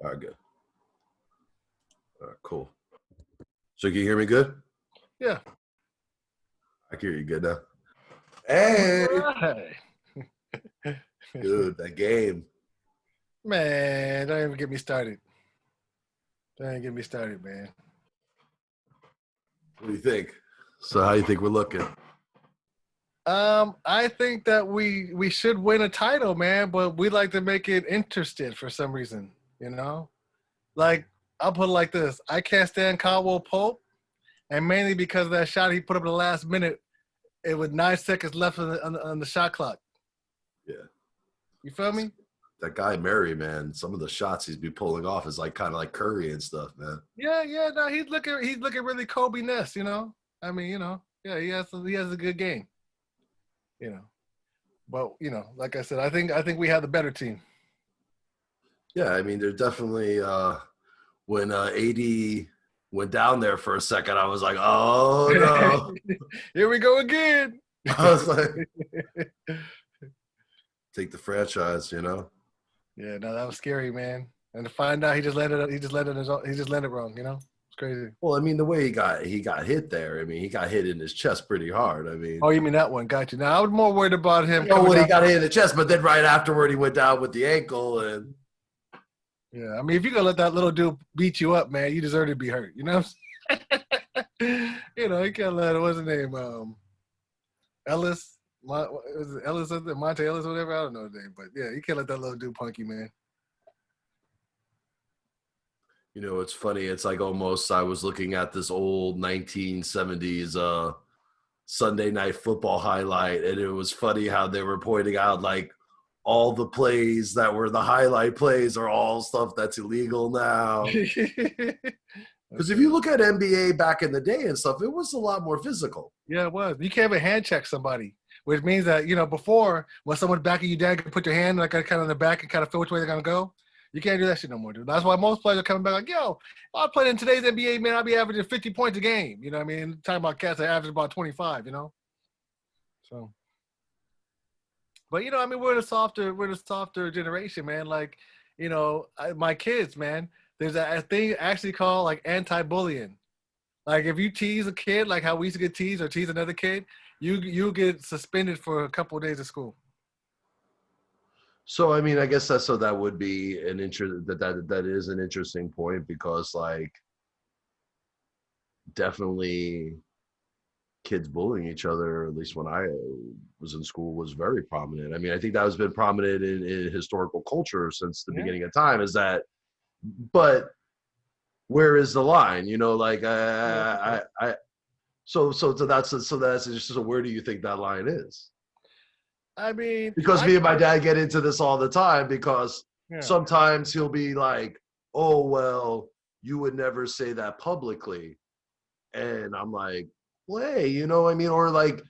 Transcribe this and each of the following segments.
All right, good. All right, cool. So can you hear me good? Yeah. I can hear you good now. Hey. Right. Dude, that game. Man, don't even get me started. Don't even get me started, man. What do you think? So how do you think we're looking? I think that we should win a title, man, but we like to make it interested for some reason, you know? Like, I'll put it like this. I can't stand Caldwell Pope, and mainly because of that shot he put up in the last minute, it with 9 seconds left on the shot clock. Yeah. You feel me? That guy Murray, man, some of the shots he's be pulling off is like kind of like Curry and stuff, man. Yeah, no, he's looking really Kobe-ness, you know? I mean, yeah, he has a good game. But like I said, I think we have the better team. Yeah, I mean, there's definitely when AD went down there for a second, I was like, oh no. Here we go again. I was like, take the franchise, Yeah, no, that was scary, man. And to find out he just landed wrong, It's crazy. Well, I mean, the way he got hit there, I mean, he got hit in his chest pretty hard. I mean, oh, you mean that one? Got you. Now I was more worried about him. When he got hit in the chest, but then right afterward he went down with the ankle and. Yeah, I mean, if you're gonna let that little dude beat you up, man, you deserve to be hurt. You can't let what's his name, Ellis, was it Ellis, Monte Ellis, whatever. I don't know his name, but yeah, you can't let that little dude punk you, man. It's funny. It's like almost I was looking at this old 1970s Sunday Night Football highlight, and it was funny how they were pointing out like all the plays that were the highlight plays are all stuff that's illegal now. Because if you look at NBA back in the day and stuff, it was a lot more physical. Yeah, it was. You can't even hand check somebody, which means that, before when someone's backing you down, you can put your hand like kind of in the back and kind of feel which way they're going to go. You can't do that shit no more, dude. That's why most players are coming back like, yo, if I played in today's NBA, man, I'd be averaging 50 points a game. You know what I mean? Talking about cats that average about 25, So. But, I mean, we're the softer generation, man. Like, my kids, man, there's a thing actually called like anti-bullying. Like if you tease a kid, like how we used to get teased or tease another kid, you get suspended for a couple of days of school. So, I mean, I guess that would be an that is an interesting point because like definitely kids bullying each other, at least when I was in school, was very prominent. I mean, I think that has been prominent in historical culture since the beginning of time is that, but where is the line? So that's just, so where do you think that line is? I mean, because me and my dad get into this all the time because sometimes he'll be like, oh, well, you would never say that publicly. And I'm like, well, hey, or like,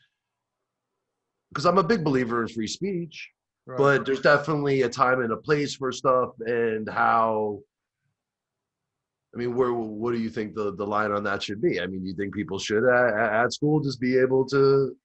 because I'm a big believer in free speech, but there's definitely a time and a place for stuff and how, I mean, what do you think the line on that should be? I mean, do you think people should at school just be able to,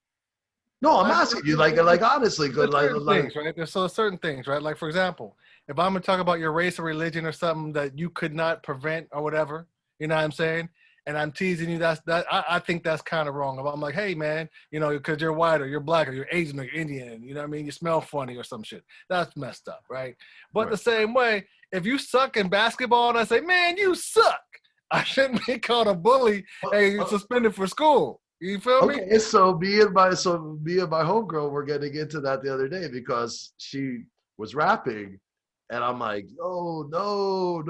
no, I'm asking you, like honestly, good, things, right? There's certain things, right? Like, for example, if I'm going to talk about your race or religion or something that you could not prevent or whatever, you know what I'm saying? And I'm teasing you, I think that's kind of wrong. I'm like, hey, man, because you're white or you're black or you're Asian or you're Indian, you know what I mean? You smell funny or some shit. That's messed up, right? But the same way, if you suck in basketball and I say, man, you suck, I shouldn't be called a bully and you're suspended for school. You feel me? Okay, so me and my homegirl were getting into that the other day because she was rapping, and I'm like, oh no,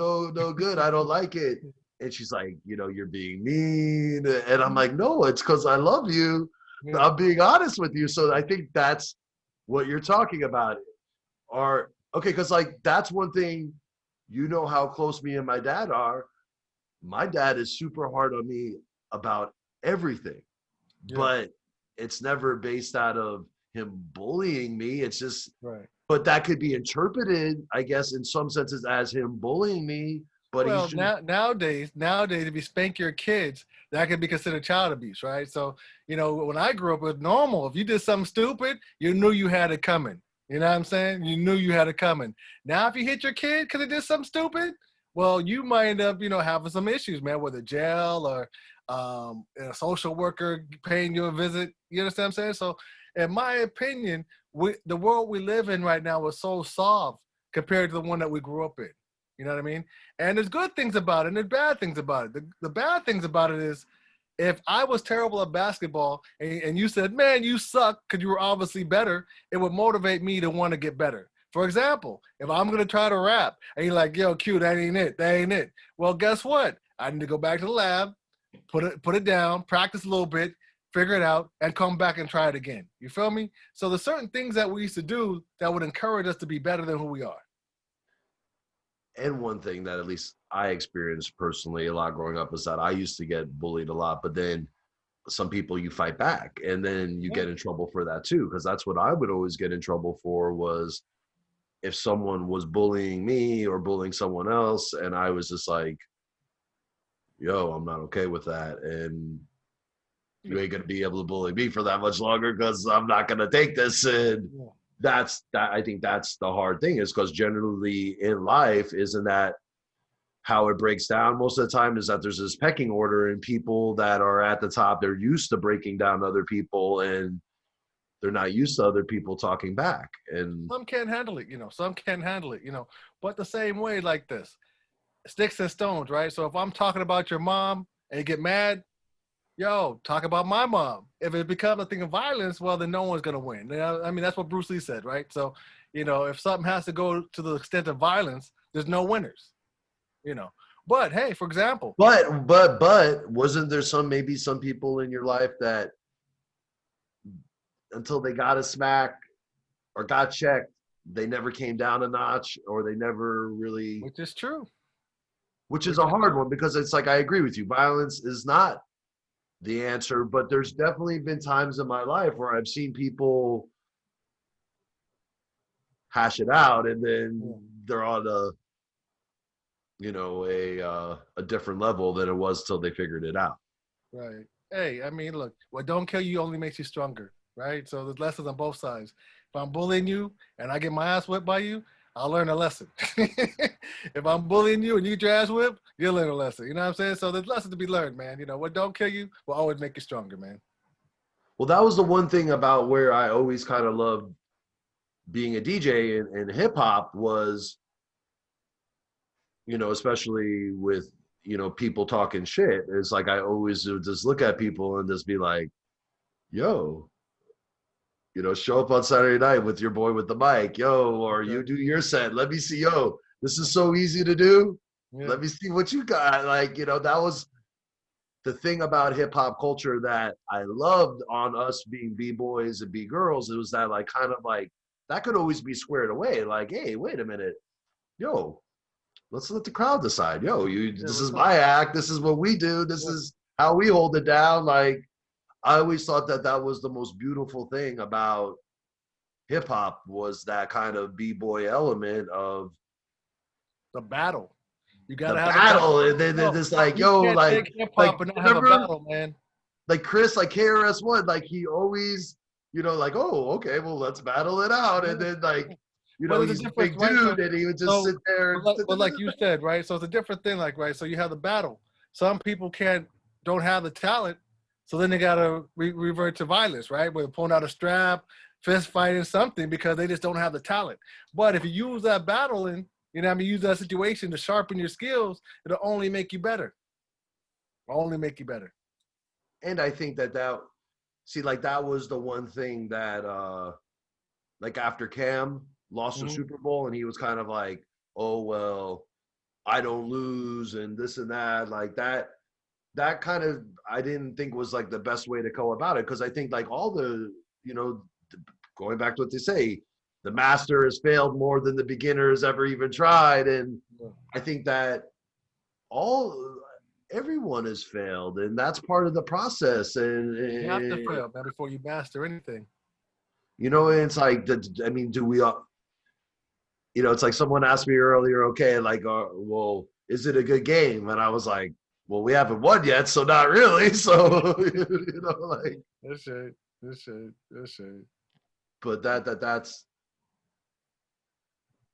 good, I don't like it. And she's like, you're being mean, and I'm like, no, it's because I love you. I'm being honest with you. So I think that's what you're talking about. Because like that's one thing, how close me and my dad are. My dad is super hard on me about everything. But it's never based out of him bullying me. It's just, but that could be interpreted, I guess, in some senses as him bullying me. But nowadays, if you spank your kids, that could be considered child abuse, right? So, when I grew up, it was normal. If you did something stupid, you knew you had it coming. You know what I'm saying? You knew you had it coming. Now, if you hit your kid because they did something stupid, well, you might end up, having some issues, man, with a jail or a social worker paying you a visit. You understand what I'm saying? So, in my opinion, the world we live in right now is so soft compared to the one that we grew up in. You know what I mean? And there's good things about it and there's bad things about it. The bad things about it is if I was terrible at basketball and you said, man, you suck because you were obviously better, it would motivate me to want to get better. For example, if I'm going to try to rap and you're like, yo, Q, that ain't it. That ain't it. Well, guess what? I need to go back to the lab, put it down, practice a little bit, figure it out, and come back and try it again. You feel me? So there's certain things that we used to do that would encourage us to be better than who we are. And one thing that at least I experienced personally a lot growing up is that I used to get bullied a lot, but then some people you fight back and then you get in trouble for that too. Because that's what I would always get in trouble for was if someone was bullying me or bullying someone else and I was just like, yo, I'm not okay with that. And you ain't gonna be able to bully me for that much longer because I'm not gonna take this. And I think that's the hard thing is because generally in life, isn't that how it breaks down most of the time is that there's this pecking order and people that are at the top, they're used to breaking down other people and they're not used to other people talking back. And some can't handle it, some can't handle it, but the same way like this, sticks and stones, right? So if I'm talking about your mom and you get mad, yo, talk about my mom. If it becomes a thing of violence, well, then no one's going to win. I mean, that's what Bruce Lee said, right? So, if something has to go to the extent of violence, there's no winners, But hey, for example. But wasn't there maybe some people in your life that until they got a smack or got checked, they never came down a notch or they never really. Which is true. Which is a hard one because it's like, I agree with you. Violence is not the answer, but there's definitely been times in my life where I've seen people hash it out and then they're on a different level than it was till they figured it out. Right. Hey, I mean, look, what don't kill you only makes you stronger, right? So there's lessons on both sides. If I'm bullying you and I get my ass whipped by you, I'll learn a lesson. If I'm bullying you and you get your ass whipped, you'll learn a lesson. You know what I'm saying? So there's lessons to be learned, man. What don't kill you will always make you stronger, man. Well, that was the one thing about where I always kind of loved being a DJ in hip hop was, especially with, people talking shit. It's like I always would just look at people and just be like, yo, show up on Saturday night with your boy with the mic, yo, or you do your set. Let me see, yo, this is so easy to do. Yeah. Let me see what you got. Like, that was the thing about hip hop culture that I loved on us being B-boys and B-girls. It was that like, kind of like, that could always be squared away. Like, hey, wait a minute. Yo, let's let the crowd decide. Yo, this is my act. This is what we do. This is how we hold it down. Like, I always thought that was the most beautiful thing about hip hop was that kind of B-boy element of the battle. You gotta have battle. And then it's like, yo, like hip hop and not have a battle, man. Like Chris, like KRS-One, like he always, like, oh, okay, well, let's battle it out. And then like, he's a big dude and he would just sit there. But like you said, right? So it's a different thing, like, right? So you have the battle. Some people don't have the talent. So then they got to revert to violence, right? Where they're pulling out a strap, fist fighting something because they just don't have the talent. But if you use that battling, use that situation to sharpen your skills, it'll only make you better. Only make you better. And I think that was the one thing that, like after Cam lost the Super Bowl and he was kind of like, oh, well, I don't lose and this and that, like that kind of, I didn't think was like the best way to go about it. Cause I think like all the, going back to what they say, the master has failed more than the beginner has ever even tried. And I think that everyone has failed and that's part of the process. And you have to fail before you master anything. It's like, do we all, it's like someone asked me earlier, okay, like, well, is it a good game? And I was like, well, we haven't won yet, so not really. So, like. That's it.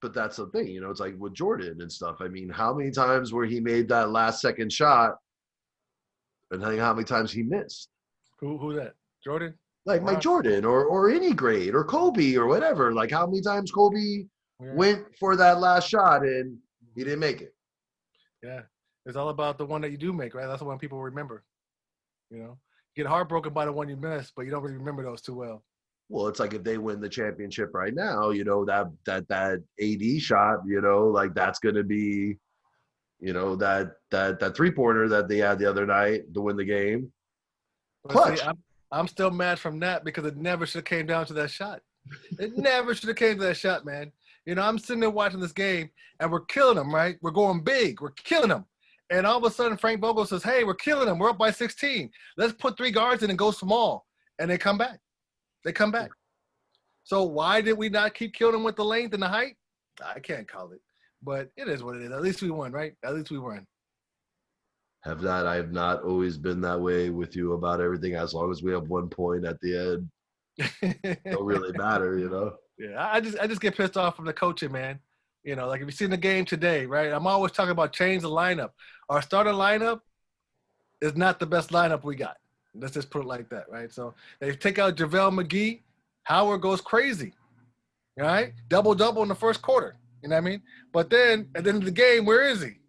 But but that's the thing, it's like with Jordan and stuff. I mean, how many times where he made that last second shot, and how many times he missed? Who that? Jordan? Like Mike LeBron? Jordan or any great or Kobe or whatever. Like how many times Kobe Yeah. went for that last shot and he didn't make it. Yeah. It's all about the one that you do make, right? That's the one people remember. You get heartbroken by the one you miss, but you don't really remember those too well. Well, it's like if they win the championship right now, that AD shot, like that's gonna be, that 3-pointer that they had the other night to win the game. But see, Clutch. I'm still mad from that because it never should have came down to that shot. It never should have came to that shot, man. I'm sitting there watching this game and we're killing them, right? We're going big. We're killing them. And all of a sudden, Frank Vogel says, hey, we're killing them. We're up by 16. Let's put 3 guards in and go small. And they come back. So why did we not keep killing them with the length and the height? I can't call it. But it is what it is. At least we won, right? At least we won. I have not always been that way with you about everything. As long as we have 1 point at the end, it don't really matter, Yeah, I just get pissed off from the coaching, man. Like if you see the game today, right? I'm always talking about change the lineup. Our starting lineup is not the best lineup we got. Let's just put it like that, right? So they take out JaVale McGee. Howard goes crazy, right? Double in the first quarter. You know what I mean? But then at the end of the game, where is he?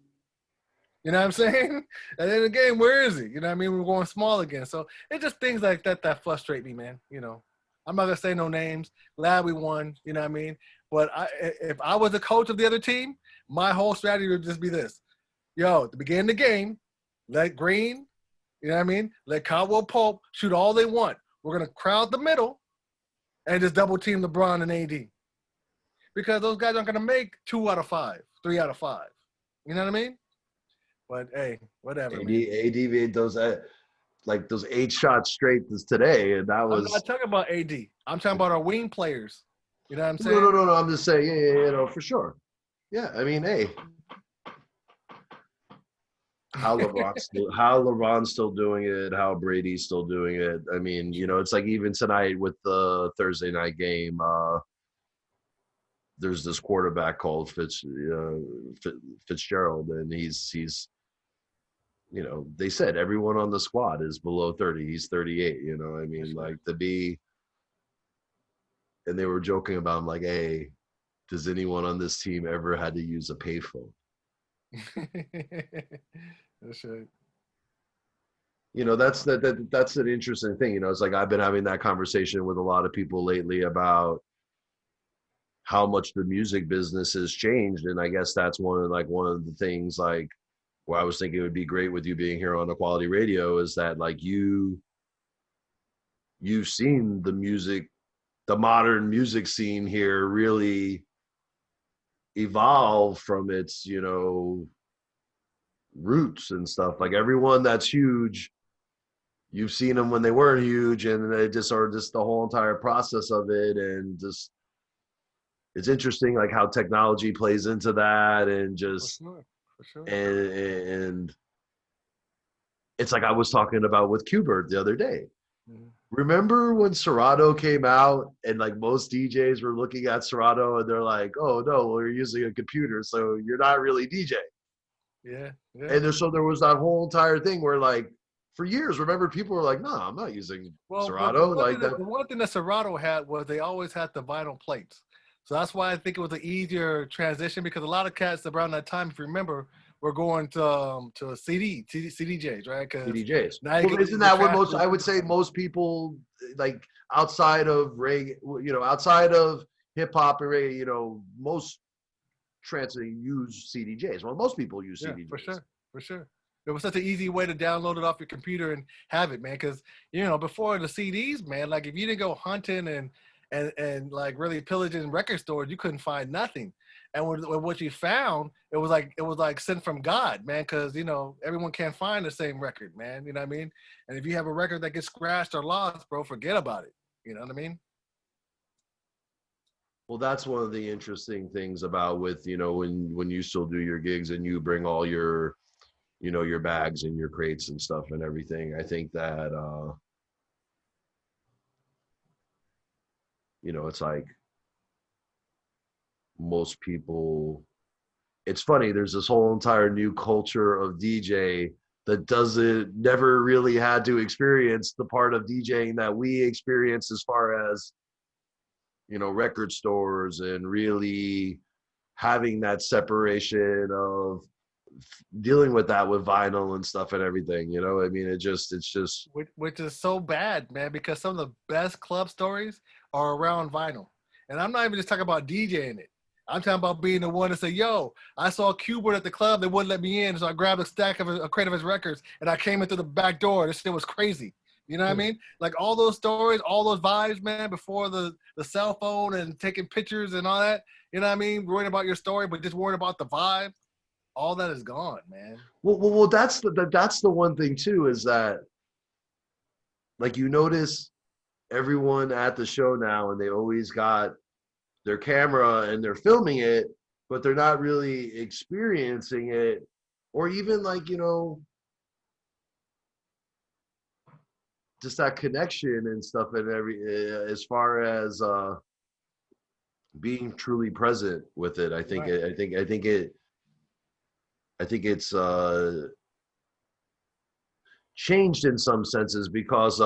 You know what I'm saying? At the end of the game, where is he? You know what I mean? We're going small again. So it's just things like that frustrate me, man. I'm not gonna say no names. Glad we won. You know what I mean? But if I was the coach of the other team, my whole strategy would just be this: at the beginning of the game, let Green, you know what I mean? Let Caldwell Pope shoot all they want. We're gonna crowd the middle and just double team LeBron and AD because those guys aren't gonna make 2 out of 5, 3 out of 5. You know what I mean? But hey, whatever, man. AD made those like those 8 shots straight today, and that I'm was not talking about AD. I'm talking about our wing players. You know what I'm no, no, saying? no, no. I'm just saying, yeah, for sure. Yeah, I mean, hey, how LeBron's still doing it, how Brady's still doing it. I mean, it's like even tonight with the Thursday night game, there's this quarterback called Fitzgerald, and he's they said everyone on the squad is below 30. He's 38. I mean, like to be, and they were joking about him, like, hey, does anyone on this team ever had to use a payphone? That's right. That's an interesting thing. It's like I've been having that conversation with a lot of people lately about how much the music business has changed, and I guess that's one of the things like where I was thinking it would be great with you being here on the Quality Radio is that like you've seen the modern music scene here really evolve from its roots and stuff. Like everyone that's huge, you've seen them when they weren't huge, and they just are just the whole entire process of it, and just it's interesting like how technology plays into that, and just For sure. and it's like I was talking about with Qbert the other day. Mm-hmm. Remember when Serato came out and like most DJs were looking at Serato and they're like, oh no, well, you're using a computer, so you're not really DJ. Yeah. And there was that whole entire thing where like for years, remember people were like, no, I'm not using Well, but Serato like that. the one thing that Serato had was they always had the vinyl plates. So that's why I think it was an easier transition because a lot of cats around that time, if you remember, were going to CDJs, right? DJs. Now you Well, get isn't that what the I would say most people like outside of reggae, outside of hip hop and reggae, most trance use CDJs. Well, most people use Yeah, CDJs. for sure. It was such an easy way to download it off your computer and have it, man. Because before the CDs, man, like if you didn't go hunting and like really pillaging record stores, you couldn't find nothing. And with what you found, it was like sent from God, man. Because everyone can't find the same record, man. You know what I mean? And if you have a record that gets scratched or lost, bro, forget about it. You know what I mean? Well, that's one of the interesting things about with when you still do your gigs and you bring all your your bags and your crates and stuff and everything. I think that it's like most people. It's funny. There's this whole entire new culture of DJ that doesn't never really had to experience the part of DJing that we experience as far as record stores and really having that separation of dealing with that with vinyl and stuff and everything. I mean, it's just which is so bad, man, because some of the best club stories are around vinyl. And I'm not even just talking about DJing it. I'm talking about being the one to say, yo, I saw Qbert at the club. They wouldn't let me in. So I grabbed a crate of his records and I came in through the back door. This shit was crazy. You know what I mean? Like all those stories, all those vibes, man, before the cell phone and taking pictures and all that. You know what I mean? Worrying about your story, but just worrying about the vibe. All that is gone, man. well that's the one thing too, is that like you notice everyone at the show now, and they always got their camera and they're filming it, but they're not really experiencing it, or even like just that connection and stuff, and as far as being truly present with it. Right. I think it's changed in some senses, because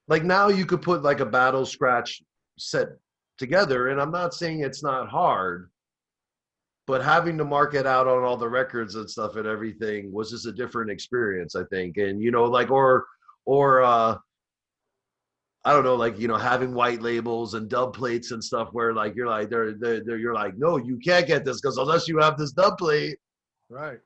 like now you could put like a battle scratch set together, and I'm not saying it's not hard, but having to mark it out on all the records and stuff and everything was just a different experience, I think. And like, or I don't know, like having white labels and dub plates and stuff, where like you're like, no, you can't get this because unless you have this dub plate. Right.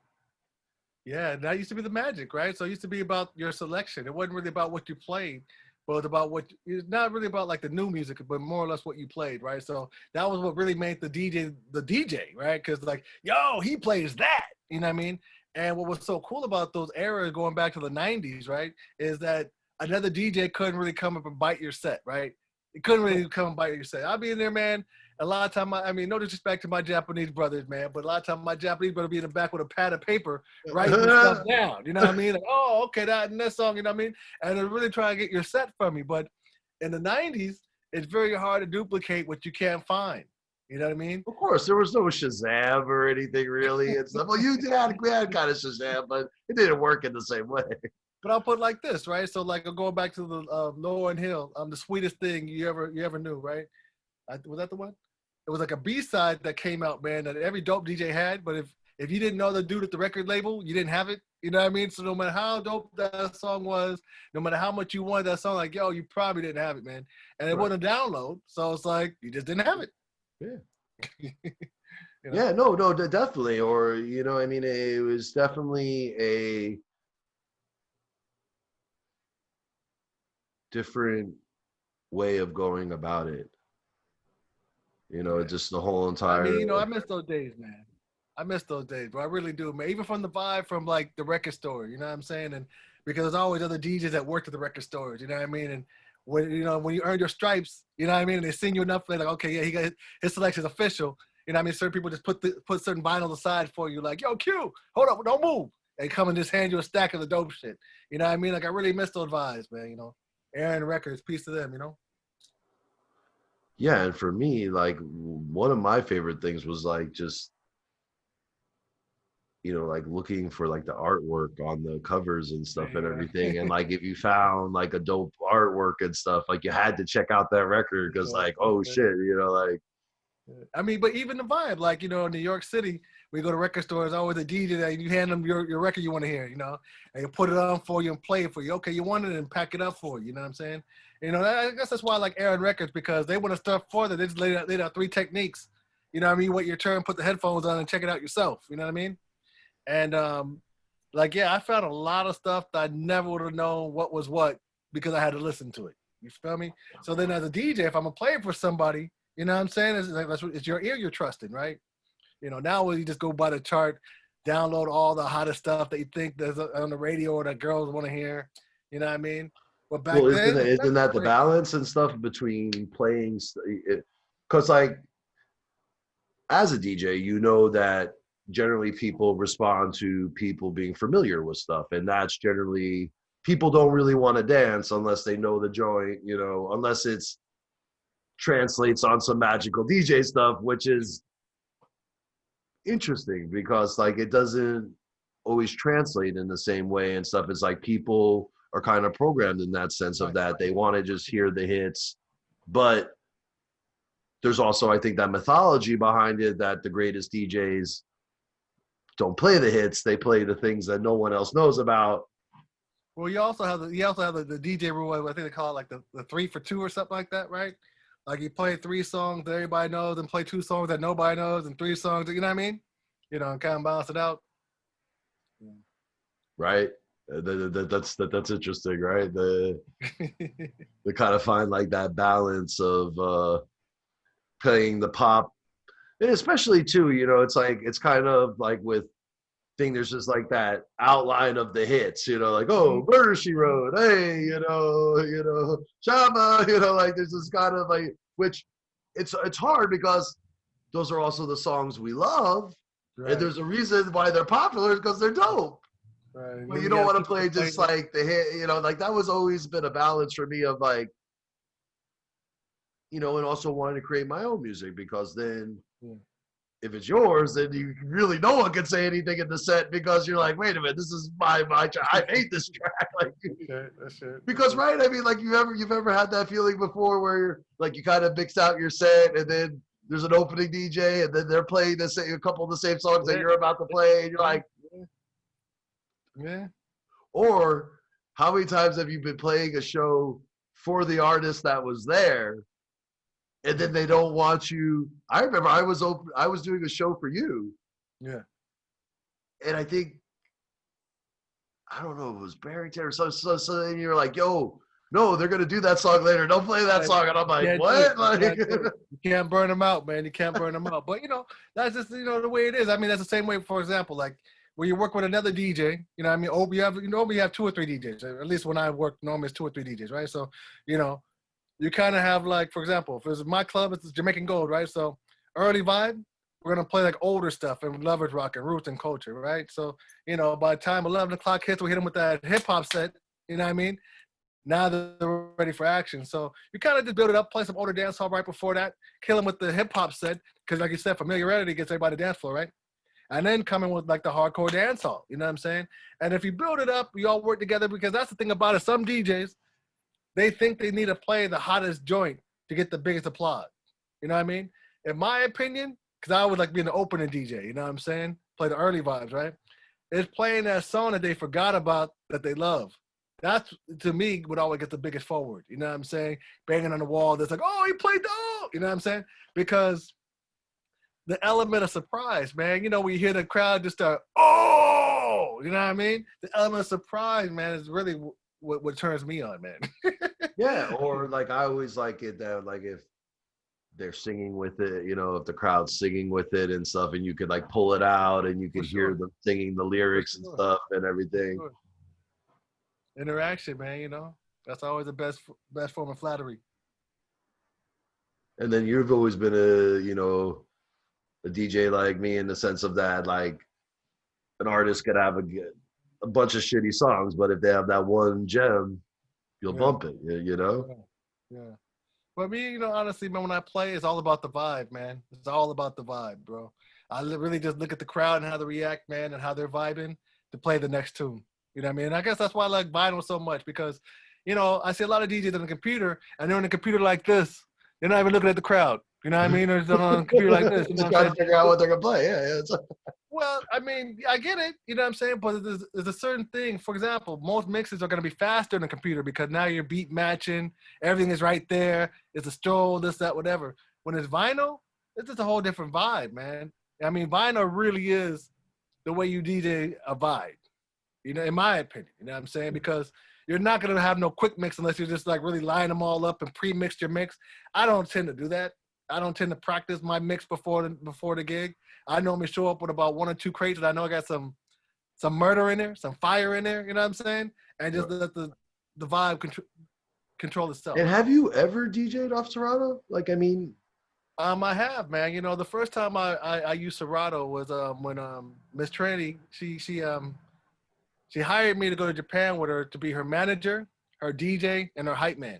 Yeah, that used to be the magic, right? So it used to be about your selection. It wasn't really about what you played, but it was about it's not really about like the new music, but more or less what you played, right? So that was what really made the DJ, right? Because like, yo, he plays that, you know what I mean? And what was so cool about those eras going back to the 90s, right, is that another DJ couldn't really come up and bite your set, right? It couldn't really come and bite your set. I'll be in there, man. A lot of time, I mean, no disrespect to my Japanese brothers, man, but a lot of time my Japanese brother be in the back with a pad of paper writing stuff down. You know what I mean? Like, oh, okay, that and that song. You know what I mean? And they're really trying to get your set from me. But in the '90s, it's very hard to duplicate what you can't find. You know what I mean? Of course, there was no Shazam or anything really and stuff. Well, we had kind of Shazam, but it didn't work in the same way. But I'll put it like this, right? So like going back to the Lauryn Hill, the sweetest thing you ever knew, right? Was that the one? It was like a B-side that came out, man, that every dope DJ had. But if you didn't know the dude at the record label, you didn't have it. You know what I mean? So no matter how dope that song was, no matter how much you wanted that song, like, yo, you probably didn't have it, man. And it wasn't a download. So it's like, you just didn't have it. Yeah. Yeah, no, definitely. Or, I mean, it was definitely a different way of going about it. Just the whole entire. I mean, I miss those days, man. I miss those days, bro. I really do, man. Even from the vibe from like the record store, you know what I'm saying? And because there's always other DJs that worked at the record stores, you know what I mean? And when you earn your stripes, you know what I mean? And they send you enough, they're like, okay, yeah, he got his selection's official. You know what I mean? Certain people just put certain vinyls aside for you, like, yo, Q, hold up, don't move. And come and just hand you a stack of the dope shit. You know what I mean? Like I really miss those vibes, man, Aaron Records, peace to them, Yeah, and for me, like one of my favorite things was like just like looking for like the artwork on the covers and stuff and everything. And like if you found like a dope artwork and stuff, like you had to check out that record because like, oh shit, like. I mean, but even the vibe, like, in New York City, we go to record stores, always a DJ that you hand them your record you want to hear, and you put it on for you and play it for you. Okay, you want it and pack it up for you, you know what I'm saying? I guess that's why I like Aaron Records, because they want to start further. They just laid out 3 techniques. You know what I mean? Wait your turn, put the headphones on and check it out yourself. You know what I mean? And I found a lot of stuff that I never would have known what was what because I had to listen to it. You feel me? So then as a DJ, if I'm gonna play it for somebody, you know what I'm saying? It's your ear you're trusting, right? Now you just go by the chart, download all the hottest stuff that you think there's on the radio or that girls want to hear. You know what I mean? But back then, isn't that the balance and stuff between playing? Because like as a DJ, that generally people respond to people being familiar with stuff, and that's generally people don't really want to dance unless they know the joint, unless it's translates on some magical DJ stuff, which is interesting because like it doesn't always translate in the same way and stuff. It's like people are kind of programmed in that sense of Right. that they want to just hear the hits, but there's also I think that mythology behind it that the greatest DJs don't play the hits, they play the things that no one else knows about. Well, you also have the DJ rule. I think they call it like the 3 for 2 or something like that, right? Like you play 3 songs that everybody knows, and play 2 songs that nobody knows, and 3 songs. You know what I mean? You know, and kind of balance it out. Right. That's interesting, right? The they kind of find like that balance of playing the pop, and especially too, you know, it's like it's kind of like with thing. There's just like that outline of the hits, you know, like oh, Murder She Wrote, hey, you know, Shama, you know, like there's this kind of like which it's hard because those are also the songs we love, Right. and there's a reason why they're popular because they're dope. Right. But you don't want to play just like the hit, you know, like that was always been a balance for me of like, you know, and also wanting to create my own music because then if it's yours, then you really no one can say anything in the set because you're like, wait a minute, this is my track. I made this track. Like, that's it. because right, I mean, like you've ever had that feeling before where you're like you kind of mix out your set and then there's an opening DJ and then they're playing a couple of the same songs that you're about to play and you're like, yeah. Or how many times have you been playing a show for the artist that was there, and then they don't want you? I remember I was doing a show for you. Yeah. And I think I don't know if it was Barrington or so then you're like, yo, no, they're gonna do that song later. Don't play that song. And I'm like, what? Like you can't burn them out, man. You can't burn them out. But you know, that's just the way it is. I mean, that's the same way, for example, like when you work with another DJ, you know, I mean, normally you have 2 or 3 DJs. At least when I work, normally it's 2 or 3 DJs, right? So, you know, you kind of have like, for example, if it's my club, it's Jamaican Gold, right? So early vibe, we're gonna play like older stuff and lovers rock and roots and culture, right? So, you know, by the time 11 o'clock hits, we hit them with that hip hop set. You know what I mean? Now they're ready for action. So you kind of just build it up, play some older dance hall right before that, kill them with the hip hop set, because like you said, familiarity gets everybody to dance floor, right? And then come in with like the hardcore dance hall, you know what I'm saying? And if you build it up, you all work together because that's the thing about it. Some DJs, they think they need to play the hottest joint to get the biggest applause. You know what I mean? In my opinion, because I would like being the opening DJ, you know what I'm saying? Play the early vibes, right? It's playing that song that they forgot about that they love. That's, to me, what always gets the biggest forward. You know what I'm saying? Banging on the wall. That's like, oh, he played the, oh, you know what I'm saying? Because the element of surprise, man. You know, when you hear the crowd just start, oh, you know what I mean? The element of surprise, man, is really what turns me on, man. yeah, or like I always like it that like if they're singing with it, you know, if the crowd's singing with it and stuff, and you could like pull it out and you could hear them singing the lyrics and stuff and everything. Interaction, man, you know, that's always the best form of flattery. And then you've always been a DJ like me in the sense of that, like an artist could have a bunch of shitty songs, but if they have that one gem, you'll bump it, you know? Yeah. But me, you know, honestly, man, when I play, it's all about the vibe, man. It's all about the vibe, bro. I really just look at the crowd and how they react, man, and how they're vibing to play the next tune. You know what I mean? And I guess that's why I like vinyl so much because, you know, I see a lot of DJs on the computer and they're on the computer like this. They're not even looking at the crowd. You know what I mean? They're on the computer like this. You know Just trying to figure out what they're going to play. Yeah. Well, I mean, I get it. You know what I'm saying? But there's a certain thing. For example, most mixes are going to be faster on the computer because now you're beat matching. Everything is right there. It's a stroll, this, that, whatever. When it's vinyl, it's just a whole different vibe, man. I mean, vinyl really is the way you DJ a vibe. You know, in my opinion, you know what I'm saying? Because you're not going to have no quick mix unless you just like really line them all up and pre-mix your mix. I don't tend to do that. I don't tend to practice my mix before the gig. I normally show up with about 1 or 2 crates and I know I got some murder in there, some fire in there, you know what I'm saying? And just let the vibe control itself. And have you ever DJ'd off Serato? Like, I mean... I have, man. You know, the first time I used Serato was when Miss Trinity, she hired me to go to Japan with her to be her manager, her DJ, and her hype man.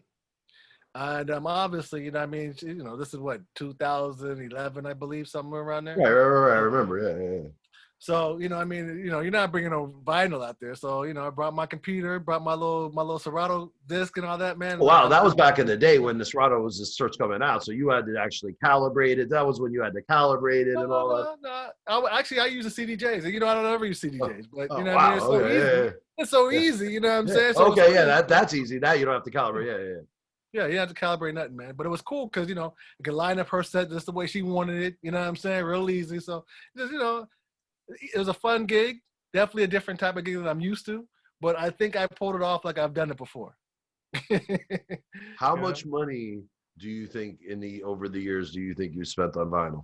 And obviously, you know, I mean, you know, this is what 2011, I believe, somewhere around there. I So, remember. Yeah. so, you know, I mean, you know, you're not bringing no vinyl out there. So, you know, I brought my computer, brought my little Serato disc and all that, man. Oh, Like wow, I'm that was just back in the day when the Serato was just first coming out. So you had to actually calibrate it. That was when you had to calibrate it no, and all that. no, no. Actually, I use the CDJs. You know, I don't ever use Oh, CDJs, but you oh know, what I mean, wow. it's so easy. Okay. It's so Yeah. easy. You know what I'm Yeah. saying? So it was Okay. Yeah. cool. That's easy. That you don't have to calibrate. Yeah. Yeah, you have to calibrate nothing, man. But it was cool because you know you could line up her set just the way she wanted it. You know what I'm saying? Real easy. So just you know, it was a fun gig. Definitely a different type of gig than I'm used to. But I think I pulled it off like I've done it before. How Yeah. much money do you think over the years do you think you spent on vinyl?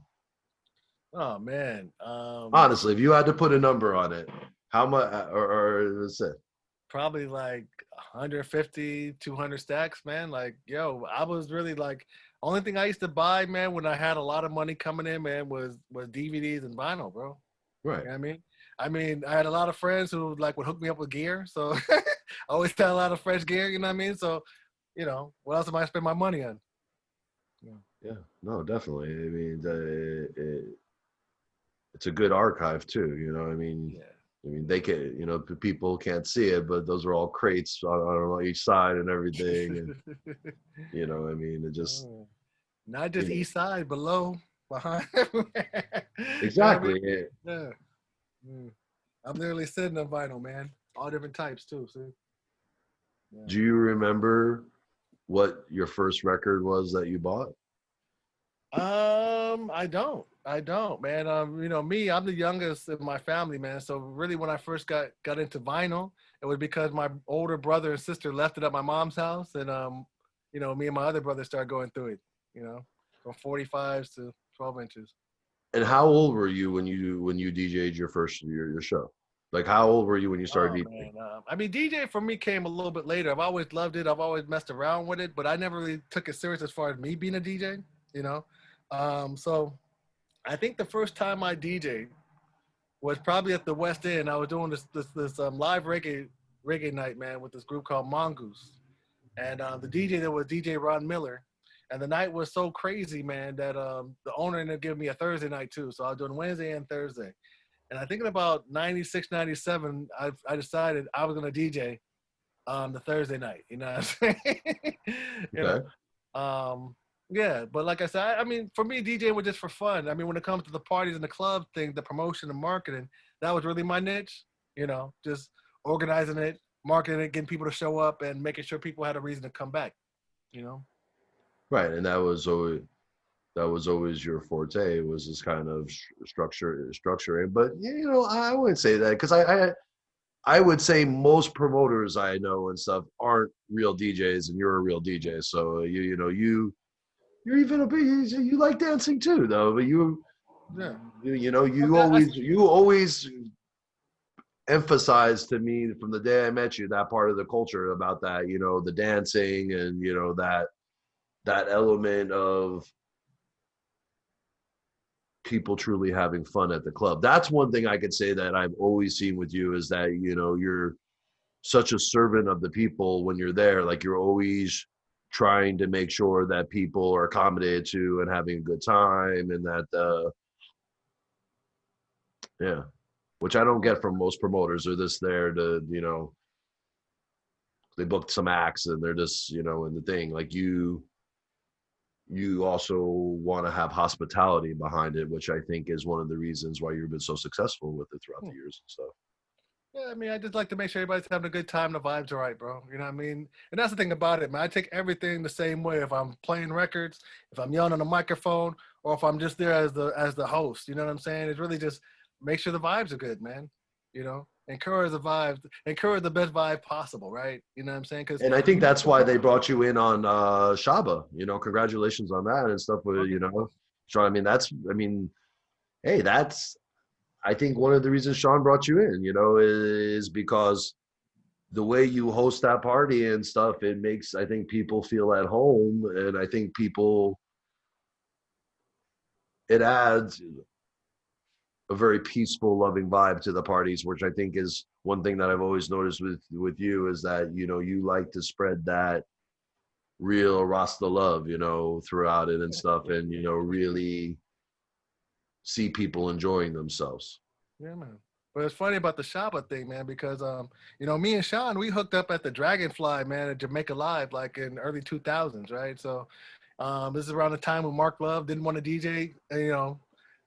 Oh man. Honestly, if you had to put a number on it, how much? Or let's say, Probably like 150, 200 stacks, man. Like, yo, I was really like, only thing I used to buy, man, when I had a lot of money coming in, man, was DVDs and vinyl, bro. right? You know what I mean? I mean, I had a lot of friends who like would hook me up with gear, so I always had a lot of fresh gear. You know what I mean? So, you know, what else am I spend my money on? Yeah. Yeah. No, definitely. I mean, it's a good archive too. I mean, they can, people can't see it, but those are all crates on each side and everything. And, I mean, it just, Oh, not you just know, east side, below, behind. You know what I mean? exactly. Yeah. Mm. I'm literally sitting on vinyl, man. All different types too. See? Yeah. Do you remember what your first record was that you bought? I don't, man. You know, me, I'm the youngest in my family, man. So really, when I first got into vinyl, it was because my older brother and sister left it at my mom's house, and you know, me and my other brother started going through it. You know, from 45s to 12 inches. And how old were you when you DJ'd your show? Like, how old were you when you started Oh DJing? man, I mean, DJ for me came a little bit later. I've always loved it. I've always messed around with it, but I never really took it serious as far as me being a DJ. You know, so I think the first time I DJ'd was probably at the West End. I was doing this live reggae night, man, with this group called Mongoose, and the DJ there was DJ Ron Miller, and the night was so crazy, man, that the owner ended up giving me a Thursday night too. So I was doing Wednesday and Thursday, and I think in about 96, 97, I decided I was gonna DJ the Thursday night. You know what I'm saying? you know. Okay. Yeah, but like I said, I mean, for me, DJing was just for fun. I mean, when it comes to the parties and the club thing, the promotion and marketing, that was really my niche. You know, just organizing it, marketing it, getting people to show up, and making sure people had a reason to come back. You know. Right. And that was always your forte, was this kind of structuring. But I wouldn't say that, because I would say most promoters I know and stuff aren't real DJs, and you're a real DJ. So you're even a bit, you like dancing too, though. But Yeah. you always emphasized to me from the day I met you that part of the culture, about that, the dancing, and that element of people truly having fun at the club. That's one thing I could say that I've always seen with you, is that you're such a servant of the people when you're there. Like, you're always trying to make sure that people are accommodated to and having a good time, and that yeah, which I don't get from most promoters. They're just there to, they booked some acts and they're just, in the thing. Like, you also want to have hospitality behind it, which I think is one of the reasons why you've been so successful with it throughout the years and stuff. Yeah, I mean, I just like to make sure everybody's having a good time. The vibes are right, bro. You know what I mean? And that's the thing about it, man. I take everything the same way. If I'm playing records, if I'm yelling on a microphone, or if I'm just there as the host. You know what I'm saying? It's really just make sure the vibes are good, man. You know, encourage the vibes, encourage the best vibe possible, right? You know what I'm saying? Because And I think that's why they brought you in on Shaba. Congratulations on that and stuff. With Sean. Hey, that's, I think, one of the reasons Sean brought you in. Is because the way you host that party and stuff, it makes, I think, people feel at home, and I think it adds a very peaceful, loving vibe to the parties, which I think is one thing that I've always noticed with you, is that you like to spread real Rasta love, you know, throughout it and stuff, and you know, really see people enjoying themselves. Yeah, man. But it's funny about the Shaba thing, man, because you know, me and Sean, we hooked up at the Dragonfly, man, at Jamaica Live, like in early 2000s, right? So this is around the time when Mark Love didn't want to DJ, you know,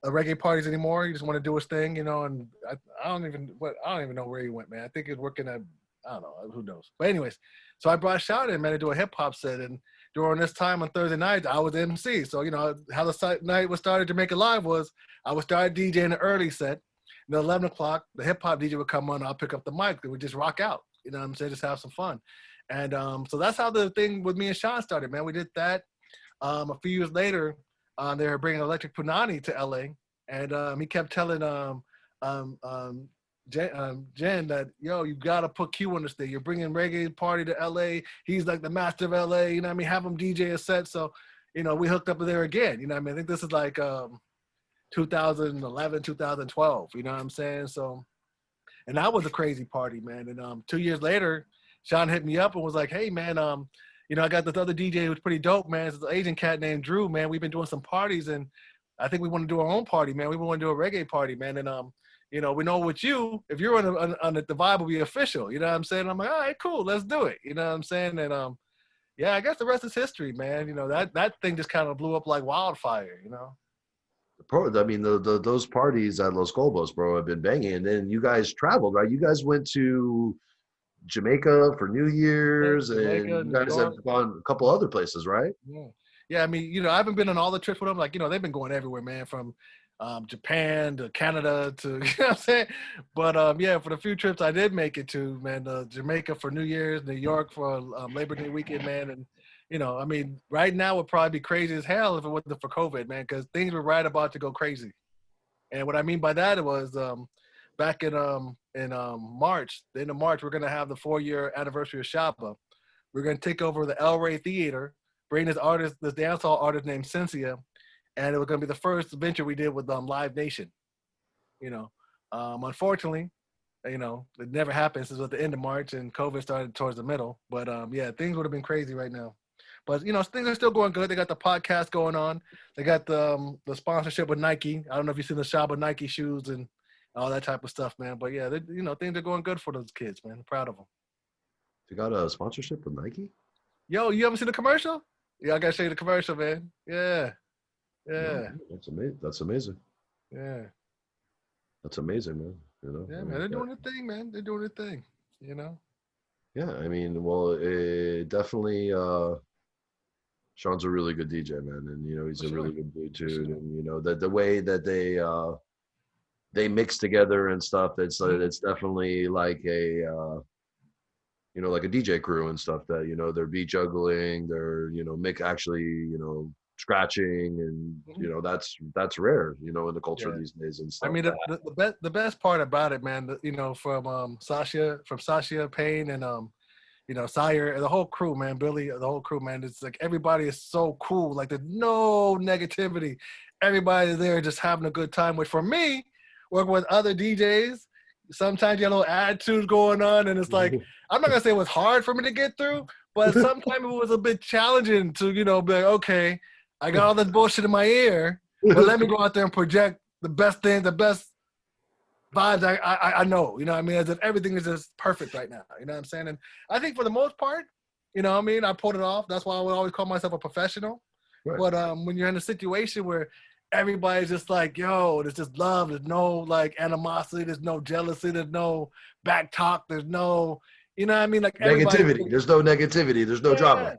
reggae parties anymore. He just wanted to do his thing, you know. And I don't even know where he went, man. I think he was working at, I don't know, who knows. But anyways, so I brought Sean in, man, to do a hip hop set, and during this time on Thursday nights, I was the MC. So you know how the night was started Jamaica Live was I would start DJing the early set. And at 11 o'clock, the hip hop DJ would come on. I'll pick up the mic. They would just rock out. You know what I'm saying? Just have some fun. And so that's how the thing with me and Sean started, man. We did that. A few years later, they were bringing Electric Punani to LA. And he kept telling Jen that, yo, you got to put Q on this thing. You're bringing reggae party to LA. He's like the master of LA. You know what I mean? Have him DJ a set. So, you know, we hooked up there again. You know what I mean? I think this is like 2011, 2012, you know what I'm saying? So, and that was a crazy party, man. And 2 years later, Sean hit me up and was like, hey, man, you know, I got this other DJ who's pretty dope, man. It's an Asian cat named Drew, man. We've been doing some parties, and I think we want to do our own party, man. We want to do a reggae party, man. And, you know, we know with you, if you're on it, the vibe will be official. You know what I'm saying? I'm like, all right, cool, let's do it. You know what I'm saying? And, yeah, I guess the rest is history, man. You know, that thing just kind of blew up like wildfire, you know? I mean, those parties at Los Colbos, bro, have been banging. And then you guys traveled, right? You guys went to Jamaica for New Yeah, Year's, and Jamaica, you New guys have York. gone a couple other places, right? Yeah. Yeah, I mean, you know, I haven't been on all the trips with them. Like, you know, they've been going everywhere, man, from Japan to Canada to, you know what I'm saying? But, yeah, for the few trips I did make it to, man, Jamaica for New Year's, New York for Labor Day weekend, man. And, you know, I mean, right now would probably be crazy as hell if it wasn't for COVID, man, because things were right about to go crazy. And what I mean by that was back in March, the end of March, we're going to have the 4-year anniversary of Shaba. We're going to take over the El Rey Theater, bring this dancehall artist named Cynthia, and it was going to be the first venture we did with Live Nation. You know, unfortunately, you know, it never happened since it was at the end of March and COVID started towards the middle. But yeah, things would have been crazy right now. But you know, things are still going good. They got the podcast going on. They got the sponsorship with Nike. I don't know if you've seen the Shaba Nike shoes and all that type of stuff, man. But yeah, you know, things are going good for those kids, man. I'm proud of them. You got a sponsorship with Nike? Yo, you ever seen the commercial? Yeah, I gotta show you the commercial, man. Yeah, No, yeah, that's amazing. That's amazing. yeah, That's amazing, man. You know, yeah, I man. mean, They're doing their thing, man. They're doing their thing. You know. yeah, I mean, well, it definitely. Sean's a really good DJ, man, and you know he's For a really sure. good For dude, sure. and you know the way that they mix together and stuff. Mhm. It's definitely like a you know, like a DJ crew and stuff that, you know, they're beat juggling, they're, you know, make actually, you know, scratching, and, you Mhm. know, that's rare, you know, in the culture Yeah. these days and I stuff. mean, That the best part about it, man. You know, from Sasha Payne and you know, Sire and the whole crew, man. Billy, the whole crew, man. It's like everybody is so cool. Like there's no negativity. Everybody's there just having a good time. Which for me, working with other DJs, sometimes you have a little attitudes going on, and it's like I'm not gonna say it was hard for me to get through, but sometimes it was a bit challenging to, you know, be like, okay, I got all this bullshit in my ear, but let me go out there and project the best thing, the best vibes I know, you know what I mean? As if everything is just perfect right now, you know what I'm saying? And I think for the most part, you know what I mean? I pulled it off. That's why I would always call myself a professional. right. But when you're in a situation where everybody's just like, yo, there's just love, there's no like animosity, there's no jealousy, there's no back talk, there's no, you know what I mean? Like everybody, Negativity. There's no negativity. There's no drama.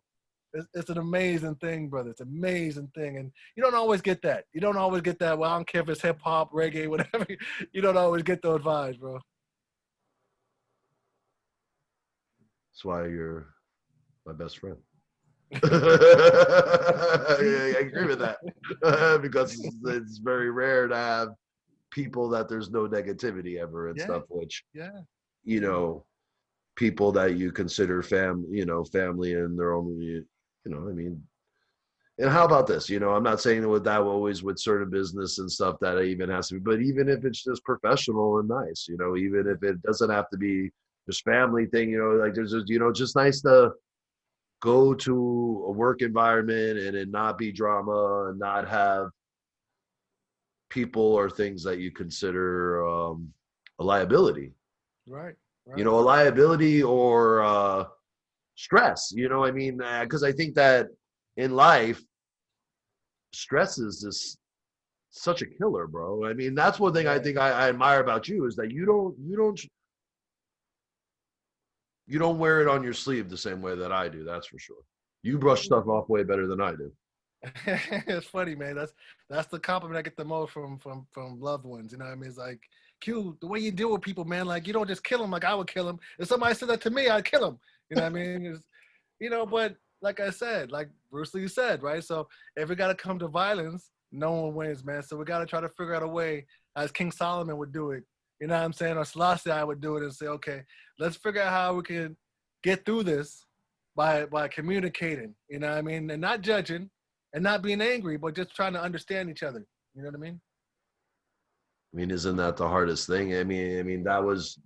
yeah, it's an amazing thing, brother. It's an amazing thing. And you don't always get that. You don't always get that. Well, I don't care if it's hip hop, reggae, whatever. You don't always get those vibes, bro. That's why you're my best friend. Yeah, I agree with that. Because it's very rare to have people that there's no negativity ever and Yeah, stuff, which, yeah, you yeah. know, people that you consider you know, family and their own, you know, I mean, and how about this? You know, I'm not saying with that always with certain business and stuff that it even has to be, but even if it's just professional and nice, you know, even if it doesn't have to be just family thing, you know, like there's just, you know, just nice to go to a work environment and it not be drama and not have people or things that you consider a liability. Right. You Right. know, a liability or stress. You know, I mean, because I think that in life, stress is just such a killer, bro. I mean, that's one thing I Right. think I admire about you is that you don't wear it on your sleeve the same way that I do. That's for sure. You brush stuff off way better than I do. It's funny, man. That's the compliment I get the most from loved ones. You know what I mean? It's like, Q, the way you deal with people, man. Like you don't just kill them like I would kill them. If somebody said that to me, I'd kill them. You know what I mean? But like I said, like Bruce Lee said, right? So if we got to come to violence, no one wins, man. So we got to try to figure out a way, as King Solomon would do it. You know what I'm saying? Or Selassie, I would do it and say, okay, let's figure out how we can get through this by communicating. You know what I mean? And not judging and not being angry, but just trying to understand each other. You know what I mean? I mean, isn't that the hardest thing? I mean, that was,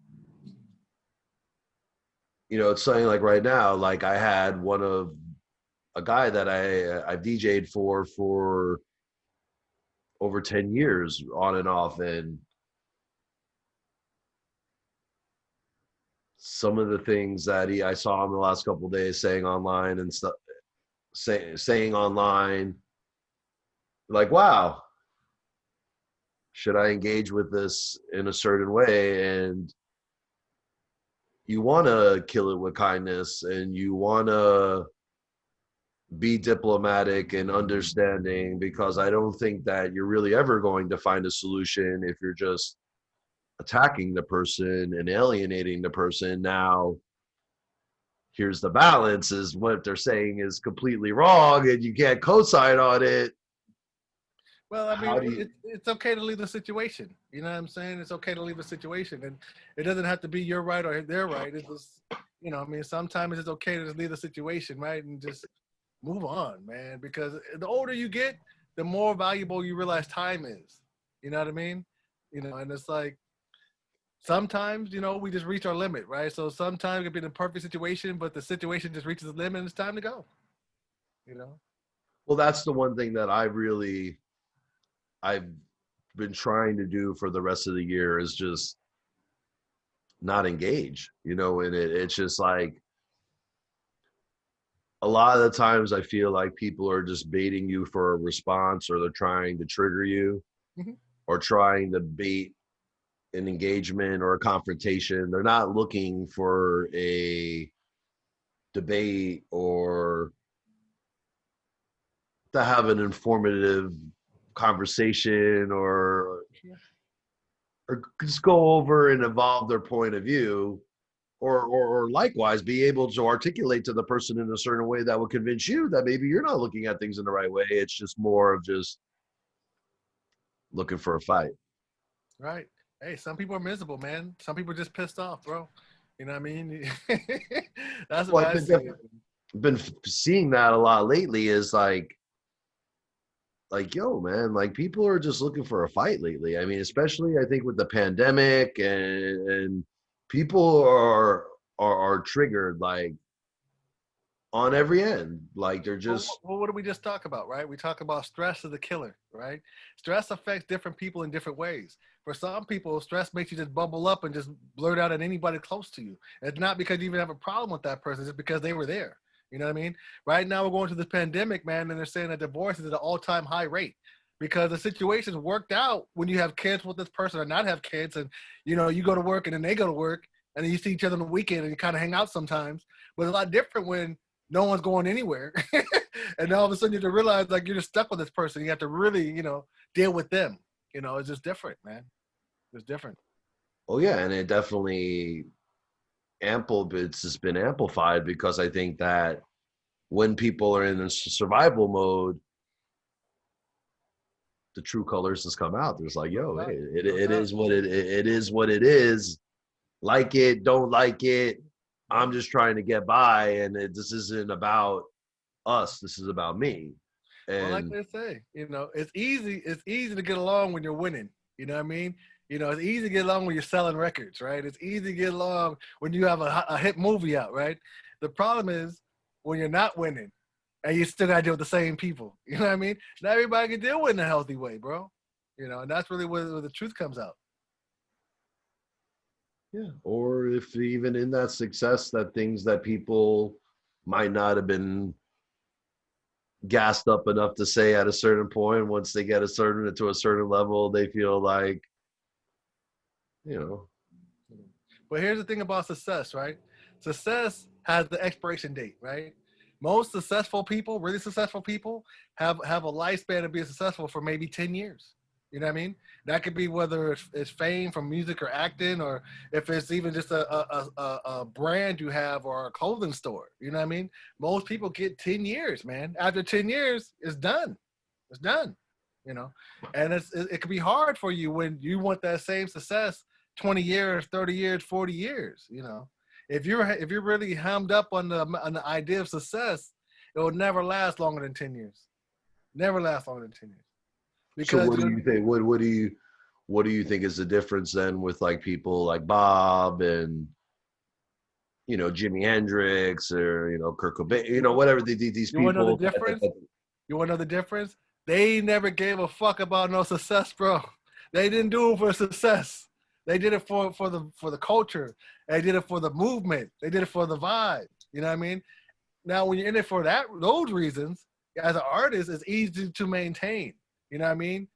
it's something like right now, like I had a guy that I've DJ'd for over 10 years on and off. And some of the things that I saw him the last couple of days saying online and stuff, saying online, like, wow, should I engage with this in a certain way? And you want to kill it with kindness and you want to be diplomatic and understanding, because I don't think that you're really ever going to find a solution if you're just attacking the person and alienating the person. Now, here's the balance is what they're saying is completely wrong and you can't co-sign on it. Well, I How mean, do you it's okay to leave the situation. You know what I'm saying? It's okay to leave the situation, and it doesn't have to be your right or their right. It's just, I mean, sometimes it's okay to just leave the situation, right, and just move on, man. Because the older you get, the more valuable you realize time is. You know what I mean? And it's like sometimes, we just reach our limit, right? So sometimes it could be the perfect situation, but the situation just reaches the limit and it's time to go. You know? well, that's the one thing that I've been trying to do for the rest of the year is just not engage, and it's just like a lot of the times I feel like people are just baiting you for a response, or they're trying to trigger you, Mm-hmm. or trying to bait an engagement or a confrontation. They're not looking for a debate or to have an informative conversation, or just go over and evolve their point of view, or likewise be able to articulate to the person in a certain way that will convince you that maybe you're not looking at things in the right way. It's just more of just looking for a fight. Right. Hey, some people are miserable, man. Some people are just pissed off, bro. You know what I mean? That's the Well, way I see it. been seeing that a lot lately is like, yo, man, like people are just looking for a fight lately. I mean, especially I think with the pandemic, and people are triggered like on every end. Like they're just What did we just talk about, right? We talk about stress as a killer, right? Stress affects different people in different ways. For some people, stress makes you just bubble up and just blurt out at anybody close to you. It's not because you even have a problem with that person, it's because they were there. You know what I mean? Right now, we're going through this pandemic, man, and they're saying that divorce is at an all-time high rate because the situation's worked out when you have kids with this person or not have kids, and you go to work and then they go to work, and then you see each other on the weekend and you kind of hang out sometimes. But it's a lot different when no one's going anywhere. And all of a sudden you have to realize like you're just stuck with this person. You have to really, deal with them. It's just different, man. It's different. oh yeah, and it definitely it's just been amplified because I think that when people are in a survival mode, the true colors just come out. There's like, No yo, hey, doubt. it, No it doubt. is it is what it is. Like it, don't like it. Yep. I'm just trying to get by, and this isn't about us. This is about me. Well, like And they say, it's easy. It's easy to get along when you're winning. You know what I mean? It's easy to get along when you're selling records, right? It's easy to get along when you have a hit movie out, right? The problem is when you're not winning, and you still gotta deal with the same people. You know what I mean? Not everybody can deal with it in a healthy way, bro. You know, and that's really where the truth comes out. Yeah. Or if even in that success, that things that people might not have been gassed up enough to say at a certain point, once they get to a certain level, they feel like, you know, But here's the thing about success, right? Success has the expiration date, right? Most successful people, really successful people, have a lifespan of being successful for maybe 10 years. You know what I mean? That could be whether it's fame from music or acting, or if it's even just a brand you have or a clothing store. You know what I mean? Most people get 10 years, man. After 10 years, it's done. It's done. You know, and it can be hard for you when you want that same success 20 years, 30 years, 40 years. You know, if you're really hemmed up on the idea of success, it will never last longer than 10 years. Never last longer than 10 years. so Because what do you you think? What do you think is the difference then with like people like Bob and Jimi Hendrix or Kurt Cobain, whatever these you want to know the people difference? You want to know the difference? They never gave a fuck about no success, bro. They didn't do it for success. They did it for the culture. They did it for the movement. They did it for the vibe. You know what I mean? Now, when you're in it for those reasons, as an artist, it's easy to maintain. You know what I mean?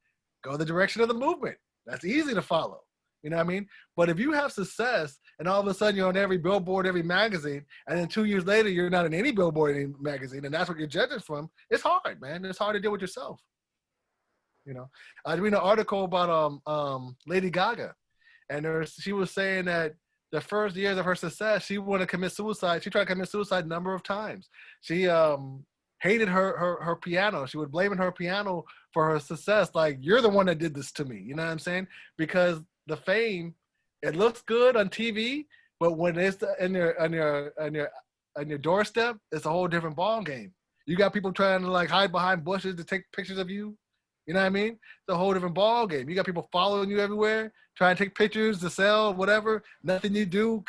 Go the direction of the movement. That's easy to follow. You know what I mean? But if you have success and all of a sudden you're on every billboard, every magazine, and then 2 years later you're not in any billboard, any magazine, and that's what you're judging from, it's hard, man. It's hard to deal with yourself. You know, I read an article about Lady Gaga, and she was saying that the first years of her success, she wanted to commit suicide. She tried to commit suicide a number of times. She hated her piano. She would blame her piano for her success. Like, you're the one that did this to me. You know what I'm saying? Because the fame, it looks good on TV, but when it's on your doorstep, it's a whole different ball game. You got people trying to like hide behind bushes to take pictures of you. You know what I mean? It's a whole different ball game. You got people following you everywhere, trying to take pictures to sell, whatever. Nothing you do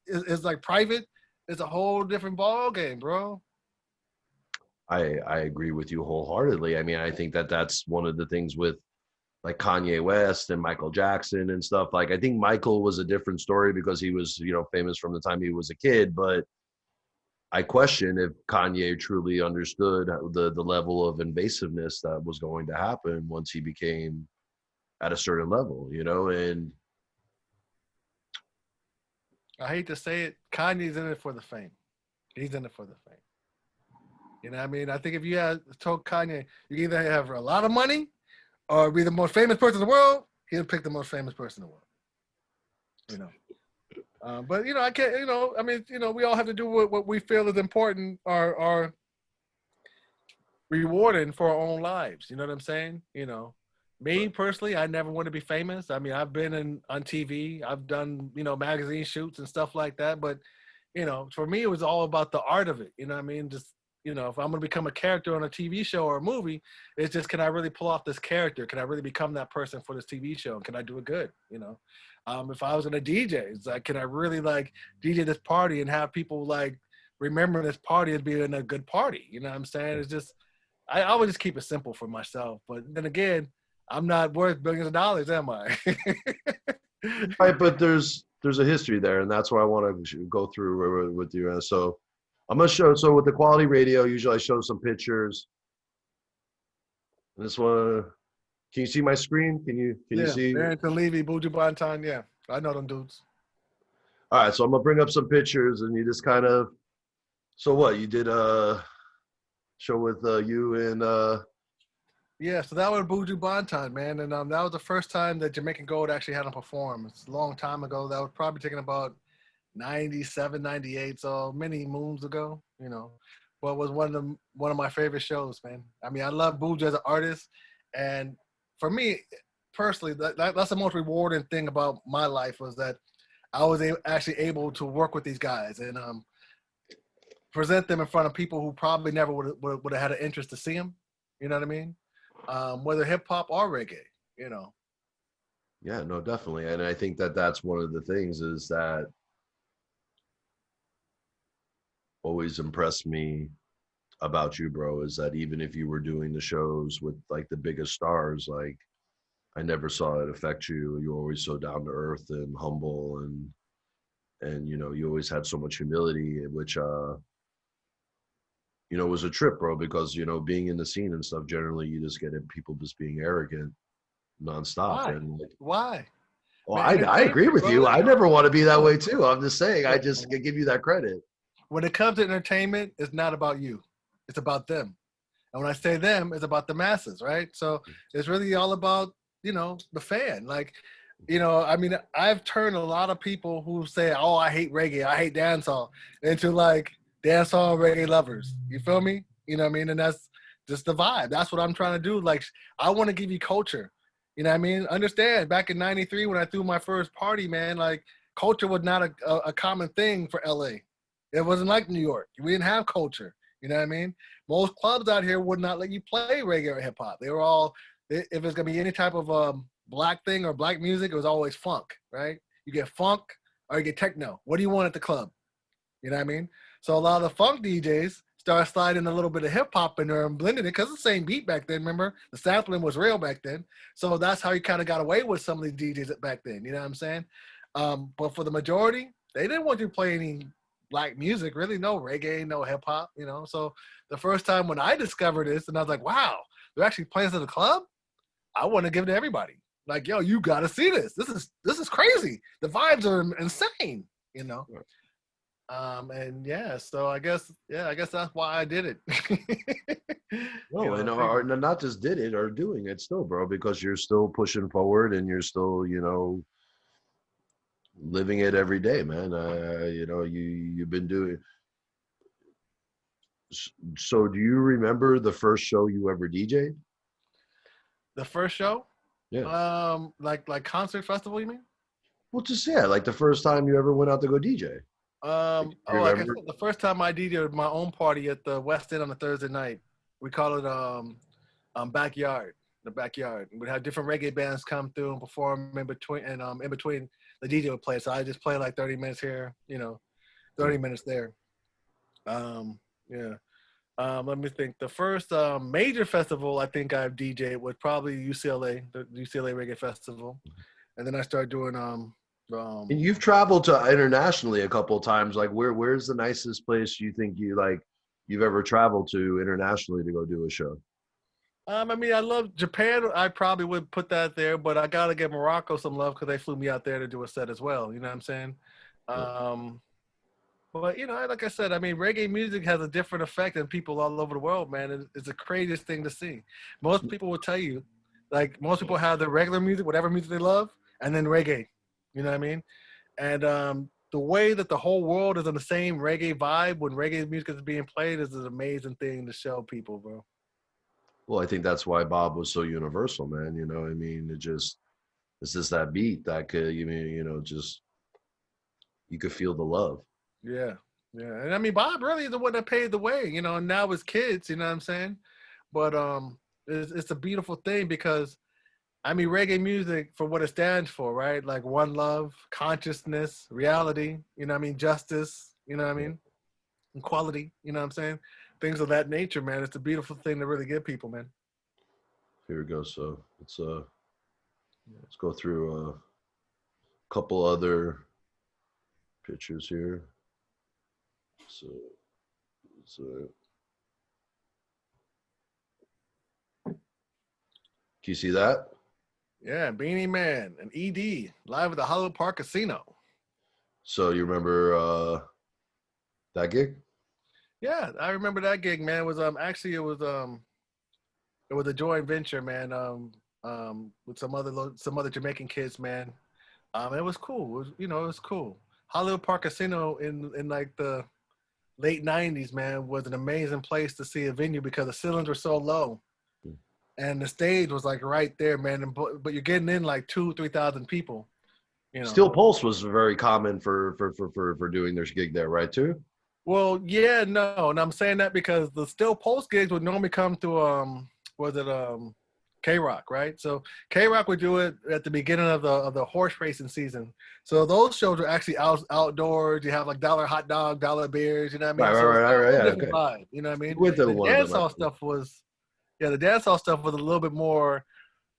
is like private. It's a whole different ball game, bro. I agree with you wholeheartedly. I mean, I think that that's one of the things with like Kanye West and Michael Jackson and stuff. Like, I think Michael was a different story because he was, famous from the time he was a kid. But I question if Kanye truly understood the level of invasiveness that was going to happen once he became at a certain level, and I hate to say it, Kanye's in it for the fame. He's in it for the fame. You know what I mean? I think if you had told Kanye, you can either have a lot of money or be the most famous person in the world, he'll pick the most famous person in the world. You know. But I can't. I mean, we all have to do what we feel is important or rewarding for our own lives. You know what I'm saying? Me personally, I never want to be famous. I mean, I've been on TV, I've done magazine shoots and stuff like that. But for me, it was all about the art of it. You know what I mean? Just if I'm gonna become a character on a TV show or a movie, it's just, can I really pull off this character? Can I really become that person for this TV show? And can I do it good? If I was gonna DJ, it's like, can I really like DJ this party and have people like remember this party as being a good party? You know what I'm saying? It's just, I always just keep it simple for myself. But then again, I'm not worth billions of dollars, am I? right. But there's a history there, and that's what I want to go through with you. So I'm gonna show. So with the quality radio, usually I show some pictures. This one, can you see my screen? Can you Yeah, see? Barrington Levy, Buju Banton, yeah. I know them dudes. All right, so I'm gonna bring up some pictures, and you just kind of. So what you did a show with you and Yeah, so that was Buju Banton, man. And that was the first time that Jamaican Gold actually had him perform. It's a long time ago. That was probably taking about 97, 98, so many moons ago, But it was one of my favorite shows, man. I mean, I love Buju as an artist. And for me, personally, that's the most rewarding thing about my life, was that I was actually able to work with these guys and present them in front of people who probably never would have had an interest to see them. You know what I mean? Whether hip hop or reggae. Yeah, no, definitely, and I think that that's one of the things is that always impressed me about you, bro, is that even if you were doing the shows with like the biggest stars, like I never saw it affect you. You're always so down to earth and humble, and you know, you always had so much humility, which you know, was a trip, bro, because you know, being in the scene and stuff, generally you just get it, people just being arrogant nonstop. Why? And like, Why? well, Man, I agree entertainment, with bro. you. I never want to be that Look, way too. I'm just saying, I look, just give you that credit. when it comes to entertainment, it's not about you. It's about them. And when I say them, it's about the masses, right? So it's really all about, the fan. Like, I mean, I've turned a lot of people who say, oh, I hate reggae, I hate dancehall, into like dancehall reggae lovers. You feel me? You know what I mean? And that's just the vibe. That's what I'm trying to do. Like, I want to give you culture. You know what I mean? Understand, back in 93 when I threw my first party, man, like culture was not a common thing for LA. It wasn't like New York. We didn't have culture. You know what I mean? Most clubs out here would not let you play reggae or hip hop. They were all, if it's gonna be any type of black thing or black music, it was always funk, right? You get funk or you get techno. What do you want at the club? You know what I mean? So a lot of the funk DJs started sliding a little bit of hip hop in there and blending it because the same beat back then. Remember, the sampling was real back then. So that's how you kind of got away with some of these DJs back then. You know what I'm saying? But for the majority, they didn't want you to play any black music, really, no reggae, no hip hop. So the first time when I discovered this, and I was like, wow, they're actually playing this at the club. I want to give it to everybody. Like, yo, you got to see this. This is crazy. The vibes are insane. You know. And yeah, so I guess that's why I did it. No, and or not just did it or doing it still, bro, because you're still pushing forward and you're still, you know, living it every day, man. You know, you've been doing. So, do you remember the first show you ever DJ'd? The first show, Yeah. like concert festival, you mean? Well, just yeah, like the first time you ever went out to go DJ. Like I Remember? said, the first time I DJed my own party at the West End on a Thursday night, we call it backyard. The backyard. We'd have different reggae bands come through and perform in between, and in between the DJ would play. So I just play like 30 minutes here, 30 minutes there. Yeah. Let me think. The first major festival I think I've DJed was probably UCLA, the UCLA Reggae Festival, and then I started doing And you've traveled to internationally a couple of times. Like, where's the nicest place you think you've ever traveled to internationally to go do a show? I mean, I love Japan. I probably would put that there, but I gotta give Morocco some love because they flew me out there to do a set as well. You know what I'm saying? Yeah. But like I said, I mean, reggae music has a different effect on people all over the world, man. It's the craziest thing to see. Most people will tell you, like most people have their regular music, whatever music they love, and then reggae. You know what I mean? And the way that the whole world is on the same reggae vibe when reggae music is being played is an amazing thing to show people, bro. Well, I think that's why Bob was so universal, man. You know, I mean, it's just that beat that could, you mean, you know, just you could feel the love. Yeah, yeah. And I mean, Bob really is the one that paved the way, and now as kids, you know what I'm saying? But it's a beautiful thing because I mean, reggae music for what it stands for, right? Like one love, consciousness, reality, you know what I mean? Justice, you know what I mean? Equality, you know what I'm saying? Things of that nature, man. It's a beautiful thing to really give people, man. Here we go. So let's go through a couple other pictures here. So can you see that? Yeah, Beanie Man and ED live at the Hollywood Park Casino. So you remember that gig? Yeah, I remember that gig, man. It was actually it was a joint venture, man. With some other Jamaican kids, man. It was cool. It was cool. Hollywood Park Casino in like the late '90s, man, was an amazing place to see a venue because the ceilings were so low, and the stage was like right there, man. But you're getting in like 2,000-3,000 people. Steel Pulse was very common for doing their gig there, right? Too. Well, yeah, no, and I'm saying that because the Still Pulse gigs would normally come to was it K-Rock, right? So K-Rock would do it at the beginning of the horse racing season. So those shows are actually outdoors. You have like dollar hot dog, dollar beers. You know what I Right, mean? right, So it's right, right, a right. whole Yeah, different okay. vibe. You know what I You mean? went to The one of dance them, I hall think. stuff was the dance hall stuff was a little bit more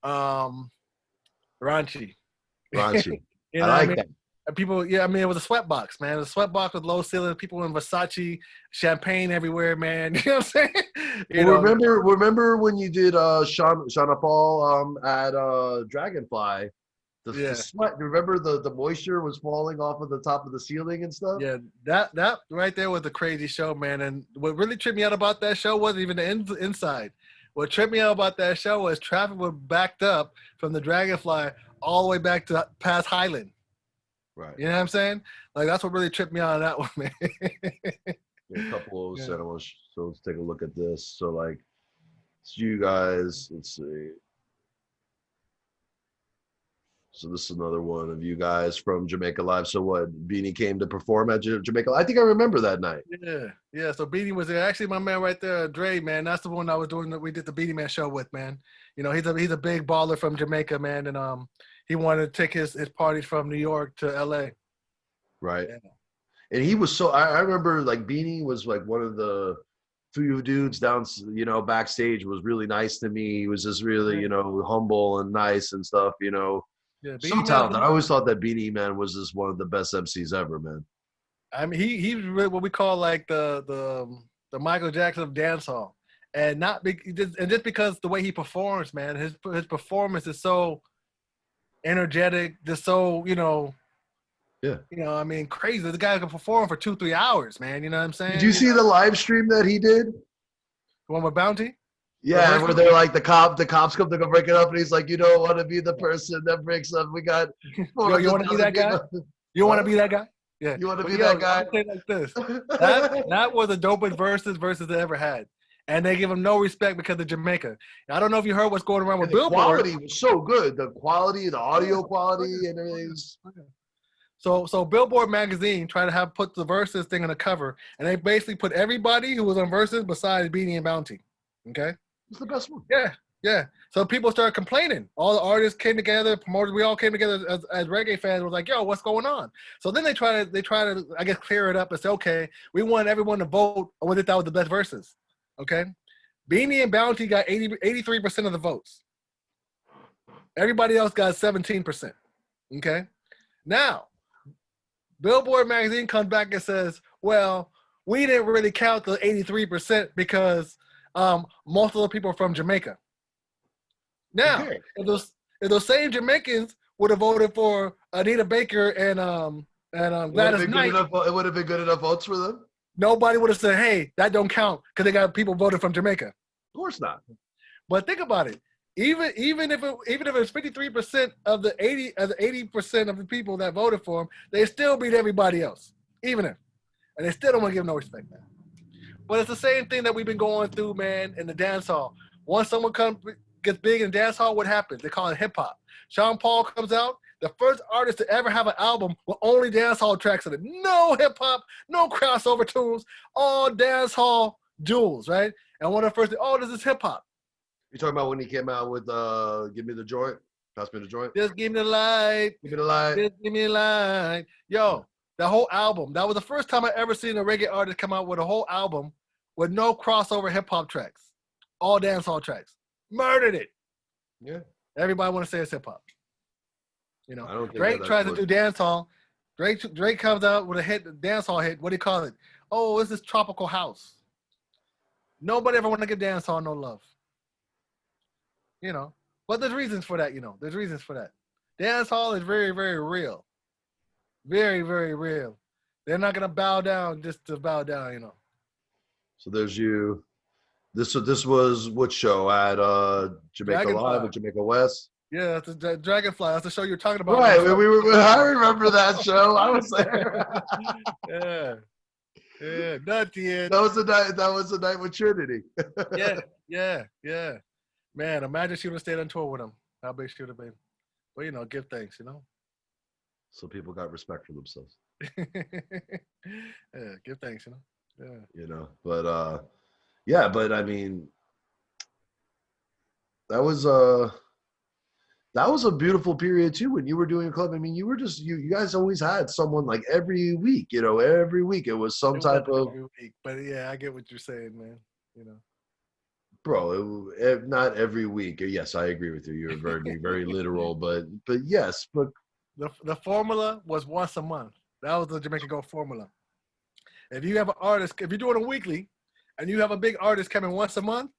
raunchy. Raunchy. You I know what I like mean? that. And people, yeah, I mean, it was a sweatbox, man. It was a sweatbox with low ceiling, people in Versace, champagne everywhere, man. You know what I'm saying? You Well, know, remember when you did Shauna Paul at Dragonfly? The yeah, sweat. Remember the moisture was falling off of the top of the ceiling and stuff. yeah. That right there was a crazy show, man. And what really tripped me out about that show wasn't even the inside. What tripped me out about that show was traffic was backed up from the Dragonfly all the way back to past Highland. Right. You know what I'm saying? Like that's what really tripped me out on that one, man. A couple of Yeah. cinemas. So let's take a look at this. So like, it's you guys. Let's see. So this is another one of you guys from Jamaica Live. So what? Beanie came to perform at Jamaica. I think I remember that night. Yeah, yeah. So Beanie was there. Actually, my man right there, Dre, man. That's the one I was doing. We did the Beanie Man show with, man. You know, he's a big baller from Jamaica, man, and he wanted to take his parties from New York to L.A. Right. Yeah, And he was so. I remember like Beanie was like one of the few dudes down, backstage was really nice to me. He was just really, yeah. humble and nice and stuff. Yeah, So Beanie Man. talented. I always thought that Beanie Man was just one of the best MCs ever, man. I mean, he's really what we call like the Michael Jackson of dancehall, and just because the way he performs, man, his performance is so energetic, just so Yeah. I mean, crazy. The guy can perform for 2-3 hours, man. You know what I'm Did saying? you see the live stream that he did? The one with Bounty Yeah, where rehearsal. they're like the cops come to go break it up, and he's like, "You don't want to be the person that breaks up. We got four Yo, you hundred want to be thousand that guy? people." You want to What? be that guy? Yeah. You want to But be yo, that I'm guy? gonna say it like this. That was the dopest verses they ever had. And they give him no respect because of Jamaica. I don't know if you heard what's going around with And the Billboard. quality was so good. The quality, the Oh, yeah. audio Oh, quality, and yeah. Oh, everything. yeah. Oh, yeah. So Billboard magazine tried to have put the verses thing on the cover, and they basically put everybody who was on verses besides Beanie and Bounty. Okay. It's the best one. Yeah, yeah. So people started complaining. All the artists came together, promoters. We all came together as reggae fans. Was like, "Yo, what's going on?" So then they try to, I guess, clear it up and say, "Okay, we want everyone to vote on what they thought was the best verses." Okay, Beanie and Bounty got 83% of the votes. Everybody else got 17%. Okay, now Billboard magazine comes back and says, "Well, we didn't really count the 83% because most of the people are from Jamaica." Who Now, cares? if those same Jamaicans would have voted for Anita Baker and It would have Gladys been good Knight, enough. It would have been good enough votes for them. nobody would have said, "Hey, that don't count," because they got people voting from Jamaica. Of course not. But think about it. Even if it was 53% of the 80% of the people that voted for him, they still beat everybody else. Even if, and they still don't want to give no respect, man. But it's the same thing that we've been going through, man, in the dance hall. Once someone gets big in the dance hall, what happens? They call it hip hop. Sean Paul comes out, the first artist to ever have an album with only dance hall tracks in it. No hip hop, no crossover tunes, all dance hall jewels, right? And one of the first, this is hip hop. You talking about when he came out with "Give Me the Joint"? Pass me the joint. Just give me the light. Give me the light. Just give me the light. Yo, the whole album. That was the first time I ever seen a reggae artist come out with a whole album with no crossover hip hop tracks, all dance hall tracks. Murdered it. Yeah. Everybody want to say it's hip hop. I don't think Drake that's tries to what. do dance hall. Drake comes out with a hit, dance hall hit. What do you call it? Oh, it's this tropical house. Nobody ever want to give dance hall no love. But there's reasons for that. There's reasons for that. Dance hall is very, very real. Very, very real. They're not gonna bow down just to bow down. So there's you. This was what show at Jamaica Live Dragonfly. or Jamaica West? Yeah, that's the Dragonfly. That's the show you're talking about. Right. We were. I remember that show. I was there. Yeah. Yeah. Not yet. That was the night. That was the night with Trinity. Yeah. Yeah. Yeah. Man, imagine she would have stayed on tour with him. How big she would have been. But give thanks. So people got respect for themselves. Yeah, give thanks. Yeah. But yeah, but I mean, that was uh that was a beautiful period too when you were doing a club. I mean, you were just you guys always had someone like every week, every week it was some It type wasn't of every week, but yeah, I get what you're saying, man. bro, not every week. Yes, I agree with you. You're very literal, but yes, but The formula was once a month. That was the Jamaican Go formula. If you have an artist, if you're doing a weekly, and you have a big artist coming once a month,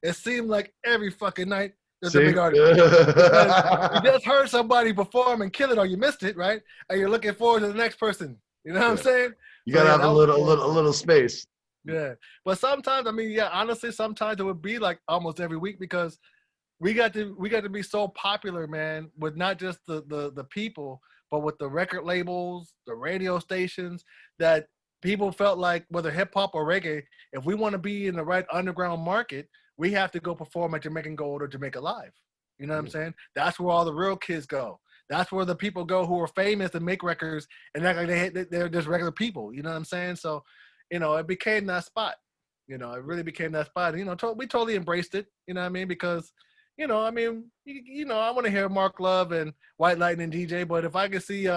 it seemed like every fucking night there's a see, big artist because you just heard somebody perform and kill it, or you missed it, right? And you're looking forward to the next person. You know what I'm yeah, saying? you So gotta yeah, have that was a formula. little space. Yeah, but sometimes, I mean, yeah, honestly, sometimes it would be like almost every week because we got to be so popular, man, with not just the people, but with the record labels, the radio stations, that people felt like whether hip hop or reggae, if we want to be in the right underground market, we have to go perform at Jamaican Gold or Jamaica Live. You know what I'm Yeah. saying? That's where all the real kids go. That's where the people go who are famous and make records and act like they're just regular people. You know what I'm saying? So, it became that spot. It really became that spot. We totally embraced it. You know what I mean? Because I mean, I want to hear Mark Love and White Lightning DJ, but if I could see,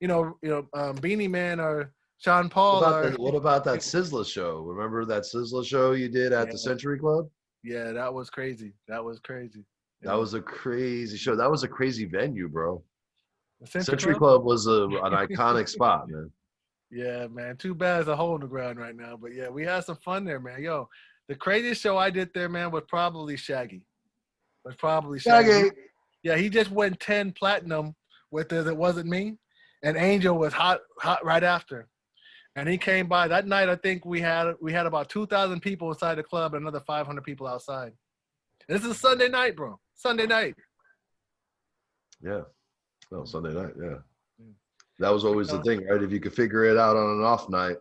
Beanie Man or Sean Paul or What about that Sizzler show? Remember that Sizzler show you did at yeah, the Century Club? yeah, that was crazy. That was crazy. That was a crazy show. That was a crazy venue, bro. The Century Century Club. Club was an iconic spot, man. Yeah, man. Too bad it's a hole in the ground right now, but yeah, we had some fun there, man. Yo, the craziest show I did there, man, was probably Shaggy. Was probably Shaggy. Shaggy. Yeah, he just went 10 platinum with It Wasn't Me, and Angel was hot right after. And he came by that night. I think we had about 2,000 people inside the club and another 500 people outside. And this is Sunday night, bro. Sunday night. Yeah. No, Sunday night. Yeah. Mm. That was always the thing, right? If you could figure it out on an off night,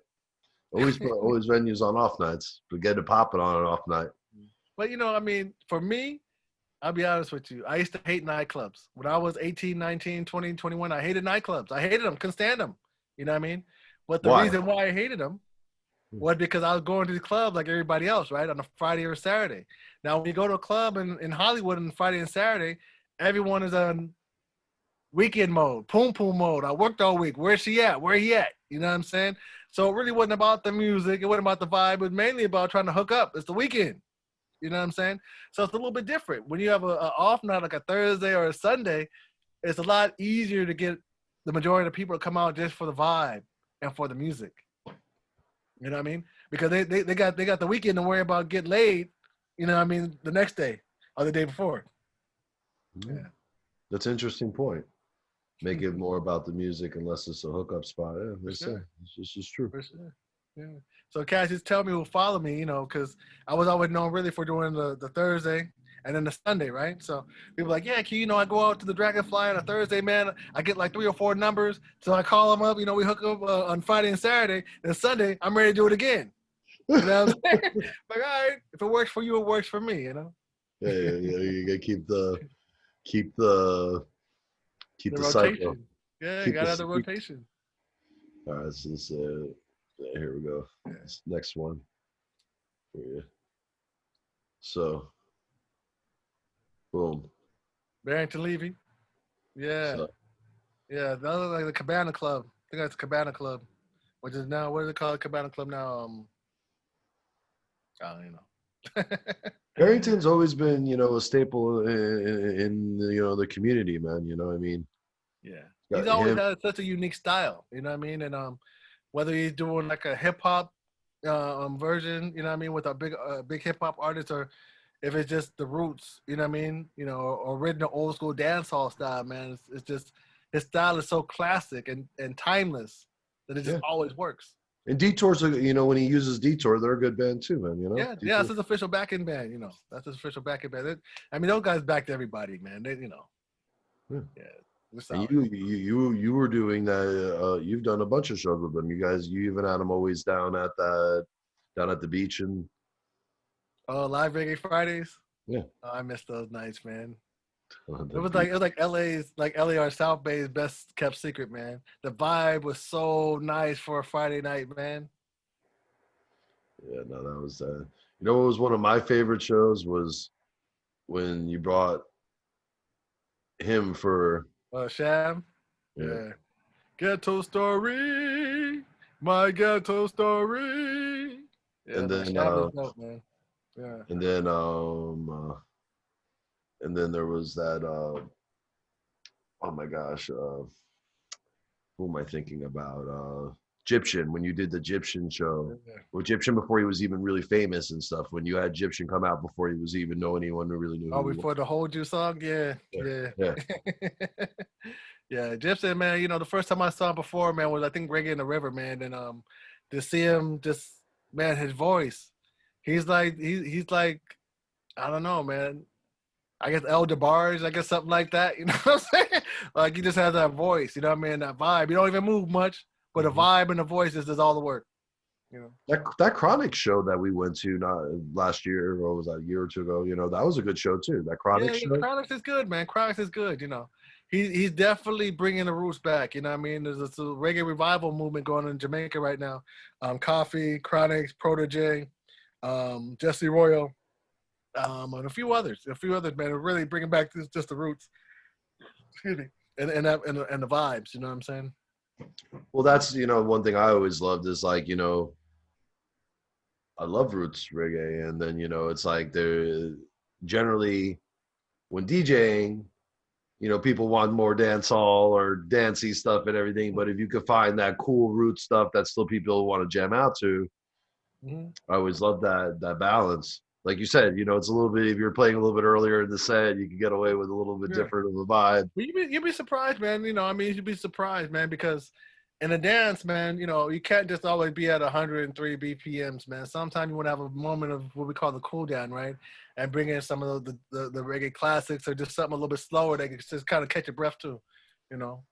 always venues on off nights, but get it popping on an off night. But I mean, for me, I'll be honest with you. I used to hate nightclubs. When I was 18, 19, 20, 21, I hated nightclubs. I hated them, couldn't stand them. You know what I mean? But the Why? reason why I hated them was because I was going to the club like everybody else, right? On a Friday or Saturday. Now, when you go to a club in Hollywood on Friday and Saturday, everyone is on weekend mode, poom poom mode. I worked all week. Where's she at? Where he at? You know what I'm saying? So it really wasn't about the music. It wasn't about the vibe. It was mainly about trying to hook up. It's the weekend. You know what I'm saying? So it's a little bit different. When you have a off night like a Thursday or a Sunday, it's a lot easier to get the majority of the people to come out just for the vibe and for the music. You know what I mean? Because they got the weekend to worry about getting laid, you know what I mean, the next day or the day before. Yeah. That's an interesting point. Make it more about the music and less it's a hookup spot. Yeah, that's sure. This is true. For sure. Yeah. So Cash, just tell me who follow me, because I was always known really for doing the Thursday and then the Sunday, right? So people like, yeah, Q, I go out to the Dragonfly on a Thursday, man. I get like 3 or 4 numbers. So I call them up, we hook up on Friday and Saturday. And Sunday, I'm ready to do it again. You know what I'm saying? Like, all right, if it works for you, it works for me, Yeah, you gotta keep The the cycle. rotation. Yeah, you Keep got to the have the rotation. All right, this is here we go. This next one for you. So, boom. Barrington Levy. Yeah. So, Yeah, that was like the Cabana Club. I think that's Cabana Club, which is now, what is it called? Cabana Club now? I don't know. Barrington's always been, a staple in the community, man. You know what I mean? Yeah, he's Got always him. had such a unique style. You know what I mean? And whether he's doing like a hip hop version, you know what I mean, with a big hip hop artist, or if it's just the roots, you know what I mean, or original old school dance hall style, man. It's just his style is so classic and timeless that it just Yeah. always works. And Detours, when he uses Detour, they're a good band too, man. Yeah, Detour. that's his official backing band. That's his official backing band. I mean, those guys backed everybody, man. Yeah. Yeah. And you were doing that. You've done a bunch of shows with them. You even had them always down at the beach and Live Reggae Fridays. yeah. Oh, I miss those nights, man. On It the was beach. like LA or South Bay's best kept secret, man. The vibe was so nice for a Friday night, man. Yeah, no, that was what was one of my favorite shows was when you brought him for Sham. yeah, Yeah. Ghetto story. My ghetto story. Yeah, and man. then Sham is dope, man. Yeah. and then and then there was that oh my gosh, who am I thinking about? Egyptian, when you did the Egyptian show. Yeah. Well, Egyptian before he was even really famous and stuff. When you had Egyptian come out before he was even know anyone who really knew Oh, who he was. before the Hold You song? Yeah. Yeah, Yeah. yeah. Yeah. Gypsy, man, the first time I saw him before, man, was I think Reggae in the River, man. And to see him just, man, his voice. He's like, I don't know, man. I guess elder bars, I guess something like that. You know what I'm saying? Like he just has that voice, you know what I mean? That vibe. You don't even move much, but the Mhm. vibe and the voice just does all the work. You know. That Chronic show that we went to not last year or was that a year or two ago, that was a good show too. That Chronic Yeah, show. Chronix is good, man. Chronix is good. He's definitely bringing the roots back. You know what I mean? There's a reggae revival movement going on in Jamaica right now. Coffee, Chronix, Protege, Jesse Royal, and a few others. Man, are really bringing back just the roots. Excuse me. And the vibes. You know what I'm saying? Well, that's one thing I always loved is like I love roots reggae, and then it's like they're generally when DJing, people want more dance hall or dancey stuff and everything. But if you could find that cool root stuff that still people want to jam out to, Mm-hmm. I always love that balance. Like you said, it's a little bit. If you're playing a little bit earlier in the set, you can get away with a little bit Yeah. different of a vibe. Well, you'd be surprised, man. You'd be surprised, man, because in a dance, man, you can't just always be at 103 BPMs, man. Sometimes you want to have a moment of what we call the cool down, right? And bring in some of the reggae classics or just something a little bit slower that can just kind of catch your breath too, you know.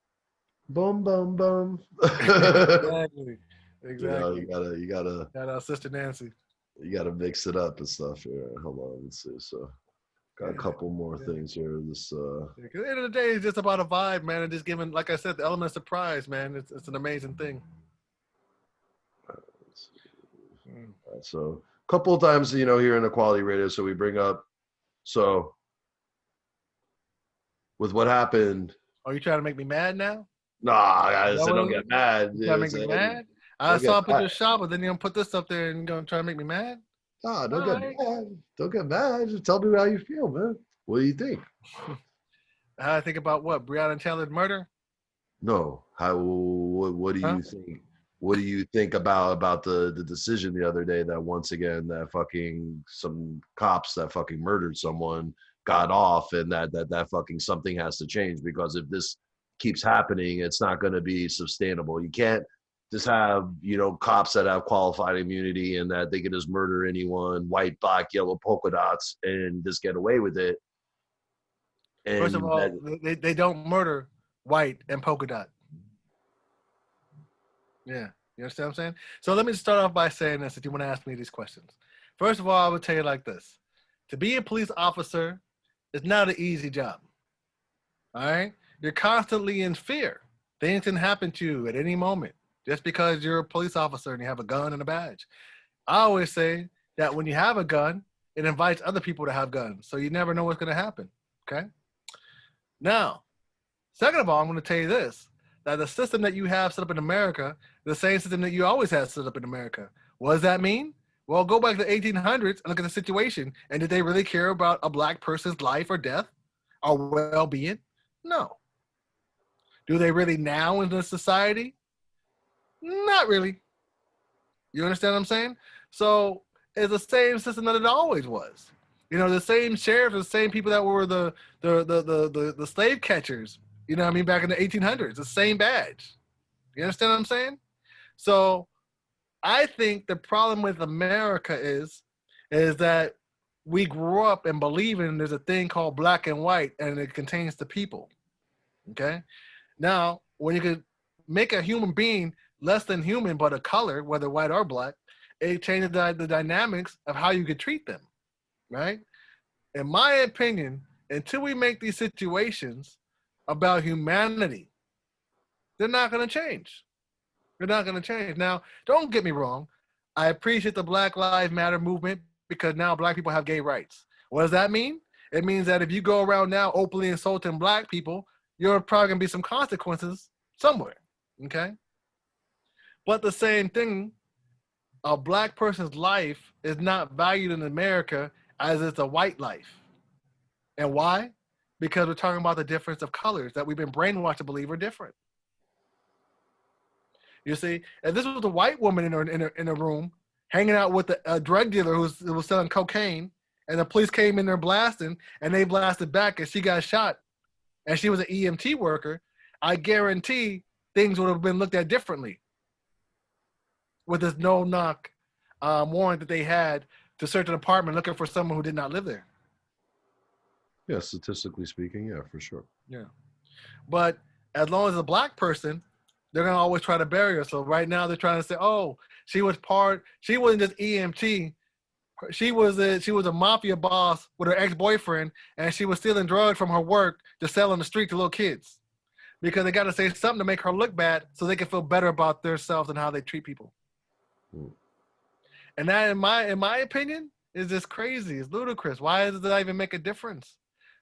Boom, boom, boom. Exactly. You Exactly. gotta Shout out Sister Nancy. mix it up and stuff here. Hold on, let's see. So got a Yeah. couple more Yeah. things here. This At the end of the day, it's just about a vibe, man, and just giving, like I said, the element of surprise, man. It's an amazing thing. let's see. All right, so a couple of times, here in the quality radio, so we bring up so with what happened. Are you trying to make me mad now? Nah, I said don't get mad. You trying to make me mad? I Don't get saw him put mad. your shop, but then you're gonna put this up there and you're gonna try to make me mad? Nah, don't All get right. mad. Don't get mad. Just tell me how you feel, man. What do you think? How I think about what? Breonna Taylor's murder? No. What do Huh? you think? What do you think about the decision the other day that once again that fucking some cops that fucking murdered someone got off and that fucking something has to change because if this keeps happening, it's not going to be sustainable. You can't just have cops that have qualified immunity and that they can just murder anyone, white, black, yellow, polka dots, and just get away with it. First of And all, that they don't murder white and polka dot. Yeah. You understand what I'm saying? So let me start off by saying this if you want to ask me these questions. First of all, I would tell you like this. To be a police officer is not an easy job. All right? You're constantly in fear. Things can happen to you at any moment just because you're a police officer and you have a gun and a badge. I always say that when you have a gun, it invites other people to have guns. So you never know what's going to happen. Okay? Now, second of all, I'm going to tell you this, that the system that you have set up in America, the same system that you always had set up in America. What does that mean? Well, go back to the 1800s and look at the situation. And did they really care about a black person's life or death or well-being? No. Do they really now in the society? Not really. You understand what I'm saying? So it's the same system that it always was. The same sheriffs, the same people that were the slave catchers, what I mean, back in the 1800s, the same badge. You understand what I'm saying? So I think the problem with America is that we grew up and believing there's a thing called black and white and it contains the people. Okay? Now, when you could make a human being less than human but a color, whether white or black, it changes the dynamics of how you could treat them, right? In my opinion, until we make these situations about humanity, they're not going to change. They're not going to change. Now, don't get me wrong. I appreciate the Black Lives Matter movement because now black people have gay rights. What does that mean? it means that if you go around now openly insulting black people, you're probably gonna be some consequences somewhere. Okay. But the same thing, a black person's life is not valued in America as it's a white life. And why? Because we're talking about the difference of colors that we've been brainwashed to believe are different. You see, if this was a white woman in a room hanging out with a drug dealer who was selling cocaine, and the police came in there blasting, and they blasted back, and she got shot, and she was an EMT worker, I guarantee things would have been looked at differently with this no-knock warrant that they had to search an apartment looking for someone who did not live there. Yeah, statistically speaking, yeah, for sure. Yeah. But as long as a black person, they're going to always try to bury her. So right now they're trying to say, oh, she wasn't just EMT. She was a mafia boss with her ex-boyfriend, and she was stealing drugs from her work to sell on the street to little kids. Because they got to say something to make her look bad so they can feel better about themselves and how they treat people. And that, in my opinion, is just crazy. It's ludicrous. Why does that even make a difference?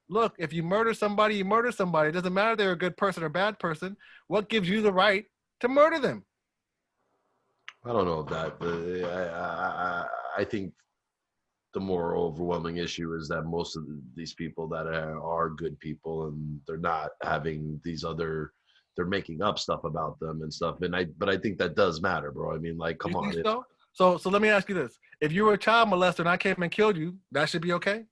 Look, if you murder somebody, you murder somebody. It doesn't matter if they're a good person or a bad person. What gives you the right to murder them? I don't know that, but I think the more overwhelming issue is that most of these people that are good people, and they're not having these other, they're making up stuff about them and stuff. But I think that does matter, bro. I mean, like, come You on. think so? So let me ask you this: if you were a child molester and I came and killed you, that should be okay?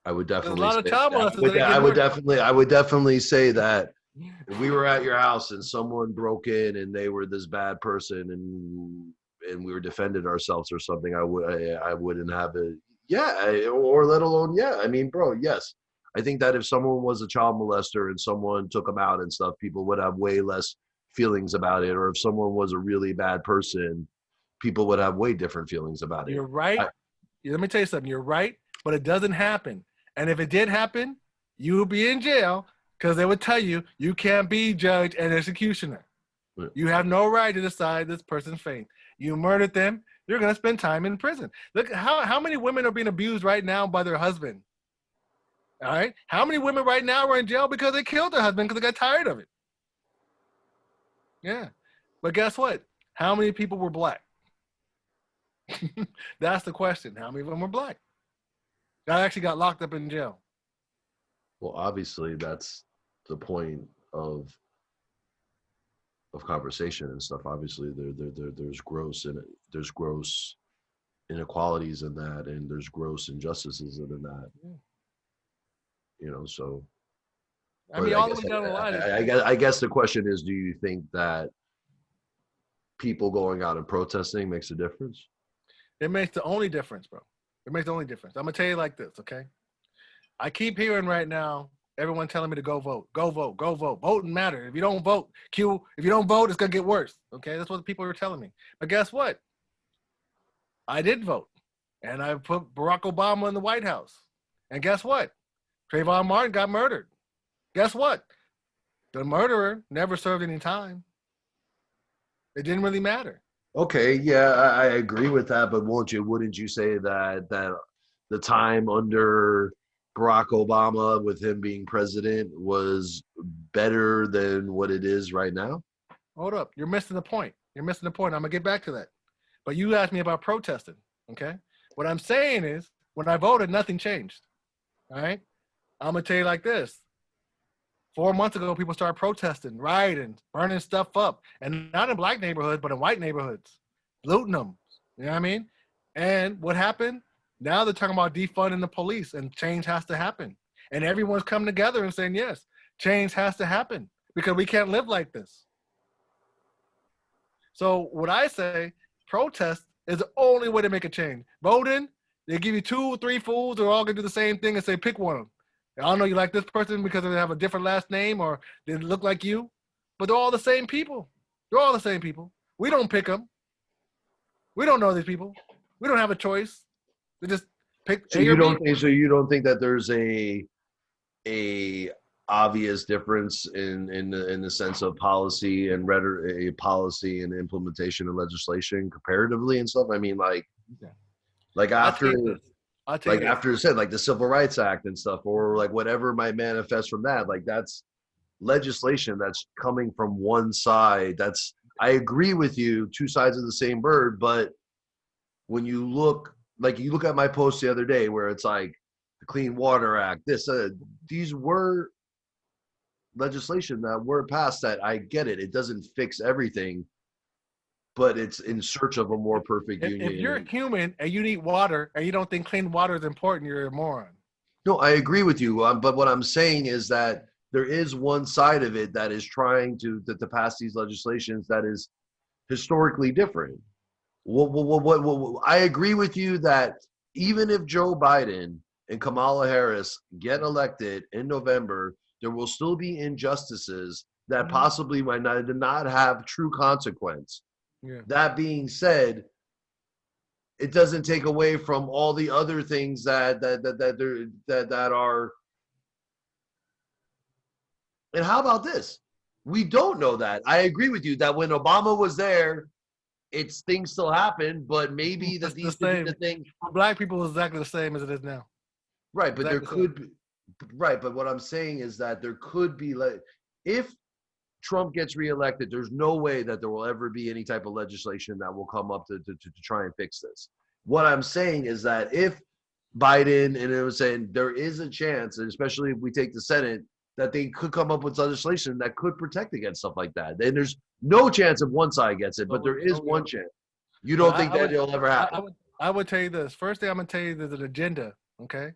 I would definitely. There's a lot of child molesters that I would definitely say that if we were at your house and someone broke in and they were this bad person and we were defending ourselves or something, I wouldn't have it. Yeah, or let alone, yeah. I mean, bro, yes. I think that if someone was a child molester and someone took them out and stuff, people would have way less feelings about it. Or if someone was a really bad person, people would have way different feelings about it. You're right. Let me tell you something. You're right, but it doesn't happen. And if it did happen, you would be in jail because they would tell you you can't be judge and executioner. Yeah. You have no right to decide this person's fate. You murdered them. You're going to spend time in prison. Look, how many women are being abused right now by their husband? All right. How many women right now are in jail because they killed their husband because they got tired of it? Yeah. But guess what? How many people were black? That's the question. How many of them were black? I actually got locked up in jail. Well, obviously, that's the point of conversation and stuff. Obviously, there's gross inequalities in that, and there's gross injustices in that. Yeah. You know, so. I mean, all the way down the line. I guess the question is, do you think that people going out and protesting makes a difference? It makes the only difference, bro. It makes the only difference. I'm going to tell you like this, okay? I keep hearing right now, everyone telling me to go vote. Go vote. Go vote. Voting matters. If you don't vote, if you don't vote, it's going to get worse, okay? That's what the people are telling me. But guess what? I did vote. And I put Barack Obama in the White House. And guess what? Trayvon Martin got murdered. Guess what? The murderer never served any time. It didn't really matter. Okay, yeah, I agree with that, but wouldn't you say that the time under Barack Obama with him being president was better than what it is right now? Hold up. You're missing the point. I'm going to get back to that. But you asked me about protesting, okay? What I'm saying is when I voted, nothing changed, all right? I'm going to tell you like this. 4 months ago, people started protesting, rioting, burning stuff up, and not in black neighborhoods, but in white neighborhoods, looting them. You know what I mean? And what happened? Now they're talking about defunding the police, and change has to happen. And everyone's coming together and saying, yes, change has to happen because we can't live like this. So what I say, protest is the only way to make a change. Voting, they give you 2 or 3 fools who are all going to do the same thing and say, pick one of them. I don't know you like this person because they have a different last name or they look like you, but they're all the same people. They're all the same people. We don't pick them. We don't know these people. We don't have a choice. They just pick. So you don't think that there's a obvious difference in the sense of policy and policy and implementation of legislation comparatively and stuff? I mean, like after I'll tell you Like this. after it said, like the Civil Rights Act and stuff, or like whatever might manifest from that. Like that's legislation that's coming from one side. That's I agree with you, two sides of the same bird. But when you look, like you look at my post the other day, where it's like the Clean Water Act, these were legislation that were passed. That I get it. It doesn't fix everything, but it's in search of a more perfect If you're union. human and you need water and you don't think clean water is important, you're a moron. No, I agree with you. But what I'm saying is that there is one side of it that is trying to pass these legislations that is historically different. I agree with you that even if Joe Biden and Kamala Harris get elected in November, there will still be injustices that Mhm. possibly might not have true consequence. Yeah. That being said, it doesn't take away from all the other things that are. And how about this? We don't know that. I agree with you that when Obama was there, it's things still happen, but maybe that It's the these could be the same. thing. For black people, it's exactly the same as it is now. Right, but there Exactly the same. could be right, but what I'm saying is that there could be like if Trump gets reelected, there's no way that there will ever be any type of legislation that will come up to try and fix this. What I'm saying is that if Biden and it was saying there is a chance, and especially if we take the Senate, that they could come up with legislation that could protect against stuff like that. Then there's no chance if one side gets it, but there is So one chance. You but don't think I that would, it'll ever I, happen? I would, I would tell you this. First thing I'm gonna tell you, there's an agenda. Okay,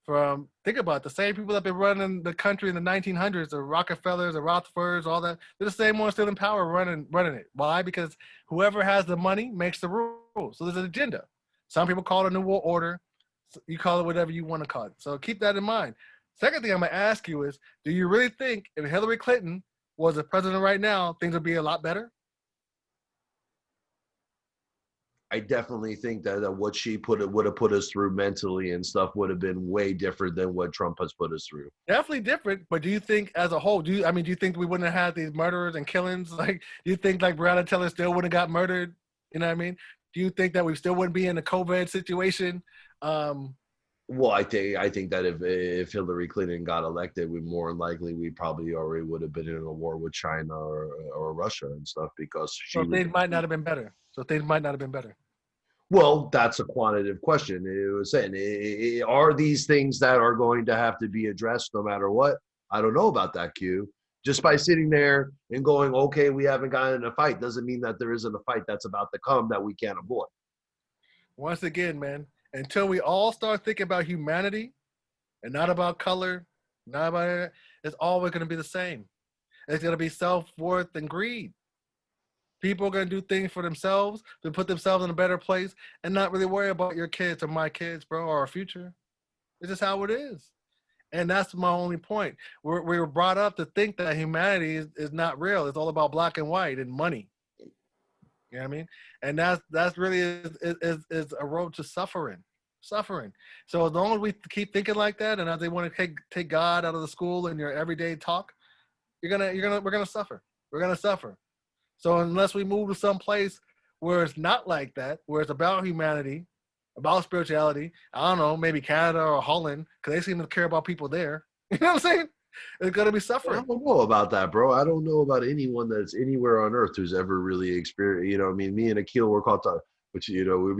from think about it, the same people that been running the country in the 1900s, the Rockefellers, the Rothschilds, all that. They're the same ones still in power, running it. Why? Because whoever has the money makes the rules. So there's an agenda. Some people call it a new world order. You call it whatever you want to call it. So keep that in mind. Second thing I'm gonna ask you is, do you really think if Hillary Clinton was the president right now, things would be a lot better? I definitely think that what she would have put us through mentally and stuff would have been way different than what Trump has put us through. Definitely different, but do you think as a whole, do you think we wouldn't have had these murderers and killings? Like, do you think like Breonna Taylor still would have got murdered? You know what I mean? Do you think that we still wouldn't be in a COVID situation? Um, Well, I think that if Hillary Clinton got elected, we more than likely we probably already would have been in a war with China or Russia and stuff because so she would. things might not have been better. So things might not have been better. Well, that's a quantitative question. It was saying, are these things that are going to have to be addressed no matter what? I don't know about that, Q. Just by sitting there and going, okay, we haven't gotten in a fight doesn't mean that there isn't a fight that's about to come that we can't avoid. Once again, man, until we all start thinking about humanity and not about color, not about it, it's always going to be the same. It's going to be self-worth and greed. People are going to do things for themselves to put themselves in a better place and not really worry about your kids or my kids, bro, or our future. It's just how it is. And that's my only point. We were brought up to think that humanity is not real. It's all about black and white and money. You know what I mean? And that's really is a road to suffering. Suffering. So as long as we keep thinking like that and as they want to take God out of the school in your everyday talk, we're gonna suffer. We're gonna suffer. So unless we move to some place where it's not like that, where it's about humanity, about spirituality, I don't know, maybe Canada or Holland, because they seem to care about people there. You know what I'm saying? It's gonna be I suffering. don't know about that, bro. I don't know about anyone that's anywhere on earth who's ever really experienced. I mean, me and Akil were caught up, but me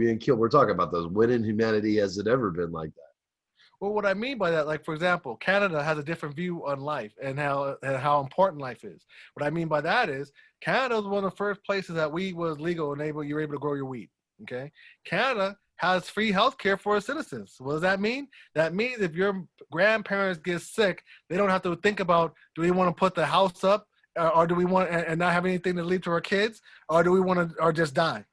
and Akil we're talking about those. When in humanity has it ever been like that? Well, what I mean by that, like for example, Canada has a different view on life and how important life is. What I mean by that is Canada is one of the first places that weed was legal and you're able to grow your weed. Okay, Canada has free health care for its citizens. What does that mean? That means if your grandparents get sick, they don't have to think about do we want to put the house up or do we want and not have anything to leave to our kids or do we want to or just die?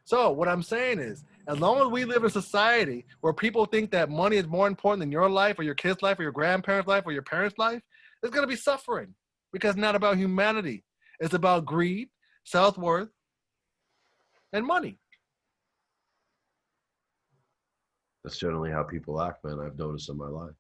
So what I'm saying is, as long as we live in a society where people think that money is more important than your life or your kid's life or your grandparents' life or your parents' life, there's going to be suffering because it's not about humanity. It's about greed, self-worth, and money. That's generally how people act, man. I've noticed in my life.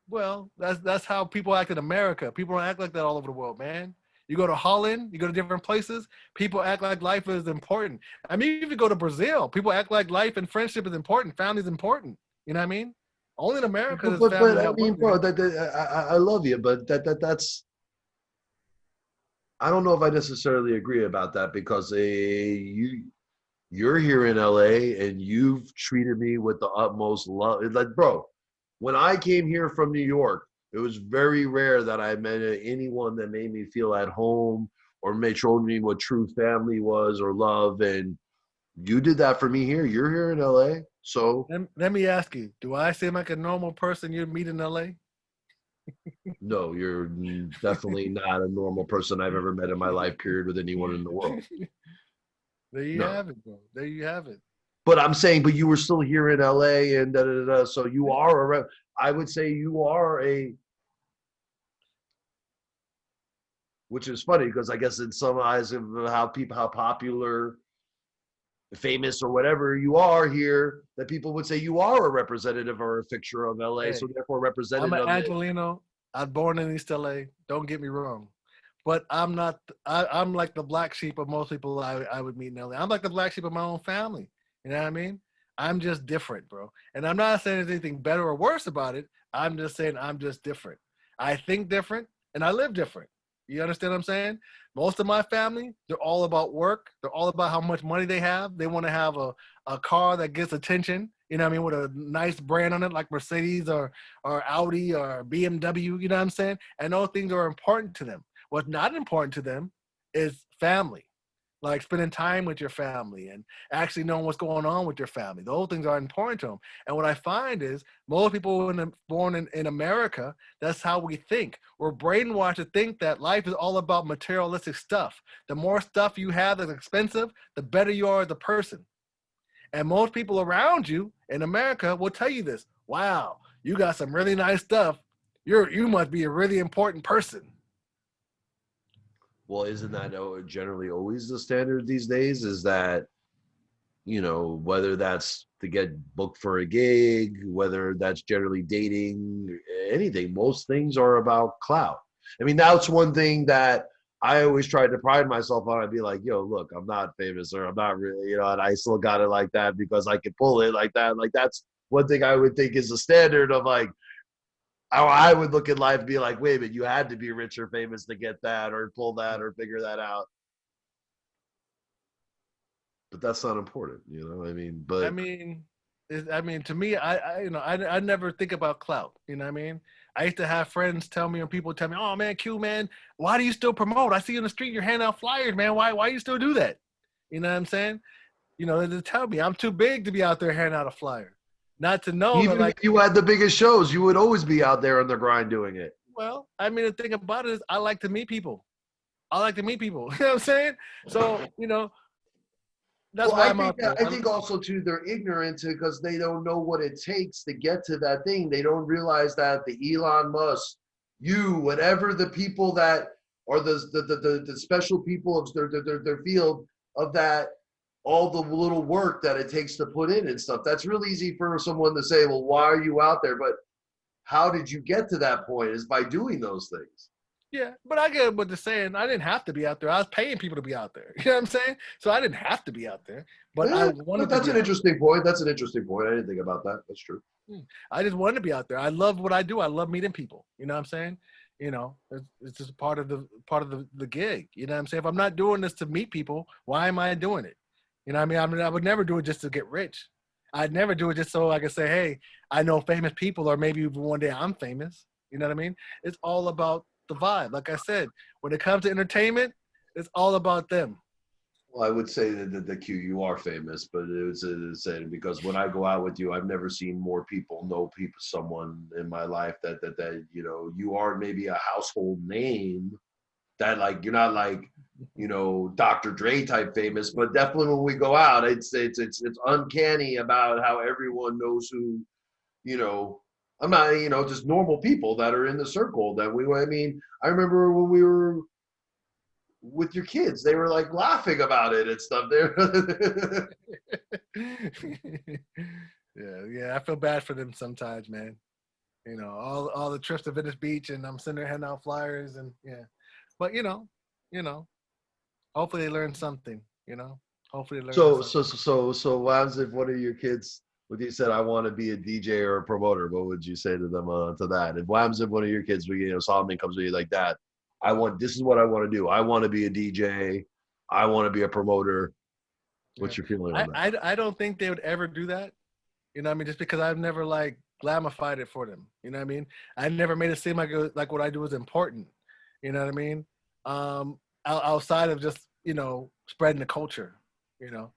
Well, that's how people act in America. People don't act like that all over the world, man. You go to Holland, you go to different places, people act like life is important. I mean, if you go to Brazil, people act like life and friendship is important, family is important. You know what I mean? Only in America does family But I not work mean, like bro, that. I love you, but that's I don't know if I necessarily agree about that because you're here in LA and you've treated me with the utmost love. It's like, bro, when I came here from New York, it was very rare that I met anyone that made me feel at home or made showed me what true family was or love. And you did that for me here. You're here in LA. So Let me ask you, do I seem like a normal person you'd meet in LA? no, you're definitely not a normal person I've ever met in my life, period, with anyone in the world. There you No. have it, bro. There you have it. But I'm saying, but you were still here in LA and da da da. So you Yeah. are I would say you are a, which is funny because I guess in some eyes of how popular, famous or whatever you are here, that people would say you are a representative or a fixture of LA. So Hey, therefore, I'm representative an of it. Angelino. I was born in East LA. Don't get me wrong. But I'm not, I'm like the black sheep of most people I would meet in LA. I'm like the black sheep of my own family. You know what I mean? I'm just different, bro. And I'm not saying there's anything better or worse about it. I'm just saying I'm just different. I think different and I live different. You understand what I'm saying? Most of my family, they're all about work. They're all about how much money they have. They want to have a car that gets attention, you know what I mean, with a nice brand on it like Mercedes or Audi or BMW, you know what I'm saying? And those things are important to them. What's not important to them is family, like spending time with your family and actually knowing what's going on with your family. Those things are important to them. And what I find is most people born in America, that's how we think. We're brainwashed to think that life is all about materialistic stuff. The more stuff you have that's expensive, the better you are as a person. And most people around you in America will tell you this. Wow, you got some really nice stuff. You must be a really important person. Well, isn't that generally always the standard these days? Is that, whether that's to get booked for a gig, whether that's generally dating, anything, most things are about clout. I mean, that's one thing that I always tried to pride myself on. I'd be like, yo, look, I'm not famous or I'm not really, and I still got it like that because I can pull it like that. Like, that's one thing I would think is a standard of like, how I would look at life and be like, wait a minute, you had to be rich or famous to get that or pull that or figure that out. But that's not important, I mean, I but mean, to me, I never think about clout. You know what I mean? I used to have friends tell me, or people tell me, "Oh man, Q man, why do you still promote? I see you in the street, you're handing out flyers, man. Why you still do that?" You know what I'm saying? They tell me I'm too big to be out there handing out a flyer. Not to know that, even when like, you had the biggest shows, you would always be out there on the grind doing it. well, I mean, the thing about it is, I like to meet people. I like to meet people. You know what I'm saying? So, that's Well, why I'm out there. I think also too they're ignorant because they don't know what it takes to get to that thing. They don't realize that the Elon Musk, whatever the people that are the special people of their field of that, all the little work that it takes to put in and stuff. That's real easy for someone to say, well, why are you out there? But how did you get to that point? Is by doing those things. Yeah, but I get what they're saying. I didn't have to be out there. I was paying people to be out there. You know what I'm saying? So I didn't have to be out there, but I Yeah, wanted but to that's be an out interesting point. That's an interesting point. I didn't think about that. That's true. there. I just wanted to be out there. I love what I do. I love meeting people. You know what I'm saying? It's just part of the gig. You know what I'm saying? If I'm not doing this to meet people, why am I doing it? You know what I mean? I would never do it just to get rich. I'd never do it just so I could say, hey, I know famous people, or maybe one day I'm famous. You know what I mean? It's all about the vibe. Like I said, when it comes to entertainment, it's all about them. Well, I would say that the Q you are famous, but it's saying because when I go out with you, I've never seen more people know people someone in my life that you are maybe a household name that like you're not like Dr. Dre type famous, but definitely when we go out, it's uncanny about how everyone knows who you know. I'm not just normal people that are in the circle that we. I mean, I remember when we were with your kids. They were like laughing about it and stuff. There. Yeah. I feel bad for them sometimes, man. All the trips to Venice Beach, and I'm sitting there handing out flyers, and yeah. But you know, hopefully they learn something. You know, hopefully they learn So, something. what happens if one of your kids, when you said, I want to be a DJ or a promoter, what would you say to them to that? If what happens if one of your kids, Solomon comes to you like that, this is what I want to do. I want to be a DJ. I want to be a promoter. Yeah. What's your feeling on that? I don't think they would ever do that. You know what I mean? Just because I've never like glamified it for them. You know what I mean? I never made it seem like like what I do is important. You know what I mean? Outside of just, spreading the culture, you know.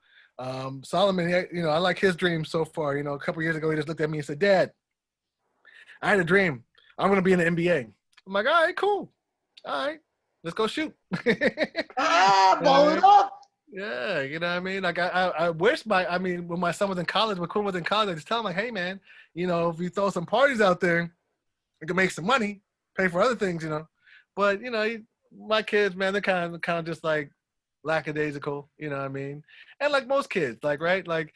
Solomon, I like his dream so far. A couple years ago, he just looked at me and said, Dad, I had a dream. I'm going to be in the NBA. I'm like, all right, cool. All right, let's go shoot. Ball it up. Yeah, you know what I mean? Like I wish when my son was in college, when Quinn was in college, I just tell him like, hey man, if you throw some parties out there, you can make some money, pay for other things, But my kids, man, they're kind of just like lackadaisical, you know what I mean? And like most kids, like right, like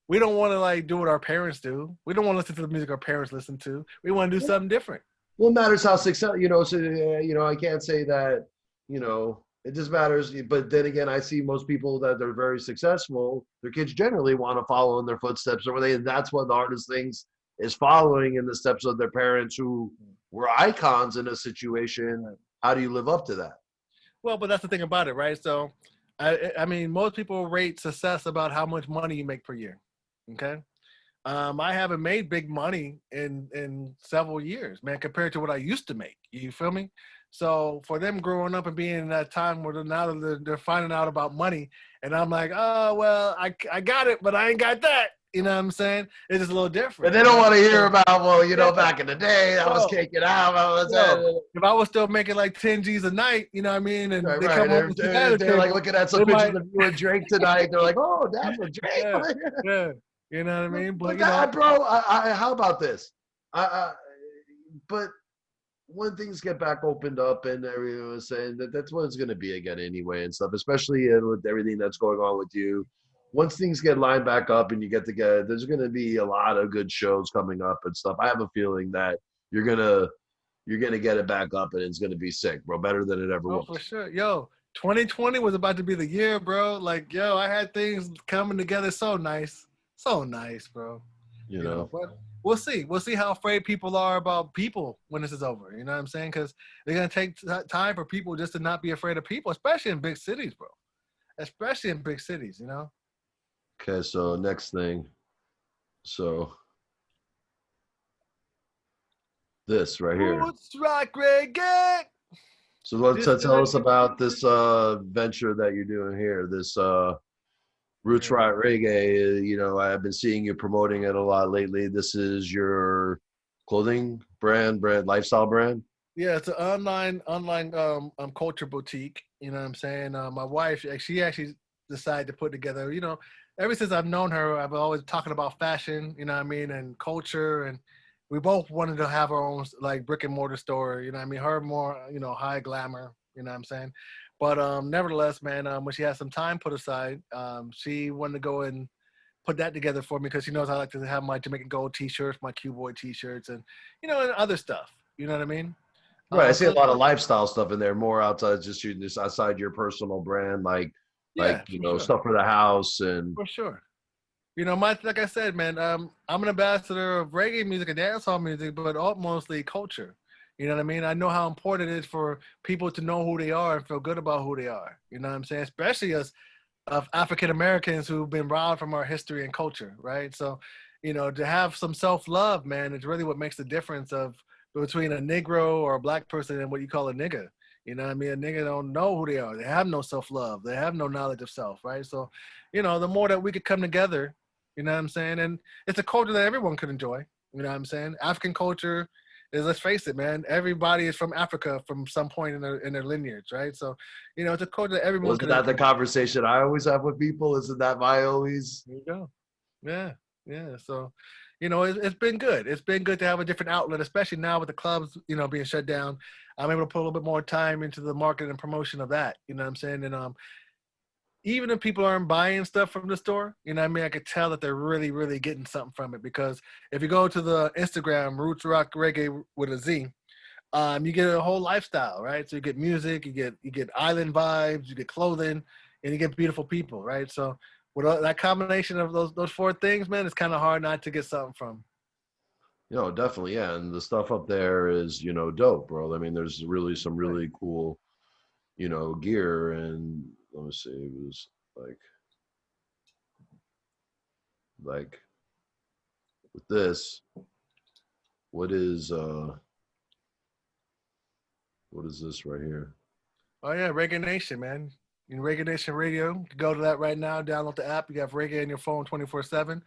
we don't want to like do what our parents do. We don't want to listen to the music our parents listen to. We want to do something different. Well, it matters how successful, so, I can't say that, it just matters. But then again, I see most people that are very successful, their kids generally want to follow in their footsteps, and that's what the hardest things is, following in the steps of their parents who were icons in a situation. How do you live up to that? Well, but that's the thing about it, right? So, I mean, most people rate success about how much money you make per year. Okay. I haven't made big money in several years, man, compared to what I used to make. You feel me? So for them growing up and being in that time where now they're finding out about money, and I'm like, oh well, I got it, but I ain't got that. You know what I'm saying? It's just a little different. And they don't want to hear about, back in the day, I was taking out. If I was still making like 10 G's a night, you know what I mean? And right, they right. come home with They're like looking at some pictures of you and Drake tonight. They're like, oh, that's what Drake. Yeah. You know what I mean? But that, bro, how about this? But when things get back opened up and everyone was saying that's what it's going to be again anyway and stuff, especially with everything that's going on with you. Once things get lined back up and you get together, there's going to be a lot of good shows coming up and stuff. I have a feeling that you're gonna get it back up and it's gonna be sick, bro. Better than it ever was. For sure. Yo, 2020 was about to be the year, bro. Like, yo, I had things coming together so nice. So nice, bro. You know? But we'll see. We'll see how afraid people are about people when this is over. You know what I'm saying? Because they're going to take time for people just to not be afraid of people, especially in big cities, bro. Especially in big cities, Okay, so next thing. So this right here. Roots rock reggae. So let's tell us about this venture that you're doing here. This Roots Rock Reggae. I've been seeing you promoting it a lot lately. This is your clothing brand, lifestyle brand. Yeah, it's an online culture boutique. You know what I'm saying? My wife, she actually decided to put together. Ever since I've known her, I've always talking about fashion. You know what I mean, and culture, and we both wanted to have our own like brick and mortar store. You know what I mean? Her more, high glamour. You know what I'm saying? But nevertheless, man, when she had some time put aside, she wanted to go and put that together for me because she knows I like to have my Jamaican Gold T-shirts, my Bwoy T-shirts, and and other stuff. You know what I mean? Right. I see a lot of lifestyle stuff in there, more outside just outside your personal brand, like sure. stuff for the house and for sure. Like I said, man, I'm an ambassador of reggae music and dancehall music, but mostly culture. You know what I mean? I know how important it is for people to know who they are and feel good about who they are. You know what I'm saying? Especially as of African Americans who've been robbed from our history and culture, right? So, to have some self-love, man, it's really what makes the difference between a Negro or a black person and what you call a nigga. You know what I mean? A nigga don't know who they are. They have no self-love. They have no knowledge of self, right? So, the more that we could come together, you know what I'm saying? And it's a culture that everyone could enjoy. You know what I'm saying? African culture is, let's face it, man, everybody is from Africa from some point in their lineage, right? So, it's a culture that everyone Wasn't that the conversation I always have with people? Isn't that my always? There you go. Yeah. So, it's been good. It's been good to have a different outlet, especially now with the clubs, being shut down. I'm able to put a little bit more time into the market and promotion of that. You know what I'm saying? And even if people aren't buying stuff from the store, you know what I mean? I could tell that they're really, really getting something from it because if you go to the Instagram, Roots Rock Reggae with a Z, you get a whole lifestyle, right? So you get music, you get island vibes, you get clothing, and you get beautiful people, right? So with that combination of those four things, man, it's kind of hard not to get something from. Definitely, yeah. And the stuff up there is, dope, bro. I mean, there's really some Right. really cool, gear. And let me see, it was like with this, what is this right here? Oh yeah, Reggae Nation, man. In Reggae Nation Radio, you can go to that right now. Download the app. You have Reggae in your phone 24/7.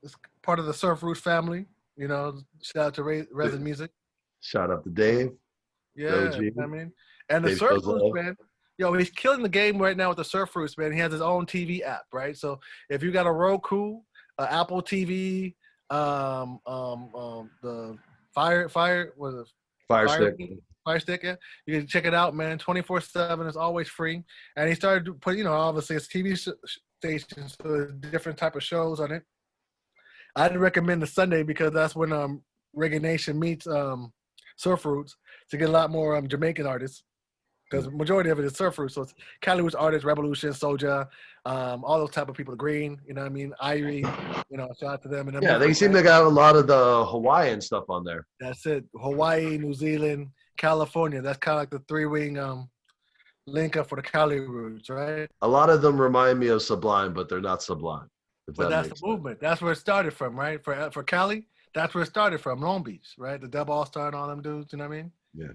It's part of the Surf Roots family. Shout out to Resin Music. Shout out to Dave, the Yeah, OG. I mean, and the Dave Surf shows Roots, love. man. He's killing the game right now with the Surf Roots, man. He has his own TV app, right? So if you got a Roku, Apple TV, the was it Fire Fire Stick. Fire Stick, yeah, you can check it out, man. 24/7 is always free, and he started to put, obviously it's TV stations, so there's different type of shows on it. I'd recommend the Sunday because that's when Reggae Nation meets Surf Roots to get a lot more Jamaican artists because majority of it is surf roots. So it's Cali Roots artists, Revolution, Soja, all those type of people. The Green, you know what I mean? Irie, shout out to them and their Yeah, they movement, seem man. to got a lot of the Hawaiian stuff on there. That's it. Hawaii, New Zealand, California. That's kind of like the three-wing link up for the Cali Roots, right? A lot of them remind me of Sublime, but they're not Sublime, if But that that's the makes sense. movement. That's where it started from, right? For Cali, that's where it started from, Long Beach, right? The Dub All Star and all them dudes, you know what I mean? Yeah.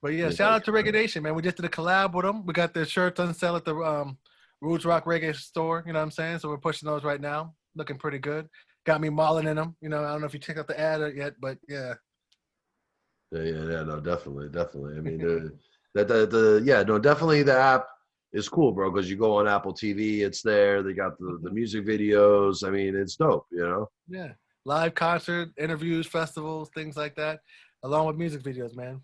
But yeah, Yeah, shout out to Reggae Nation, man. We just did a collab with them. We got their shirts on sale at the Roots Rock Reggae store. You know what I'm saying? So we're pushing those right now. Looking pretty good. Got me mauling in them. I don't know if you checked out the ad yet, but yeah. Yeah. No, definitely. I mean, definitely the app is cool, bro. Because you go on Apple TV, it's there. They got the music videos. I mean, it's dope. Yeah. Live concert, interviews, festivals, things like that, along with music videos, man.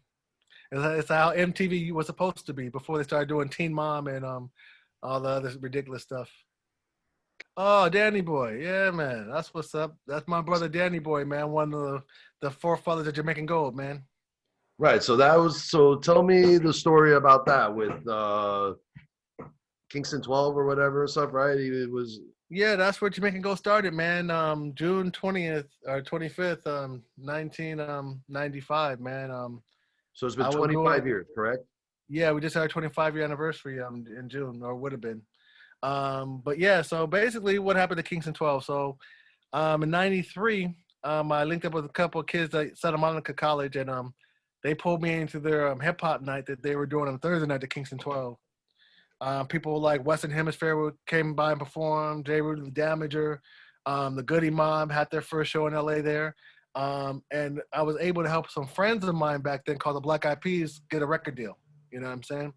It's how MTV was supposed to be before they started doing Teen Mom and all the other ridiculous stuff. Oh, Danny Boy. Yeah, man. That's what's up. That's my brother Danny Boy, man. One of the forefathers of Jamaican Gold, man. Right. So tell me the story about that with Kingston 12 or whatever stuff, right? It was. Yeah, that's where Jamaican Gold started, man. June 20th or 25th, 1995, man. So it's been I was doing 25 years, correct? Yeah, we just had our 25-year anniversary in June, or would have been. But yeah, so basically what happened to Kingston 12. So in 93, I linked up with a couple of kids at Santa Monica College, and they pulled me into their hip hop night that they were doing on Thursday night at Kingston 12. People like Western Hemisphere came by and performed. J. Rudy the Damager, the Goody Mob had their first show in LA there. And I was able to help some friends of mine back then called the Black Eyed Peas get a record deal. You know what I'm saying?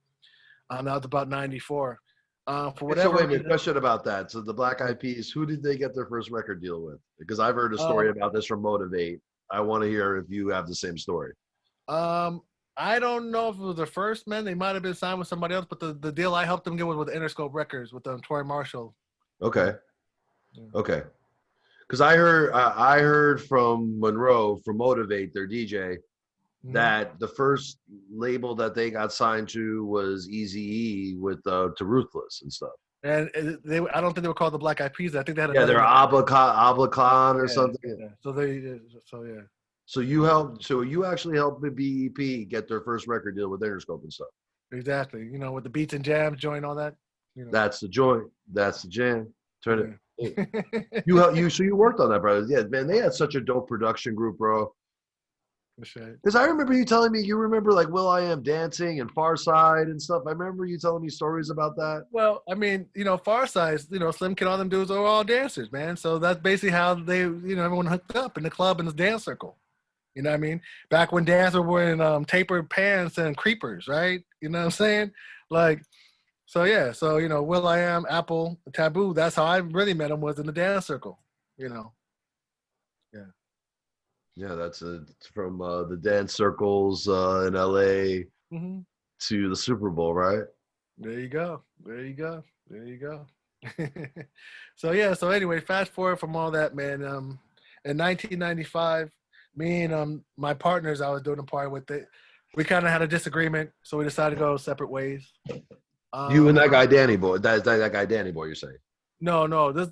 That was about 94. For So whatever wait a minute, reason, question about that. So the Black Eyed Peas, who did they get their first record deal with? Because I've heard a story um, about this from Motivate. I want to hear if you have the same story. I don't know if it was the first, man. They might have been signed with somebody else, but the deal I helped them get was with Interscope Records with Troy Marshall. Okay. Yeah. Okay. Because I heard from Monroe from Motivate, their DJ, that the first label that they got signed to was Eazy-E with to Ruthless and stuff. And I don't think they were called the Black Eyed Peas. I think they had Yeah, another they're name. Oblacon or something. Yeah. So yeah. So you actually helped the BEP get their first record deal with Interscope and stuff. Exactly. With the beats and jams, join all that. That's the joint. That's the jam. Turn it. Yeah. So you worked on that, brother. Yeah, man, they had such a dope production group, bro. Because I remember you telling me you remember like Will I Am dancing and Far Side and stuff. I remember you telling me stories about that. Well, I mean, Far Side, Slim Kid, all them dudes are all dancers, man. So that's basically how they, everyone hooked up in the club in the dance circle. You know what I mean? Back when dancers were in tapered pants and creepers, right? You know what I'm saying? Like, so yeah. So, Will I Am, Apple, Taboo, that's how I really met him, was in the dance circle, Yeah. Yeah, that's from the dance circles in LA to the Super Bowl, right? There you go. So yeah. So anyway, fast forward from all that, man. In 1995, Me and my partners I was doing a party with it. We kind of had a disagreement, so we decided to go separate ways. You and Um, that guy Danny Boy. That guy Danny Boy. You're saying? no, this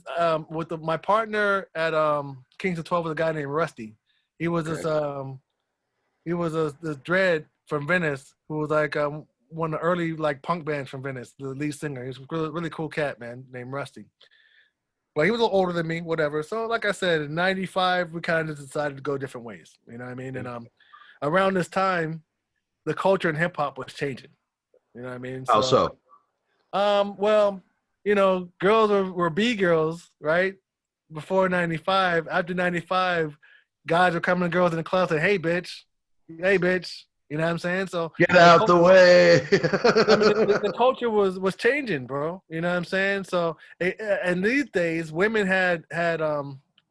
with my partner at Kings of 12 was a guy named Rusty. He was Okay. this dread from Venice who was like one of the early like punk bands from Venice, the lead singer. He was a really cool cat, man, named Rusty. But he was a little older than me, whatever. So like I said, in '95 we kind of decided to go different ways. You know what I mean? And around this time, the culture in hip hop was changing. You know what I mean? How So so? well, girls were B girls, right? Before '95. After '95, guys were coming to girls in the club saying, hey bitch. You know what I'm saying? So Get out the way. I mean, the culture was changing, bro. You know what I'm saying? So, and these days, women had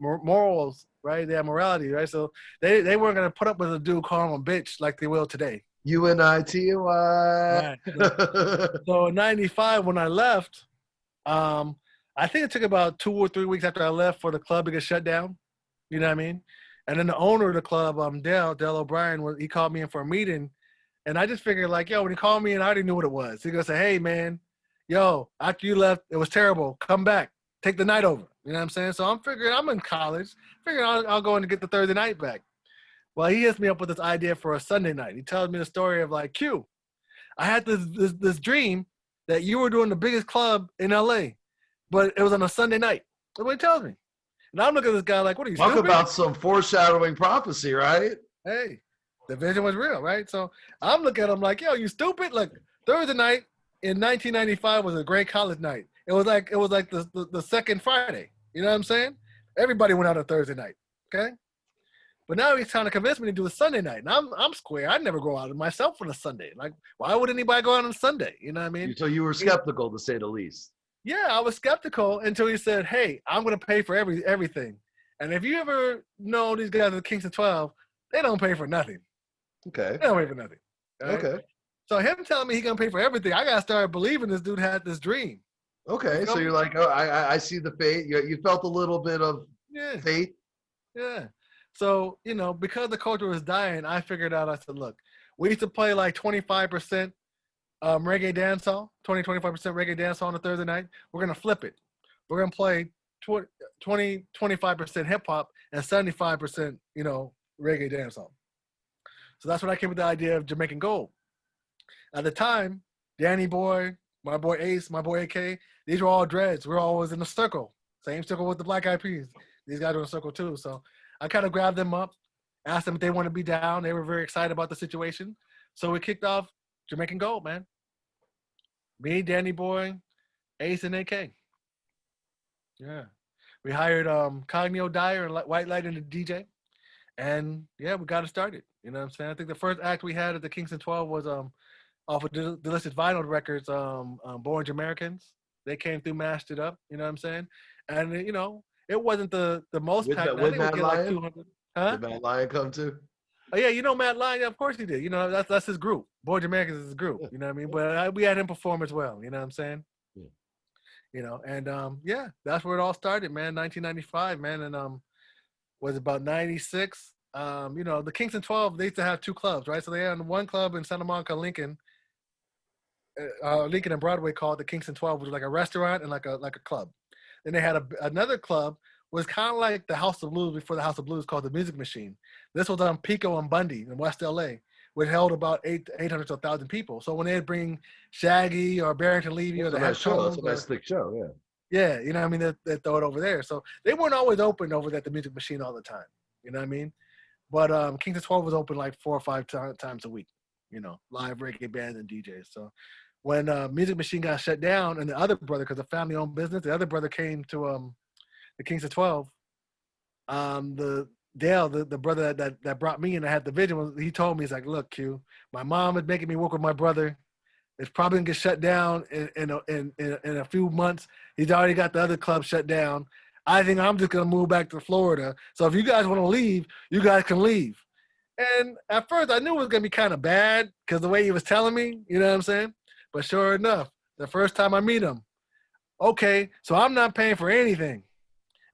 morals, right? They had morality, right? So they weren't gonna put up with a dude calling them a bitch like they will today. UNITY. Right. So in '95, when I left, I think it took about 2 or 3 weeks after I left for the club to get shut down. You know what I mean? And then the owner of the club, Dale O'Brien, he called me in for a meeting. And I just figured, like, yo, when he called me in, I already knew what it was. He goes, say, hey, man, yo, after you left, it was terrible. Come back. Take the night over. You know what I'm saying? So I'm figuring I'm in college. Figuring I'll go in and get the Thursday night back. Well, he hits me up with this idea for a Sunday night. He tells me the story of, like, Q, I had this dream that you were doing the biggest club in LA, but it was on a Sunday night. That's what he tells me. And I'm looking at this guy like, what are you, Talk stupid? about some foreshadowing prophecy, right? Hey, the vision was real, right? So I'm looking at him like, yo, you stupid? Like Thursday night in 1995 was a great college night. It was like the second Friday. You know what I'm saying? Everybody went out on Thursday night. Okay. But now he's trying to convince me to do a Sunday night. And I'm square. I'd never go out myself on a Sunday. Like, why would anybody go out on Sunday? You know what I mean? So you were skeptical, to say the least. Yeah, I was skeptical until he said, hey, I'm going to pay for everything. And if you ever know these guys at the Kings of 12, they don't pay for nothing. Okay. They don't pay for nothing. Right? Okay. So him telling me he's going to pay for everything, I got to start believing this dude had this dream. Okay. So you're like, oh, I see the fate. You felt a little bit of fate. Yeah. So, because the culture was dying, I figured out, I said, look, we used to play like 25% reggae dancehall, 25% reggae dancehall on a Thursday night. We're going to flip it. We're going to play 25% hip hop and 75%, reggae dancehall. So that's when I came with the idea of Jamaican Gold. At the time, Danny Boy, my boy Ace, my boy AK, these were all dreads. We were always in a circle. Same circle with the Black Eyed Peas. These guys were in a circle too. So I kind of grabbed them up, asked them if they want to be down. They were very excited about the situation. So we kicked off Jamaican Gold, man. Me, Danny Boy, Ace, and AK. Yeah. We hired Cognio Dyer and White Light and the DJ. And, yeah, we got it started. You know what I'm saying? I think the first act we had at the Kingston 12 was off of Delicious Vinyl Records, Born Americans. They came through, mashed it up. You know what I'm saying? And, it wasn't the most packed. With Matt Lion? like 200. Huh? Did Matt Lion come too? Oh, yeah, Matt Lion. Yeah, of course he did. That's his group. Born Americans is his group. You know what I mean? But we had him perform as well. You know what I'm saying? Yeah. And that's where it all started, man. 1995, man. And was about 96. The Kingston 12, they used to have two clubs, right? So they had one club in Santa Monica, Lincoln and Broadway called the Kingston 12, which was like a restaurant and like a club. Then they had another club, was kind of like the House of Blues before the House of Blues, called the Music Machine. This was on Pico and Bundy in West LA, which held about 800 to 1,000 people. So when they'd bring Shaggy or Barrington Levy or the Heftones, that's a nice thick show, yeah. Yeah, you know what I mean? They throw it over there. So they weren't always open over at the Music Machine all the time. You know what I mean? But Kingston 12 was open like 4 or 5 times a week, live reggae bands and DJs. So when Music Machine got shut down and the other brother, because a family-owned business, the other brother came to the Kingston 12, the brother that brought me and I had the vision, he told me, he's like, look, Q, my mom is making me work with my brother. It's probably gonna get shut down in a few months. He's already got the other club shut down. I think I'm just gonna move back to Florida. So if you guys want to leave, you guys can leave. And at first I knew it was gonna be kind of bad because the way he was telling me, you know what I'm saying? But sure enough, the first time I meet him, okay, so I'm not paying for anything.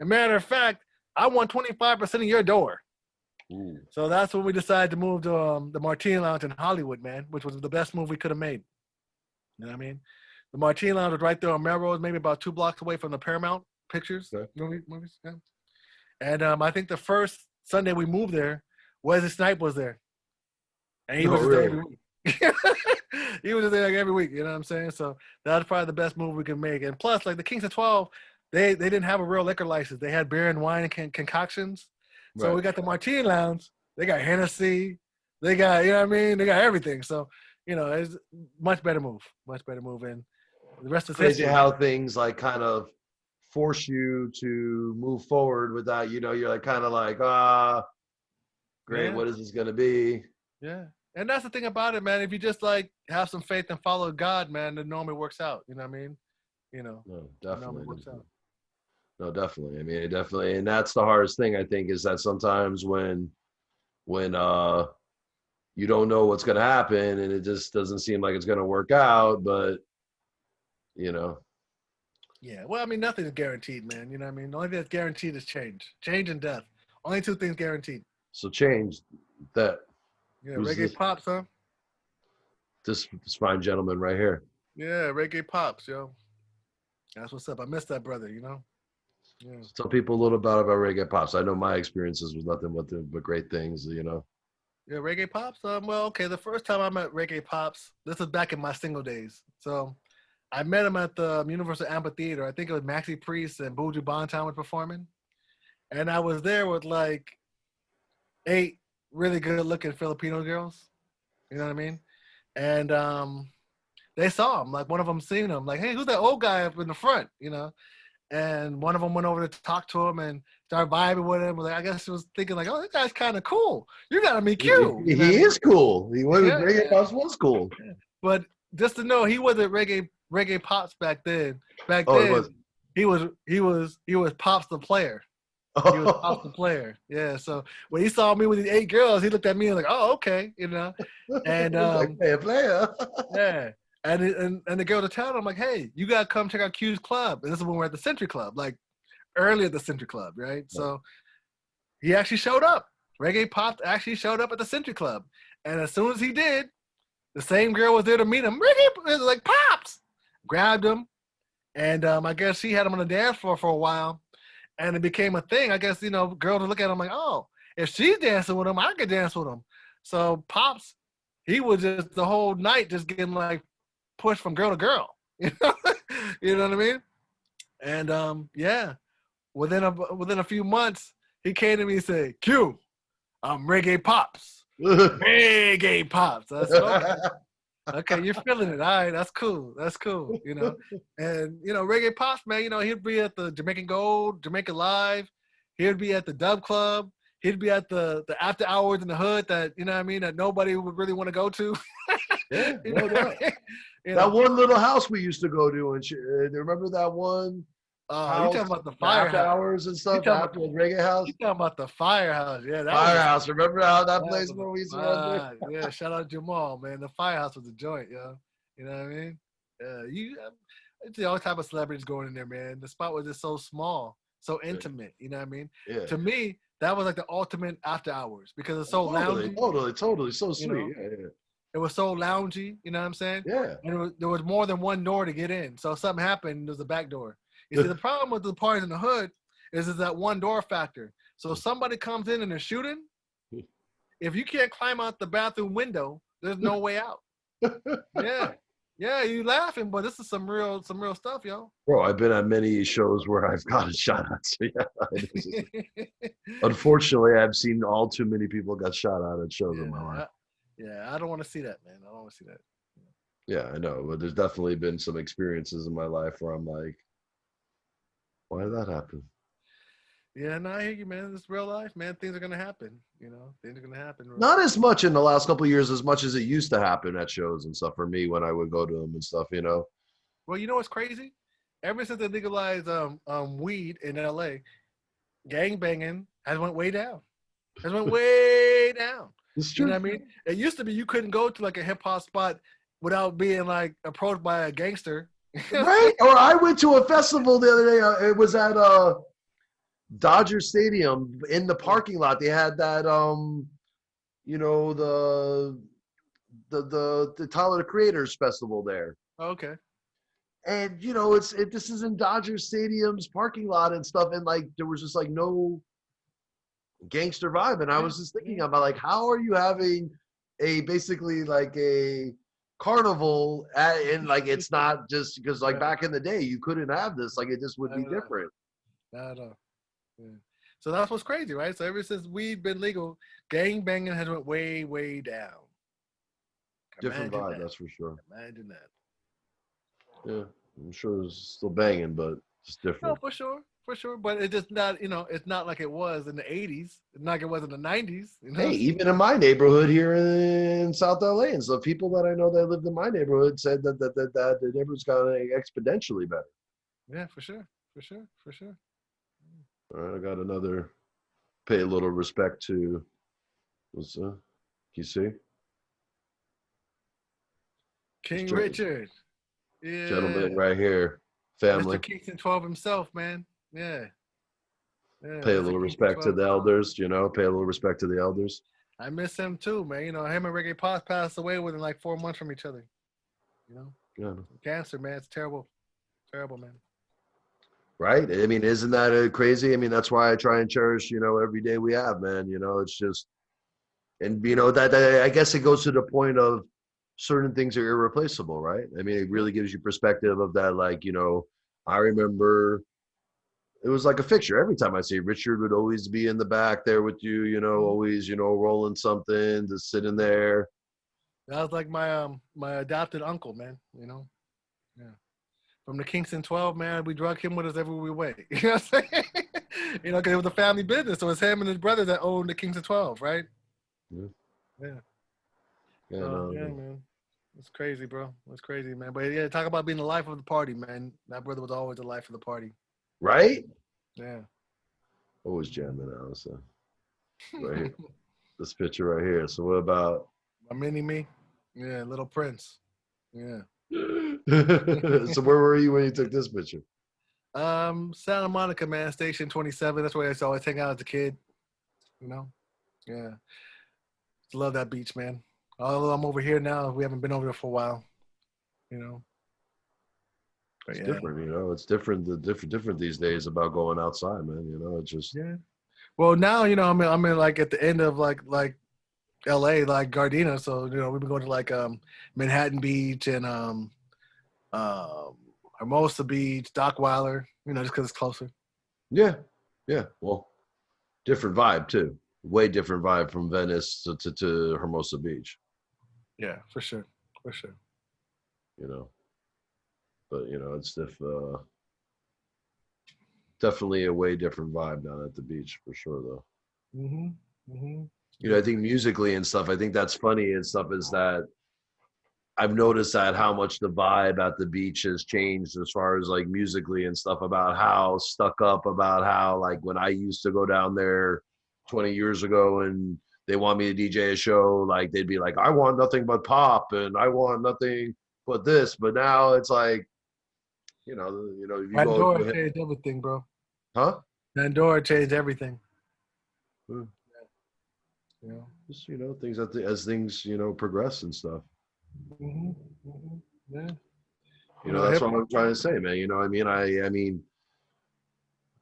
As a matter of fact, I want 25% of your door. Ooh. So that's when we decided to move to the Martini Lounge in Hollywood, man, which was the best move we could have made. You know what I mean? The Martini Lounge was right there on Melrose, maybe about 2 blocks away from the Paramount Pictures Okay. movies. Yeah. And I think the first Sunday we moved there, Wesley Snipes was there. And he No, was just there really. every week. He was just there like every week, you know what I'm saying? So that was probably the best move we could make. And plus, like the Kings of 12, they didn't have a real liquor license. They had beer and wine and concoctions. So Right. we got the Martini Lounge. They got Hennessy. They got, you know what I mean? They got everything. So, you know, it's much better move. Much better move. And the rest is Crazy history. how things like kind of force you to move forward without, you're like kind of like, great, Yeah. what is this gonna be? Yeah. And that's the thing about it, man. If you just like have some faith and follow God, man, it normally works out. You know what I mean? You know, No, it normally definitely. works out. No, definitely. I mean, it definitely, and that's the hardest thing I think is that sometimes when you don't know what's gonna happen and it just doesn't seem like it's gonna work out, but you know, Yeah. Well, I mean, nothing is guaranteed, man. You know what I mean? The only thing that's guaranteed is change. Change and death. Only 2 things guaranteed. so change that. Yeah, Who's reggae this? pops, huh? This fine gentleman right here. Yeah, reggae pops, yo. That's what's up. I miss that brother, you know? Yeah. Tell people a little bit about reggae pops. I know my experiences was nothing but great things, Yeah, reggae pops. Well, okay. The first time I met reggae pops, this was back in my single days. So I met him at the Universal Amphitheater. I think it was Maxi Priest and Buju Banton was performing, and I was there with like 8 really good-looking Filipino girls. You know what I mean? And they saw him. Like one of them seen him. Like, hey, who's that old guy up in the front? You know? And one of them went over to talk to him and started vibing with him. Like, I guess he was thinking like, oh, this guy's kind of cool. You gotta meet Q. You know what I He mean? is cool. He was Yeah, reggae yeah. pops was cool. But just to know, he wasn't reggae pops back then. Back Oh, it then, was. he was Pops the player. He was Pops the player. Yeah. So when he saw me with these 8 girls, he looked at me and like, oh, okay, you know. And It's like player. yeah. And the girl to town, I'm like, hey, you gotta come check out Q's club. And this is when we're at the Century Club, like early at the Century Club, right? So he actually showed up. Reggae Pop actually showed up at the Century Club. And as soon as he did, the same girl was there to meet him. Reggae, like Pops, grabbed him, and I guess she had him on the dance floor for a while, and it became a thing. I guess girls would look at him like, oh, if she's dancing with him, I could dance with him. So Pops, he was just the whole night just getting like pushed from girl to girl. You know what I mean? And yeah, within a few months, he came to me and said, Q, I'm Reggae Pops. Reggae Pops. I said, okay, you're feeling it. All right, that's cool. That's cool. And Reggae Pops, man, he'd be at the Jamaican Gold, Jamaica Live. He'd be at the Dub Club. He'd be at the after hours in the hood that, you know what I mean, that nobody would really want to go to. Yeah, You no know what doubt. I mean? That one little house we used to go to, and remember that one You house, talking about the the after firehouse. hours and You stuff, talking after the reggae house? about the firehouse. Yeah, that was Firehouse. Remember how that that place was where we used to run there? fire. Yeah, shout out Jamal, man. The firehouse was a joint, yo. You know what I mean? I see all type of celebrities going in there, man. The spot was just so small, so intimate. You know what I mean? Yeah. To me, that was like the ultimate after hours because it's so Totally, loungy. totally. So You know, sweet. Yeah, it was so loungy. You know what I'm saying? yeah. And there was more than one door to get in. So if something happened, there's a back door. You Yeah. see, the problem with the parties in the hood is that one door factor. So if somebody comes in and they're shooting, if you can't climb out the bathroom window, there's no way out. Yeah. Yeah, you laughing, but this is some real stuff, yo. Bro, I've been at many shows where I've got a shot at. So yeah, unfortunately, I've seen all too many people got shot at shows in my life. Yeah, I don't want to see that, man. I don't want to see that. Yeah, I know, but there's definitely been some experiences in my life where I'm like, why did that happen? Yeah, no, I hear you, man. It's real life, man. Things are gonna happen. Things are gonna happen. Not as much in the last couple of years as much as it used to happen at shows and stuff for me when I would go to them and stuff, Well, you know what's crazy? Ever since they legalized weed in LA, gang banging has went way down. Has went way down. It's You true. know what I mean? It used to be you couldn't go to like a hip hop spot without being like approached by a gangster. Right? Or I went to a festival the other day. It was at Dodger Stadium in the parking lot. They had that you know, the Tyler the Creators Festival there. Okay. And you know, this is in Dodger Stadium's parking lot and stuff, and like there was just like no gangster vibe. And I Yeah. was just thinking Yeah. about like, how are you having a basically like a carnival and like it's not just because like Right. back in the day you couldn't have this, like it just would Not be at all. different. Not at all. Yeah. So that's what's crazy, right? So ever since weed been legal, gang banging has went way, way down. Different Imagine vibe, that. that's for sure. Imagine that. Yeah, I'm sure it's still banging, but just No, different. for sure, for sure. But it's just not, it's not like it was in the '80s. It's not like it was in the '90s. You know what Hey, I'm saying? even in my neighborhood here in South LA, and so people that I know that lived in my neighborhood said that the neighborhood's gotten exponentially better. Yeah, for sure, for sure, for sure. All right, I got another. Pay a little respect to. Was you see this King Richard. gentleman Yeah, right here, Mr. family. Kingston 12 himself, man. Yeah, yeah, Pay a Mr. little Kingston respect to 12 the himself. elders. You know, pay a little respect to the elders. I miss him too, man. Him and Reggae Pops passed away within like 4 months from each other. You know, Yeah, cancer, man. It's terrible, terrible, man. right. I mean, isn't that crazy? I mean, that's why I try and cherish, you know, every day we have, man. You know, it's just, and you know that I guess it goes to the point of certain things are irreplaceable, right? I mean, it Yeah. really gives you perspective of that. Like, you know, I remember it was like a fixture. Every time I see Richard would always be in the back there with you, you know, Mhm. always, you know, rolling something, just sitting there. That was like my adopted uncle, man. Yeah. From the Kingston 12, man, we drug him with us everywhere we went. You know what I'm saying? Because it was a family business. So it's him and his brother that owned the Kingston 12, right? Yeah, Yeah. yeah, So yeah, no, man. It's crazy, bro. It's crazy, man. But yeah, talk about being the life of the party, man. That brother was always the life of the party. right? Yeah. Always jamming out. So right here, this picture right here. So what about? My mini me. Yeah, Little Prince. Yeah. So where were you when you took this picture? Santa Monica, man, Station 27. That's where I used to always hang out as a kid. You know? Yeah. Love that beach, man. Although I'm over here now, we haven't been over there for a while. You know? But It's yeah. different, you know. It's different, different these days about going outside, man. You know, it's just Yeah. Well, now I'm in like at the end of like L.A. like Gardena, so we've been going to like Manhattan Beach and um Hermosa Beach, Dockweiler, just because it's closer. yeah, yeah. Well, different vibe too. Way different vibe from Venice to Hermosa Beach. Yeah, for sure, for sure. You know, but you know, definitely a way different vibe down at the beach for sure, though. Mhm, mhm. You know, I Yeah. think musically and stuff. I think that's funny and stuff is that I've noticed that how much the vibe at the beach has changed as far as like musically and stuff about how stuck up about how like when I used to go down there 20 years ago and they want me to DJ a show, like they'd be like, I want nothing but pop and I want nothing but this. But now it's like, if you go Pandora to hit, changed everything, bro. huh? Pandora changed everything. Hmm. You know. Just things as things progress and stuff. Mhm, mhm. Yeah. That's Hip what hop. I'm trying to say, man. I mean,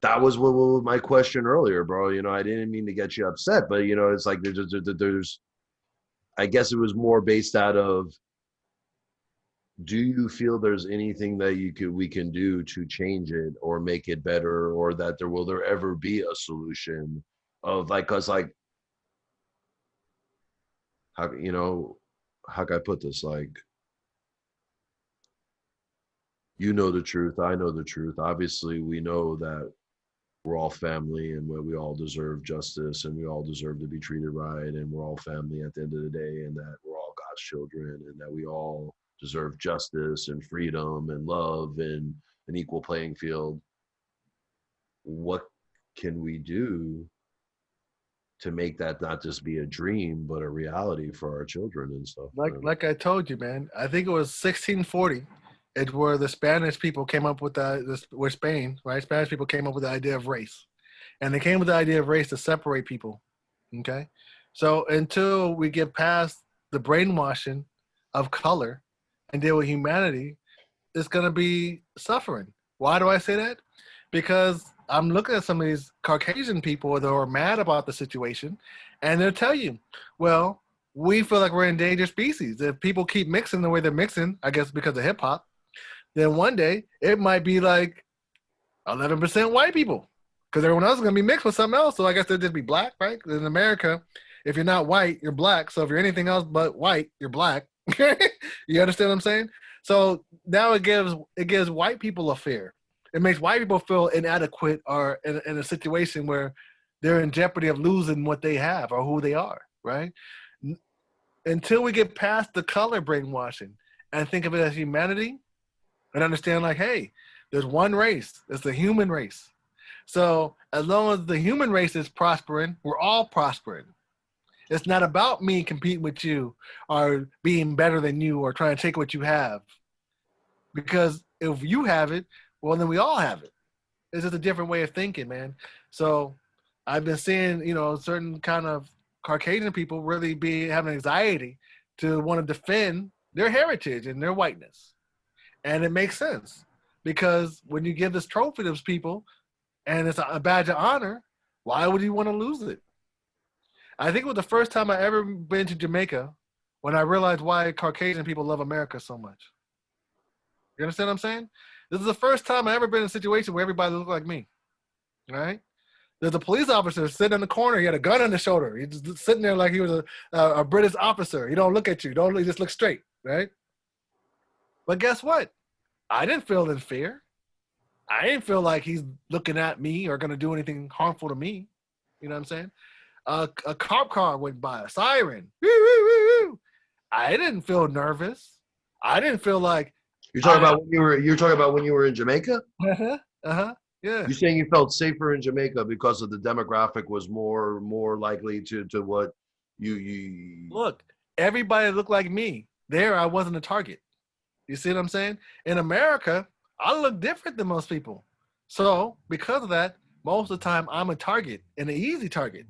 that was what my question earlier, bro. I didn't mean to get you upset, but it's like there's I guess it was more based out of, do you feel there's anything that we can do to change it or make it better, or that will there ever be a solution of like, cause like how can I put this, like, the truth, I know the truth, obviously we know that we're all family and we all deserve justice and we all deserve to be treated right and we're all family at the end of the day and that we're all God's children and that we all deserve justice and freedom and love and an equal playing field. What can we do to make that not just be a dream but a reality for our children and stuff, Like man? like I told you, man. I think it was 1640. It's where the Spanish people came up with where Spain, right? Spanish people came up with the idea of race, and they came with the idea of race to separate people. Okay, so until we get past the brainwashing of color and deal with humanity, it's gonna be suffering. Why do I say that? Because I'm looking at some of these Caucasian people that are mad about the situation, and they'll tell you, well, we feel like we're endangered species. If people keep mixing the way they're mixing, I guess because of hip hop, then one day it might be like 11% white people because everyone else is going to be mixed with something else. So I guess they'll just be black, right? In America, if you're not white, you're black. So if you're anything else but white, you're black. You understand what I'm saying? So now it gives white people a fear. It makes white people feel inadequate or in a situation where they're in jeopardy of losing what they have or who they are, right? Until we get past the color brainwashing and think of it as humanity and understand like, hey, there's one race. It's the human race. So as long as the human race is prospering, we're all prospering. It's not about me competing with you or being better than you or trying to take what you have. Because if you have it, well, then we all have it. It's just a different way of thinking, man. So I've been seeing, certain kind of Caucasian people really be having anxiety to want to defend their heritage and their whiteness. And it makes sense because when you give this trophy to those people and it's a badge of honor, why would you want to lose it? I think it was the first time I ever been to Jamaica when I realized why Caucasian people love America so much. You understand what I'm saying? This is the first time I ever been in a situation where everybody looked like me, right? There's a police officer sitting in the corner. He had a gun on his shoulder. He's just sitting there like he was a British officer. He don't look at you. He just look straight, right? But guess what? I didn't feel in fear. I didn't feel like he's looking at me or going to do anything harmful to me. You know what I'm saying? A cop car went by, a siren. Woo, woo, woo, woo. I didn't feel nervous. I didn't feel like You're talking about when you were in Jamaica? Yeah. You're saying you felt safer in Jamaica because of the demographic was more likely to what you Look, everybody looked like me. There, I wasn't a target. You see what I'm saying? In America, I look different than most people. So because of that, most of the time I'm a target and an easy target.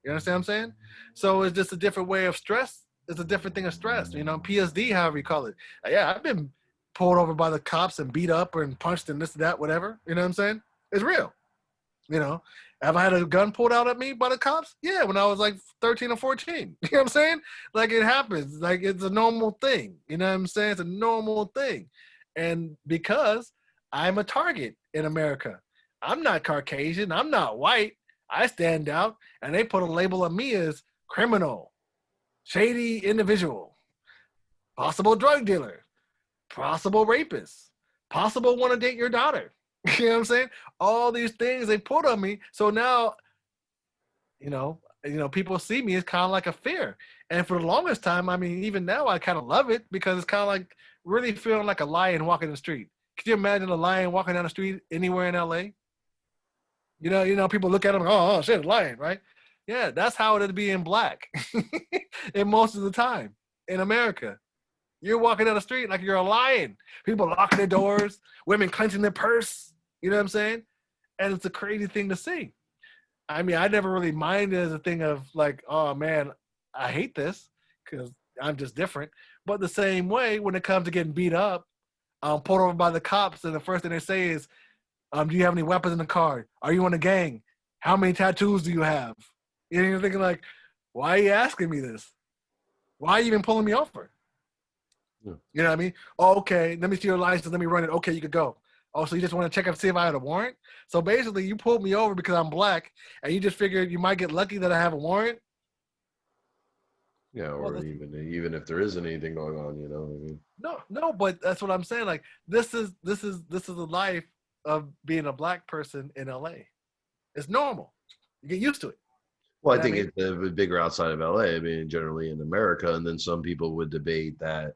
You understand what I'm saying? So it's just a different way of stress. It's a different thing of stress. PSD, however you call it. Yeah, I've been pulled over by the cops and beat up and punched and this, that, whatever. You know what I'm saying? It's real. Have I had a gun pulled out at me by the cops? Yeah, when I was like 13 or 14. You know what I'm saying? Like it happens. Like it's a normal thing. You know what I'm saying? It's a normal thing. And because I'm a target in America, I'm not Caucasian. I'm not white. I stand out and they put a label on me as criminal, shady individual, possible drug dealer, possible rapist, possible want to date your daughter. You know what I'm saying? All these things they put on me. So now, people see me as kind of like a fear. And for the longest time, I mean, even now I kind of love it because it's kind of like really feeling like a lion walking the street. Could you imagine a lion walking down the street anywhere in LA? People look at him, oh shit, a lion, right? Yeah, that's how it'd be in black. And most of the time in America. You're walking down the street like you're a lion. People locking their doors, women clenching their purse. You know what I'm saying? And it's a crazy thing to see. I mean, I never really minded as a thing of like, oh man, I hate this because I'm just different. But the same way, when it comes to getting beat up, pulled over by the cops, and the first thing they say is, do you have any weapons in the car? Are you in a gang? How many tattoos do you have? You're thinking like, why are you asking me this? Why are you even pulling me over? Yeah. You know what I mean? Oh, okay, let me see your license. Let me run it. Okay, you could go. Oh, so you just want to check up to see if I had a warrant? So basically, you pulled me over because I'm black, and you just figured you might get lucky that I have a warrant? Yeah, or even if there isn't anything going on, you know what I mean? No, but that's what I'm saying. Like, this is the life of being a black person in LA. It's normal. You get used to it. Well, I think it's bigger outside of LA. I mean, generally in America, and then some people would debate that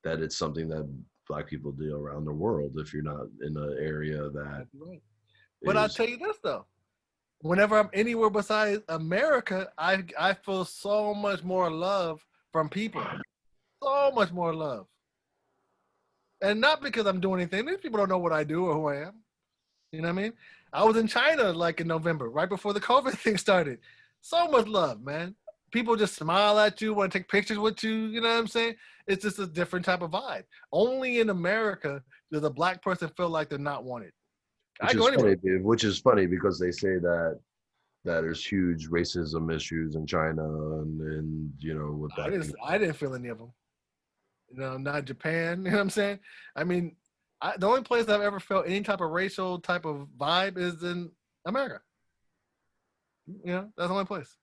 it's something that black people do around the world if you're not in an area that. Right. But I'll tell you this though. Whenever I'm anywhere besides America, I feel so much more love from people. So much more love. And not because I'm doing anything. These people don't know what I do or who I am. You know what I mean? I was in China like in November, right before the COVID thing started. So much love, man. People just smile at you, want to take pictures with you. You know what I'm saying? It's just a different type of vibe. Only in America does a black person feel like they're not wanted. I Which go is anywhere. funny, dude. Which is funny because they say that there's huge racism issues in China and you know with I that. didn't. I didn't feel any of them. You know, not Japan. You know what I'm saying? I mean, the only place I've ever felt any type of racial type of vibe is in America. You know, that's the only place.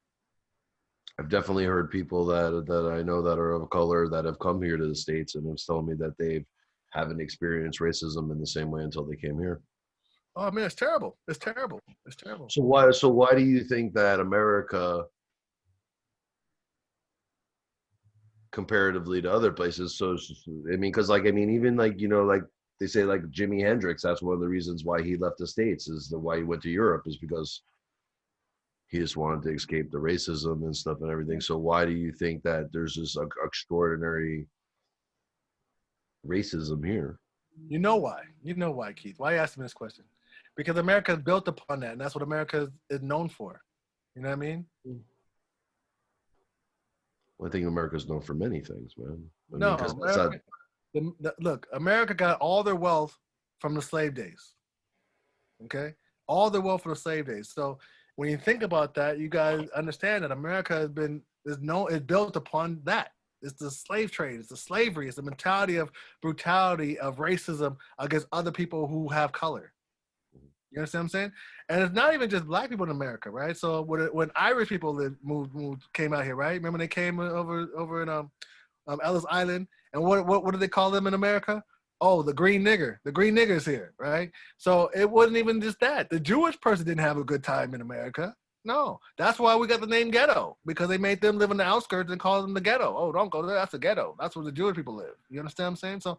I've definitely heard people that I know that are of color that have come here to the States and have told me that they haven't experienced racism in the same way until they came here. Oh man, it's terrible. It's terrible. It's terrible. So why do you think that America comparatively to other places? So I mean, because like I mean, even like you know, like they say like Jimi Hendrix, that's one of the reasons why he left the States is the why he went to Europe is because he just wanted to escape the racism and stuff and everything. So why do you think that there's this extraordinary racism here? You know why? You know why, Keith? Why are you asking me this question? Because America is built upon that, and that's what America is known for. You know what I mean? Well, I think America's known for many things, man. I mean, No, because that's not. America. Look, America got all their wealth from the slave days. Okay, all their wealth from the slave days. So when you think about that, you guys understand that America is built upon that. It's the slave trade. It's the slavery. It's the mentality of brutality of racism against other people who have color. You understand what I'm saying? And it's not even just black people in America, right? So when Irish people came out here, right? Remember they came over in Ellis Island, and what do they call them in America? Oh, the green nigger. The green nigger's here, right? So it wasn't even just that. The Jewish person didn't have a good time in America. No, that's why we got the name ghetto, because they made them live in the outskirts and call them the ghetto. Oh, don't go there. That's the ghetto. That's where the Jewish people live. You understand what I'm saying? So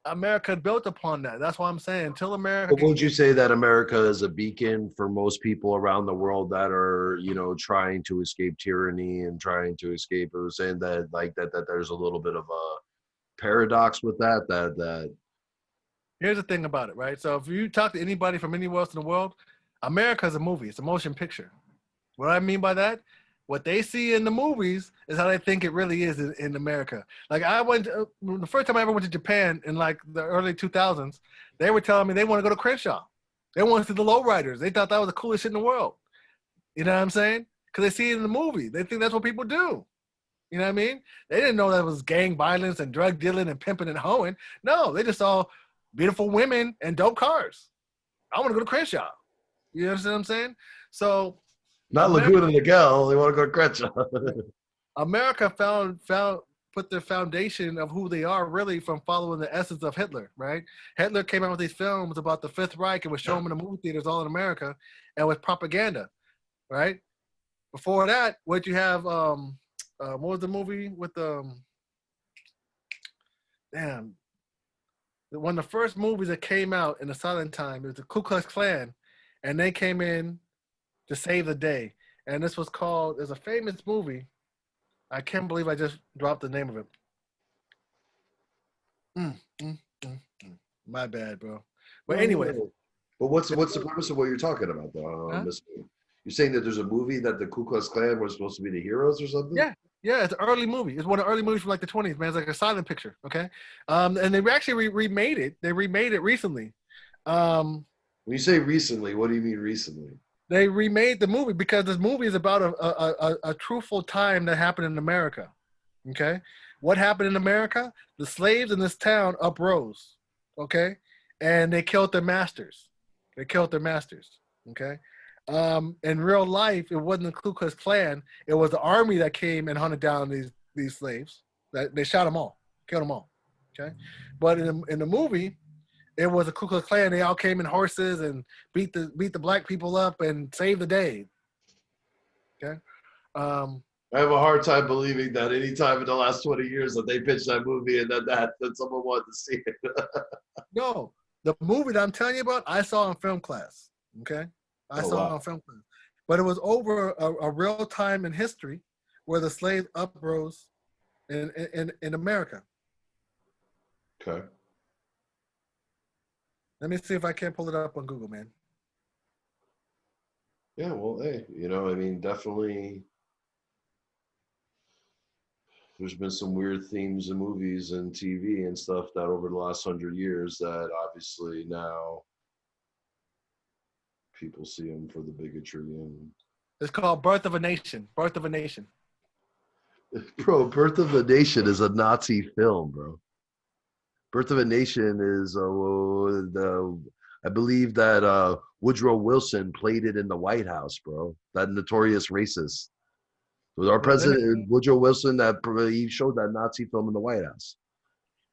America built upon that. That's why I'm saying until America But can would you get. say that America is a beacon for most people around the world that are, you know, trying to escape tyranny and trying to escape? It was saying that like that there's a little bit of a paradox with that. Here's the thing about it, right? So if you talk to anybody from anywhere else in the world, America is a movie. It's a motion picture. What I mean by that, what they see in the movies is how they think it really is in America. Like the first time I ever went to Japan in like the early 2000s, they were telling me they want to go to Crenshaw. They want to see the lowriders. They thought that was the coolest shit in the world. You know what I'm saying? Because they see it in the movie. They think that's what people do. You know what I mean? They didn't know that was gang violence and drug dealing and pimping and hoeing. No, they just saw beautiful women and dope cars. I want to go to Crenshaw. You understand what I'm saying? So Not America, Laguna Niguel. They want to go to Crenshaw. America found put their foundation of who they are really from following the essence of Hitler, right? Hitler came out with these films about the Fifth Reich and was showing them in the movie theaters all in America and with propaganda, right? Before that, what you have, what was the movie with damn, one of the first movies that came out in the silent time, it was the Ku Klux Klan, and they came in to save the day. And this was called, there's a famous movie. I can't believe I just dropped the name of it. Mm, mm, mm, mm. My bad, bro. But No, no, anyways, no. But what's the purpose of what you're talking about, though? huh? You're saying that there's a movie that the Ku Klux Klan was supposed to be the heroes or something? Yeah, yeah, it's an early movie. It's one of the early movies from like the 20s, man. It's like a silent picture, okay? And they actually remade it. They remade it recently. Um, When you say recently, what do you mean recently? they remade the movie because this movie is about a truthful time that happened in America. Okay, what happened in America? The slaves in this town uprose. Okay, and they killed their masters. They killed their masters. Okay, in real life, it wasn't the Ku Klux Klan. It was the army that came and hunted down these slaves. That they shot them all, killed them all. Okay, but in the movie, it was a Ku Klux Klan. They all came in horses and beat the black people up and saved the day. Okay. Um, I have a hard time believing that any time in the last 20 years that they pitched that movie and that someone wanted to see it. no, the movie that I'm telling you about, I saw in film class. Okay. I Oh saw wow. in film class. But it was over a real time in history where the slaves uprose in America. Okay. Let me see if I can pull it up on Google, man. Yeah, well, hey, I mean, definitely there's been some weird themes in movies and TV and stuff that over the last 100 years that obviously now people see them for the bigotry and It's called Birth of a Nation. Birth of a Nation. bro, Birth of a Nation is a Nazi film, bro. Birth of a Nation is I believe that Woodrow Wilson played it in the White House, bro. That notorious racist. It was our president Woodrow Wilson that he showed that Nazi film in the White House.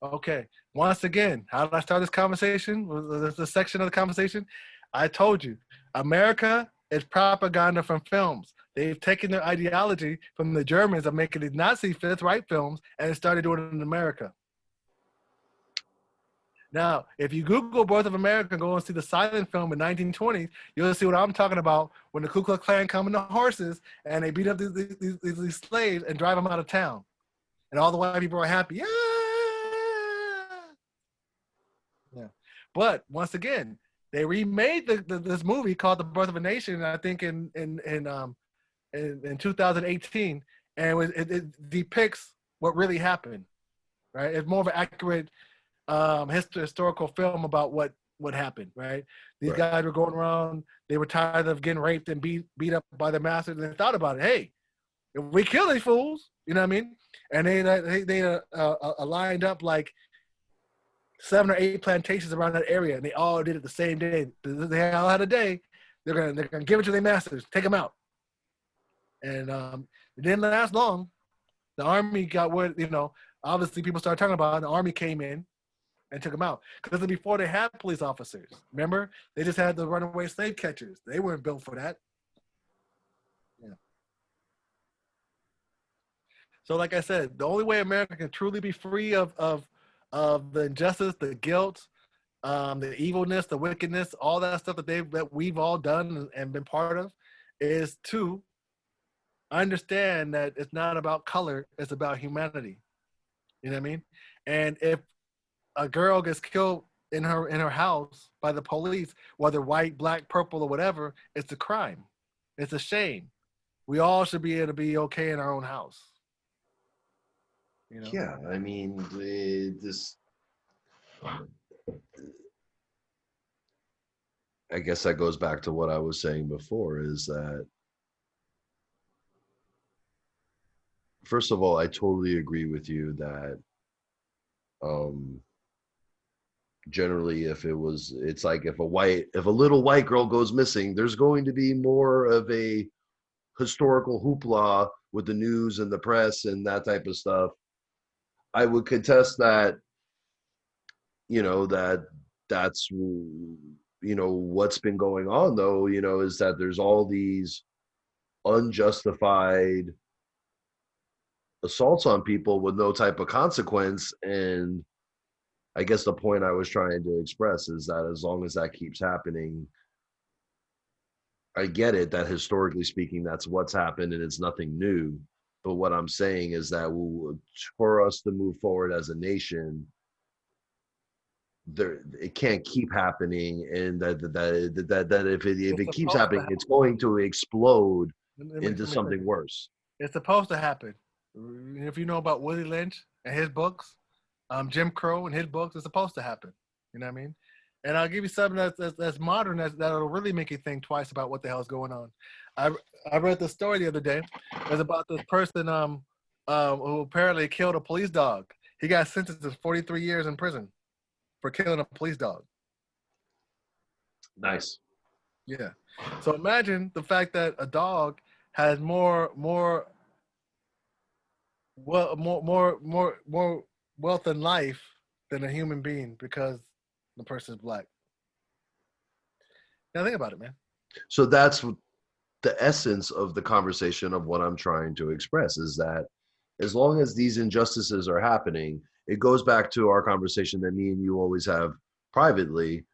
Okay. Once again, how did I start this conversation? Was this section of the conversation? I told you, America is propaganda from films. They've taken their ideology from the Germans of making these Nazi fifth right films and started doing it in America. Now, if you Google Birth of America and go and see the silent film in 1920s, you'll see what I'm talking about when the Ku Klux Klan come in the horses and they beat up these slaves and drive them out of town. And all the white people are happy. Yeah. Yeah. But once again, they remade this movie called The Birth of a Nation, I think in 2018, and it depicts what really happened. Right? It's more of an accurate historical film about what happened, right? These guys were going around, they were tired of getting raped and beat up by their masters, and they thought about it. Hey, if we kill these fools, you know what I mean? And they lined up like 7 or 8 plantations around that area, and they all did it the same day. They all had a day. They're gonna give it to their masters, take them out, and it didn't last long. The army got word, obviously people started talking about it. The army came in and took them out. Because before they had police officers. Remember? They just had the runaway slave catchers. They weren't built for that. Yeah. So like I said, the only way America can truly be free of the injustice, the guilt, the evilness, the wickedness, all that stuff that we've all done and been part of, is to understand that it's not about color, it's about humanity. You know what I mean? And if a girl gets killed in her house by the police, whether white, black, purple, or whatever, it's a crime. It's a shame. We all should be able to be okay in our own house. Yeah, I mean, I guess that goes back to what I was saying before, is that first of all, I totally agree with you that generally it's like if a little white girl goes missing, there's going to be more of a historical hoopla with the news and the press and that type of stuff. I would contest that, that's what's been going on though, is that there's all these unjustified assaults on people with no type of consequence. And I guess the point I was trying to express is that as long as that keeps happening, I get it that historically speaking, that's what's happened and it's nothing new. But what I'm saying is that for us to move forward as a nation, it can't keep happening, and that if it keeps happening, it's going to explode into something worse. It's supposed to happen. If you know about Willie Lynch and his books, Jim Crow and his books, it's supposed to happen. You know what I mean? And I'll give you something that's modern that'll really make you think twice about what the hell's going on. I read the story the other day. It was about this person who apparently killed a police dog. He got sentenced to 43 years in prison for killing a police dog. Nice. Yeah. So imagine the fact that a dog has more wealth in life than a human being because the person is black. Now think about it, man. So that's the essence of the conversation of what I'm trying to express, is that as long as these injustices are happening, it goes back to our conversation that me and you always have privately.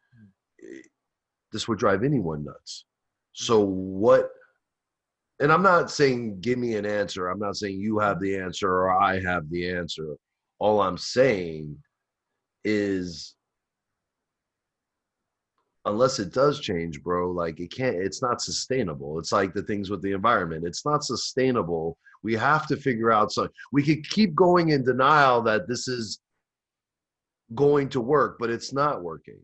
This would drive anyone nuts. So what, and I'm not saying give me an answer. I'm not saying you have the answer or I have the answer. All I'm saying is unless it does change, bro, like it can't, it's not sustainable. It's like the things with the environment. It's not sustainable. We have to figure out something. We could keep going in denial that this is going to work, but it's not working.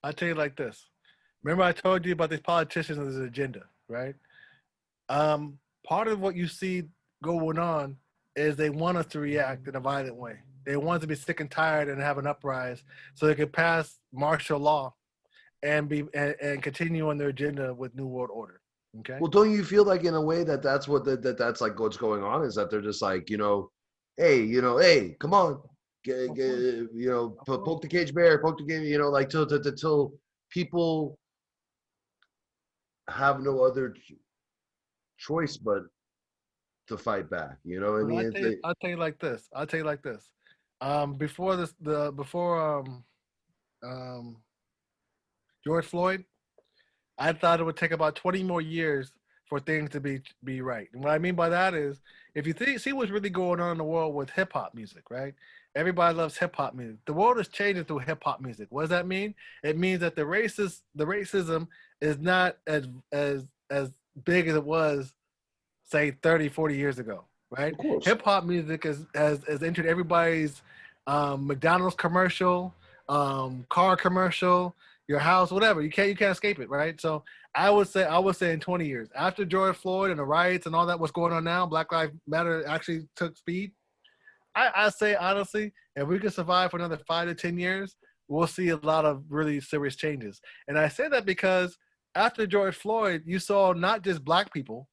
I'll tell you like this. Remember I told you about these politicians and this agenda, right? Part of what you see going on is they want us to react in a violent way. They want us to be sick and tired and have an uprise so they could pass martial law and and continue on their agenda with New World Order. Okay. Well, don't you feel like in a way that that's what that's like what's going on is that they're just like, hey, hey, come on, poke the cage bear, poke the cage, like till people have no other choice but to fight back. You know what I Well, mean? I'll tell you like this. I'll tell you like this. Before this, before um, George Floyd, I thought it would take about 20 more years for things to be right. And what I mean by that is, if you see what's really going on in the world with hip hop music, right? Everybody loves hip hop music. The world is changing through hip hop music. What does that mean? It means that the racism is not as big as it was, say 30, 40 years ago, right? Of course. Hip hop music has entered everybody's McDonald's commercial, car commercial, your house, whatever. You can't escape it, right? So I would say in 20 years after George Floyd and the riots and all that, what's going on now, Black Lives Matter actually took speed. I say honestly, if we can survive for another 5 to 10 years, we'll see a lot of really serious changes. And I say that because after George Floyd, you saw not just black people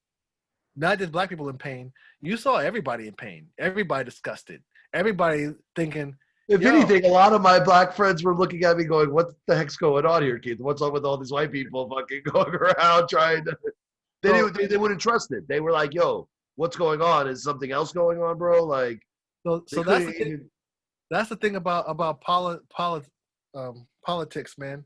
in pain. You saw everybody in pain, everybody disgusted, everybody thinking, If yo, anything, a lot of my black friends were looking at me going, what the heck's going on here, Keith? What's up with all these white people fucking going around trying to they wouldn't trust it. They were like, yo, what's going on? Is something else going on, bro? Like they so that's the couldn't thing. even That's the thing about politics, man,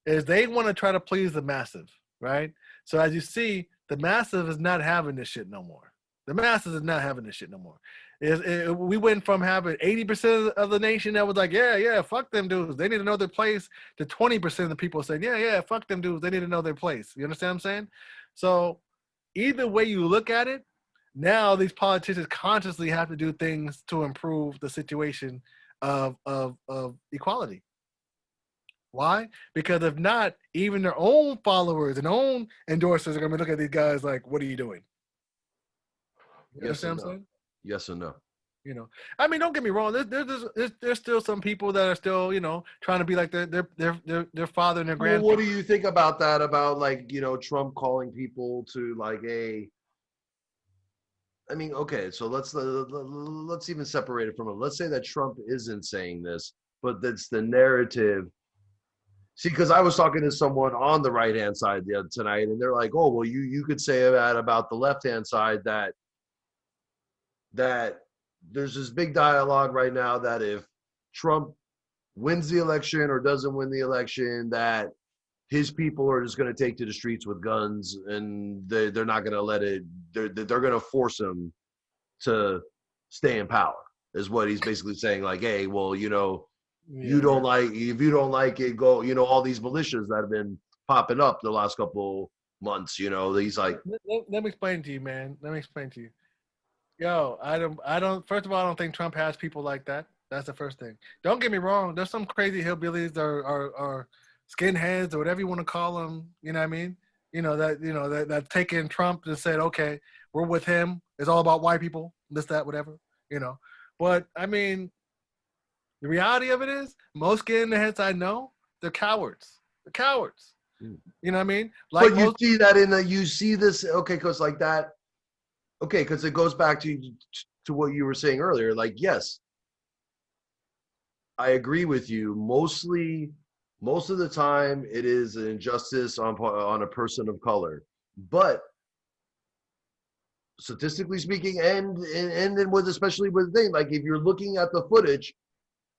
is they want to try to please the massive, right? So as you see, the massive is not having this shit no more. The masses is not having this shit no more. We went from having 80% of the nation that was like, yeah, fuck them dudes. They need to know their place, to 20% of the people saying, yeah, fuck them dudes. They need to know their place. You understand what I'm saying? So either way you look at it, now these politicians consciously have to do things to improve the situation of equality. Why? Because if not, even their own followers and own endorsers are going to look at these guys like, what are you doing? You yes understand and what I'm no. saying? Yes and no. I mean, don't get me wrong. There's still some people that are still, trying to be like their father and their Well, what grandfather. do you think about that? About like, Trump calling people to like a I mean, okay, so let's even separate it from it. Let's say that Trump isn't saying this, but that's the narrative. See, because I was talking to someone on the right hand side the other tonight, and they're like, "Oh, well, you could say that about the left hand side that there's this big dialogue right now that if Trump wins the election or doesn't win the election, that his people are just going to take to the streets with guns, and they're not going to let it. They're going to force him to stay in power." Is what he's basically saying. Like, hey, well, you Yeah, don't like if you don't like it, go. All these militias that have been popping up the last couple months. He's like, let me explain to you, man. Let me explain to you. Yo, I don't. First of all, I don't think Trump has people like that. That's the first thing. Don't get me wrong. There's some crazy hillbillies or skinheads or whatever you want to call them. You know what I mean? That taken Trump and said, okay, we're with him. It's all about white people. This, that, whatever. You know. But I mean, the reality of it is, most skinheads I know, they're cowards. They're cowards. You know what I mean? Like but you most. see that you see this, okay, because like that, okay, because it goes back to what you were saying earlier. Like, yes, I agree with you. Most of the time, it is an injustice on a person of color, but statistically speaking, and then with especially with thing, like if you're looking at the footage,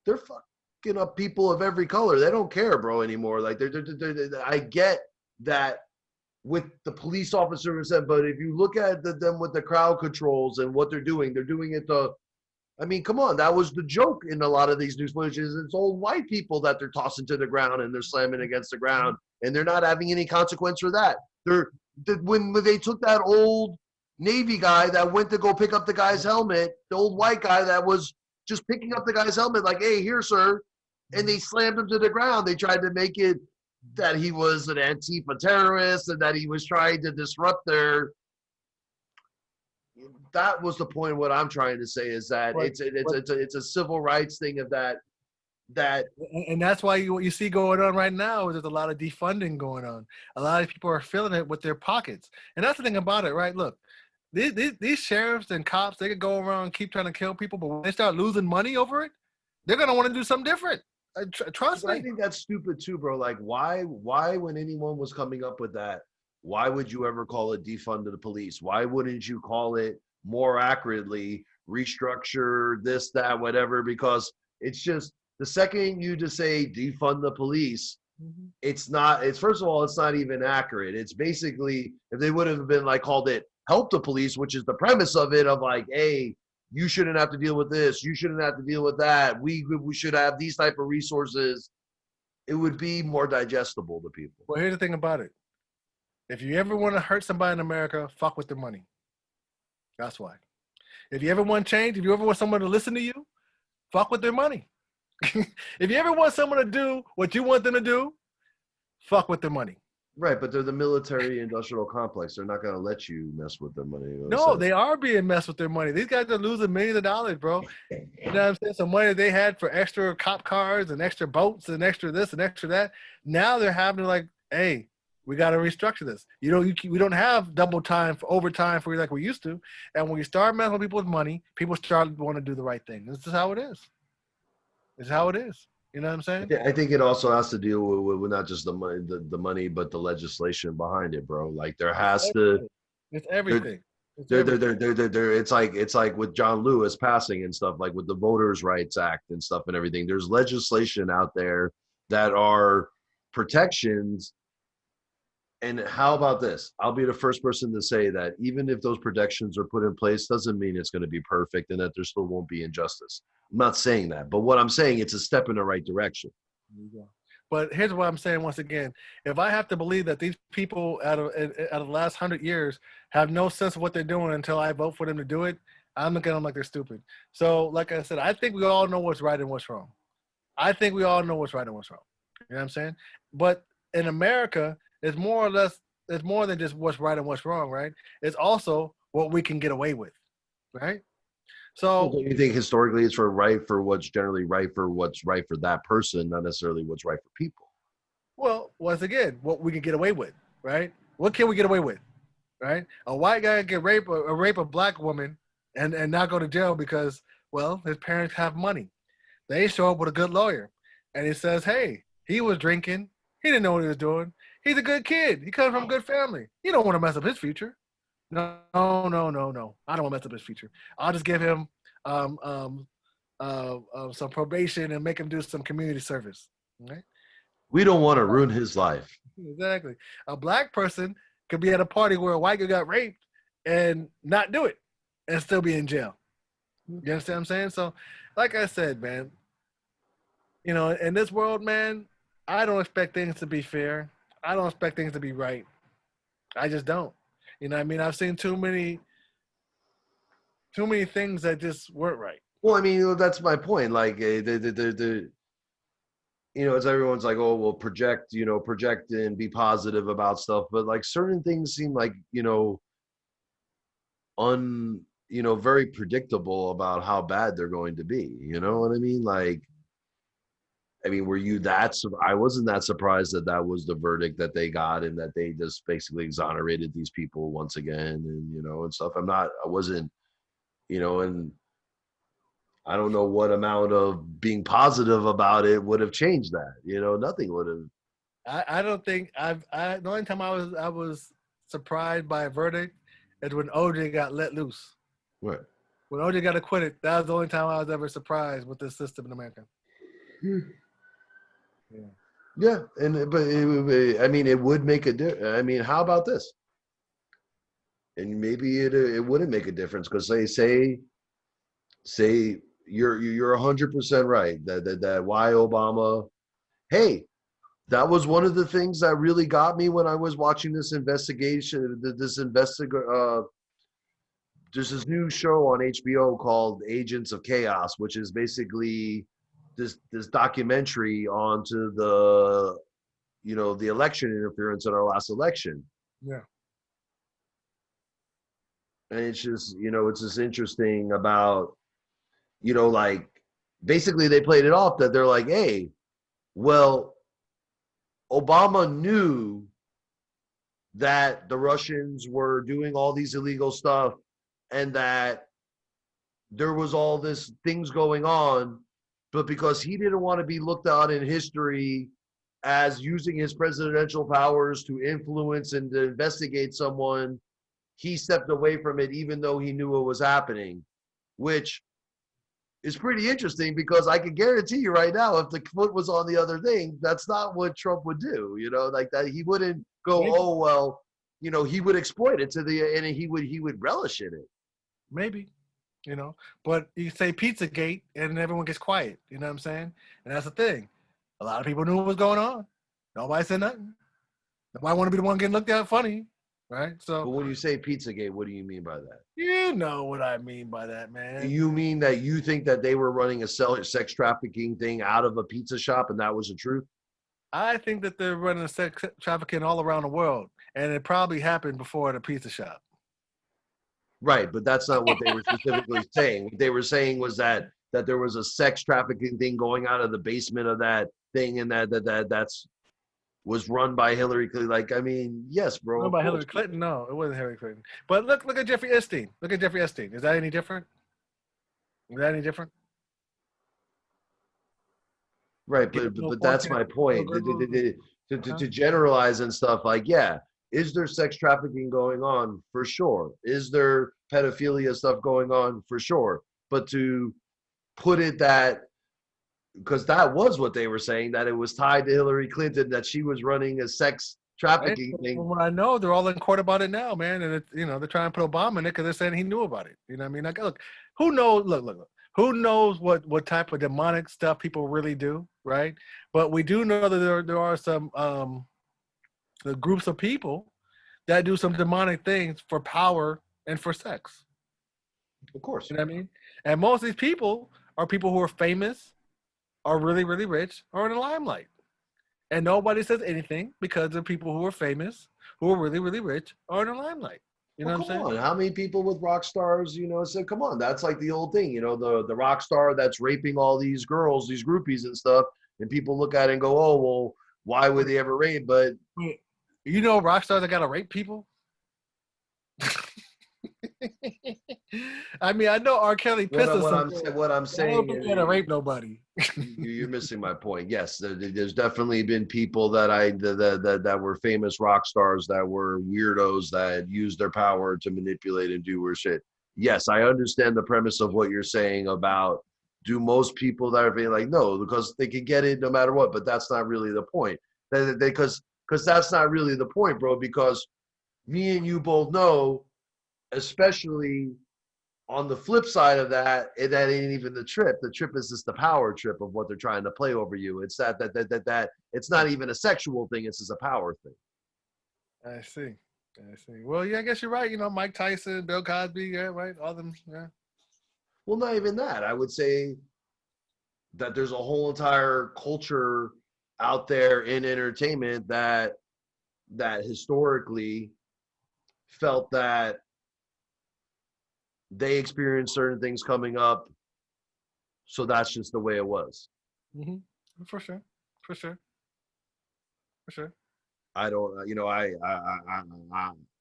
they're fucking up people of every color. They don't care, bro, anymore. Like I get that with the police officers, but if you look at them with the crowd controls and what they're doing it the. I mean, come on, that was the joke in a lot of these news footages. It's old white people that they're tossing to the ground and they're slamming against the ground and they're not having any consequence for that. When they took that old Navy guy that went to go pick up the guy's helmet, the old white guy that was just picking up the guy's helmet, like, hey, here, sir, and they slammed him to the ground. They tried to make it that he was an Antifa terrorist and that he was trying to disrupt their. That was the point. What I'm trying to say is that it's a civil rights thing of that. And that's why what you see going on right now is there's a lot of defunding going on. A lot of people are filling it with their pockets, and that's the thing about it, right? Look, these sheriffs and cops, they could go around and keep trying to kill people, but when they start losing money over it, they're gonna want to do something different. Trust me. I think that's stupid too, bro. Like, why when anyone was coming up with that, why would you ever call it defund of the police? Why wouldn't you call it more accurately restructure this, that, whatever? Because it's just the second you just say defund the police, it's not. It's first of all, it's not even accurate. It's basically, if they would have been like called it help the police, which is the premise of it, of like, hey, you shouldn't have to deal with this, you shouldn't have to deal with that, we should have these type of resources, it would be more digestible to people. Well, here's the thing about it. If you ever want to hurt somebody in America, fuck with their money. That's why. If you ever want change, if you ever want someone to listen to you, fuck with their money. If you ever want someone to do what you want them to do, fuck with their money. Right, but they're the military industrial complex. They're not going to let you mess with their money. No, they are being messed with their money. These guys are losing millions of dollars, bro. You know what I'm saying? Some money they had for extra cop cars and extra boats and extra this and extra that. Now they're having to like, hey, we got to restructure this. We don't have double time for overtime for you like we used to. And when you start messing with people's money, people start wanting to do the right thing. This is how it is. It's how it is. You know what I'm saying? I think it also has to deal with not just the money, but the legislation behind it, bro. Like there has to. It's everything. It's like with John Lewis passing and stuff, like with the Voters' Rights Act and stuff and everything. There's legislation out there that are protections. And how about this? I'll be the first person to say that even if those protections are put in place, doesn't mean it's going to be perfect and that there still won't be injustice. I'm not saying that, but what I'm saying, it's a step in the right direction. But here's what I'm saying once again. If I have to believe that these people out of the last 100 years have no sense of what they're doing until I vote for them to do it, I'm looking at them like they're stupid. So like I said, I think we all know what's right and what's wrong. I think we all know what's right and what's wrong. You know what I'm saying? But in America, it's more or less, it's more than just what's right and what's wrong, right? It's also what we can get away with, right? So do you think historically it's right for what's generally right for what's right for that person, not necessarily what's right for people? Well, once again, what we can get away with, right? What can we get away with, right? A white guy can rape a black woman and not go to jail because, well, his parents have money. They show up with a good lawyer, and he says, hey, he was drinking. He didn't know what he was doing. He's a good kid. He comes from a good family. You don't want to mess up his future. No. I don't want to mess up his future. I'll just give him some probation and make him do some community service. Right? We don't want to ruin his life. Exactly. A black person could be at a party where a white guy got raped and not do it and still be in jail. You understand what I'm saying? So, like I said, man, you know, in this world, man, I don't expect things to be fair. I don't expect things to be right. I just don't. You know what I mean? I've seen too many things that just weren't right. Well, I mean, that's my point. Like, it's everyone's like, oh, well, project and be positive about stuff. But like certain things seem like, very predictable about how bad they're going to be. You know what I mean? Like, were you I wasn't that surprised that was the verdict that they got and that they just basically exonerated these people once again and stuff. I wasn't, and I don't know what amount of being positive about it would have changed that. Nothing would have. I don't think the only time I was surprised by a verdict is when OJ got let loose. Right. When OJ got acquitted, that was the only time I was ever surprised with this system in America. Yeah, but it would make a difference. How about this? And maybe it wouldn't make a difference because say you're 100% right that why Obama. Hey, That was one of the things that really got me when I was watching this investigation. There's this new show on HBO called Agents of Chaos, which is basically this documentary onto the election interference in our last election. Yeah. And it's just, it's just interesting about, like basically they played it off that they're like, hey, well, Obama knew that the Russians were doing all these illegal stuff and that there was all this things going on, but because he didn't want to be looked at in history as using his presidential powers to influence and to investigate someone, he stepped away from it even though he knew what was happening, which is pretty interesting because I can guarantee you right now, if the foot was on the other thing, that's not what Trump would do. Like that, he wouldn't go, Maybe. oh well, he would exploit it and he would relish in it. Maybe. But you say Pizzagate and everyone gets quiet. You know what I'm saying? And that's the thing. A lot of people knew what was going on. Nobody said nothing. Nobody want to be the one getting looked at funny, right? But So when you say Pizzagate, what do you mean by that? you know what I mean by that, man. You mean that you think that they were running a sex trafficking thing out of a pizza shop and that was the truth? I think that they're running sex trafficking all around the world, and it probably happened before the pizza shop. Right, but that's not what they were specifically saying. What they were saying was that there was a sex trafficking thing going out of the basement of that thing, and that's was run by Hillary Clinton. Like, I mean, yes, bro. Not Of by course. Hillary Clinton. No, it wasn't Hillary Clinton. But look at Jeffrey Epstein. Look at Jeffrey Epstein. Is that any different? Is that any different? Right, Give but it but, no but that's forecast. my No point. girl. To generalize and stuff like, yeah, is there sex trafficking going on? For sure. Is there pedophilia stuff going on? For sure. But to put it that because that was what they were saying, that it was tied to Hillary Clinton, that she was running a sex Right? trafficking From thing. what I know, they're all in court about it now, man. And they're trying to put Obama in it because they're saying he knew about it. You know what I mean? Like, look, who knows? Look. Who knows what type of demonic stuff people really do, right? But we do know that there are some the groups of people that do some demonic things for power and for sex. Of course. You know what I mean? And most of these people are people who are famous, are really, really rich, or in the limelight. And nobody says anything because the people who are famous, who are really, really rich, are in the limelight. You Well, know what I'm come saying? on. How many people with rock stars, said, come on, that's like the old thing, the rock star that's raping all these girls, these groupies and stuff. And people look at it and go, oh, well, why would they ever rape? But You know rock stars that gotta rape people? I mean, I know R. Kelly what, pissed I, us what some I'm girls, what I'm but I don't saying, think he had to rape nobody. you're missing my point. Yes, there's definitely been people that were famous rock stars that were weirdos that used their power to manipulate and do weird shit. Yes, I understand the premise of what you're saying about do most people that are being like no because they can get it no matter what, but that's not really the point. Because that's not really the point, bro. Because me and you both know, especially on the flip side of that, that ain't even the trip. The trip is just the power trip of what they're trying to play over you. It's that it's not even a sexual thing. It's just a power thing. I see. I see. Well, yeah, I guess you're right. Mike Tyson, Bill Cosby, yeah, right. All them, yeah. Well, not even that. I would say that there's a whole entire culture out there in entertainment that historically felt that they experienced certain things coming up, so that's just the way it was. Mm-hmm. For sure. For sure. For sure. I don't, I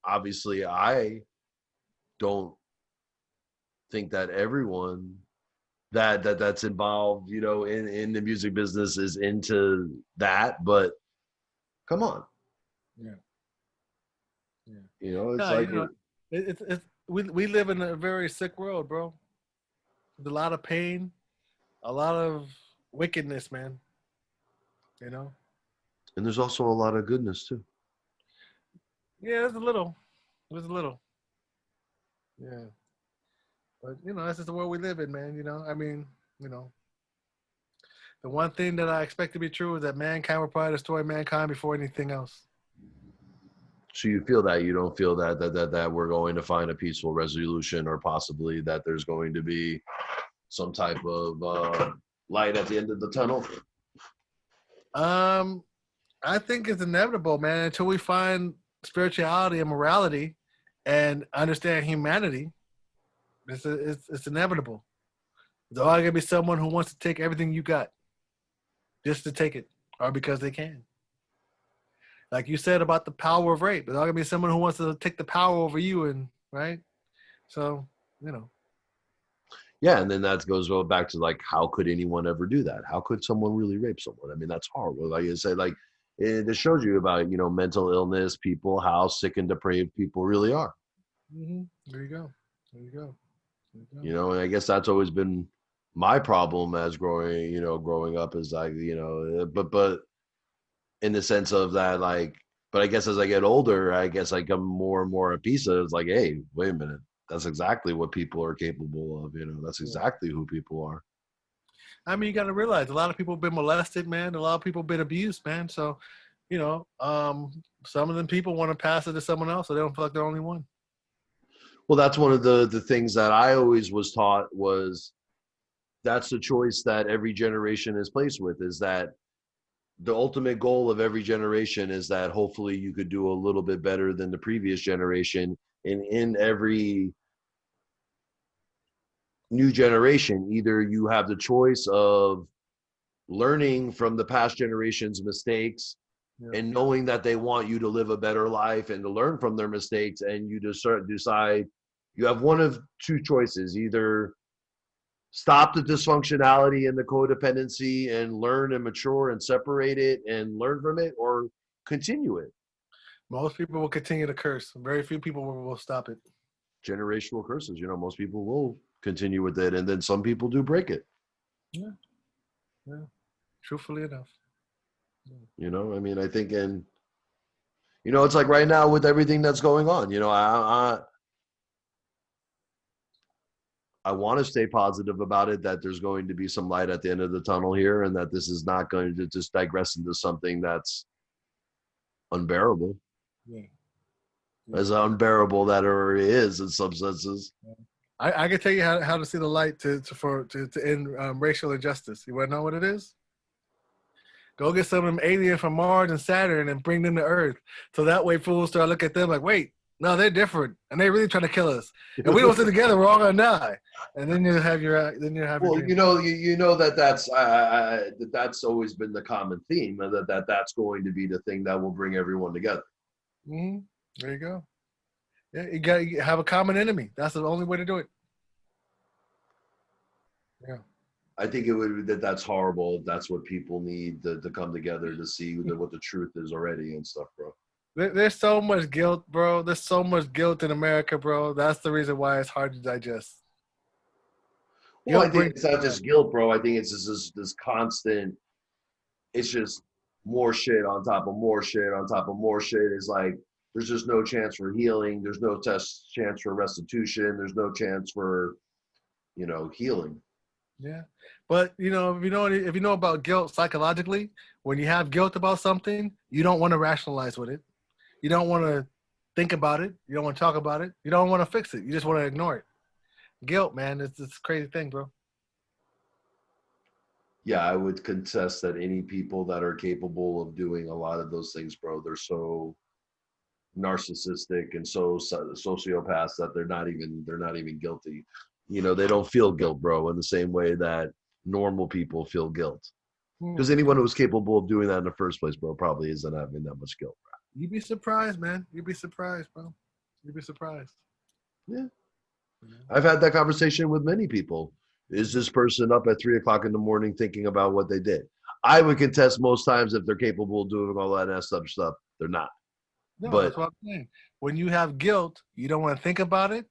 obviously I don't think that everyone that's involved, in the music business is into that. But come on, Yeah. Yeah. it's No, like it's we live in a very sick world, bro. There's a lot of pain, a lot of wickedness, man. You know. and there's also a lot of goodness too. Yeah, there's a little. There's a little. Yeah. But that's just the world we live in, man. I mean, you know, The one thing that I expect to be true is that mankind will probably destroy mankind before anything else. So you feel that you don't feel that we're going to find a peaceful resolution, or possibly that there's going to be some type of light at the end of the tunnel? Um, I think it's inevitable, man. Until we find spirituality and morality, and understand humanity, it's inevitable. There's always gonna be someone who wants to take everything you got, just to take it, or because they can. Like you said about the power of rape, there's always gonna be someone who wants to take the power over you, and right. So you know, Yeah, and then that goes well back to like, how could anyone ever do that? How could someone really rape someone? I mean, that's horrible. Like you say, like it shows you about mental illness, people, how sick and depraved people really are. there you go, there you go, there you go. And I guess that's always been my problem as growing up, is like but in the sense of that, like, but I guess as I get older, I guess I come more and more at peace. It's like, hey, wait a minute, that's exactly what people are capable of. That's exactly who people are. I mean, you got to realize a lot of people have been molested, man. A lot of people have been abused, man. So, some of them people want to pass it to someone else, so they don't feel like they're the only one. Well, that's one of the things that I always was taught, was that's the choice that every generation is placed with, is that the ultimate goal of every generation is that hopefully you could do a little bit better than the previous generation. And in every new generation, either you have the choice of learning from the past generation's mistakes, and knowing that they want you to live a better life and to learn from their mistakes, and you just decide you have one of two choices: either stop the dysfunctionality and the codependency and learn and mature and separate it and learn from it, or continue it. Most people will continue to curse. Very few people will stop it. Generational curses. Most people will continue with it, and then some people do break it. Yeah. Truthfully enough. I mean, I think, and it's like right now with everything that's going on. I want to stay positive about it, that there's going to be some light at the end of the tunnel here, and that this is not going to just digress into something that's unbearable. Yeah. As unbearable that it is in some senses. I can tell you how to see the light to end racial injustice. You want to know what it is? Go get some of them aliens from Mars and Saturn and bring them to Earth. So that way fools start looking at them like, wait, no, they're different. And they're really trying to kill us. And we don't sit together, we're all going to die. And then you have your well, your that's always been the common theme, that's going to be the thing that will bring everyone together. Mm-hmm. There you go. Yeah, you got to have a common enemy. That's the only way to do it. Yeah. I think it would that's horrible. That's what people need to come together to see what the truth is already and stuff, bro. There's so much guilt, bro. There's so much guilt in America, bro. That's the reason why it's hard to digest. Well, I think it's not just guilt, bro. I think it's just this constant. It's just more shit on top of more shit on top of more shit. It's like there's just no chance for healing. There's no chance for restitution. There's no chance for healing. Yeah, but if you know about guilt psychologically, when you have guilt about something, you don't want to rationalize with it. You don't want to think about it. You don't want to talk about it. You don't want to fix it. You just want to ignore it. Guilt, man, it's a crazy thing, bro. Yeah, I would contest that any people that are capable of doing a lot of those things, bro, they're so narcissistic and so sociopaths that they're not even guilty. They don't feel guilt, bro, in the same way that normal people feel guilt. Because anyone who's capable of doing that in the first place, bro, probably isn't having that much guilt, bro. You'd be surprised, man. You'd be surprised, bro. You'd be surprised. Yeah. I've had that conversation with many people. Is this person up at 3:00 in the morning thinking about what they did? I would contest most times, if they're capable of doing all that stuff, they're not. No, but that's what I'm saying. When you have guilt, you don't want to think about it.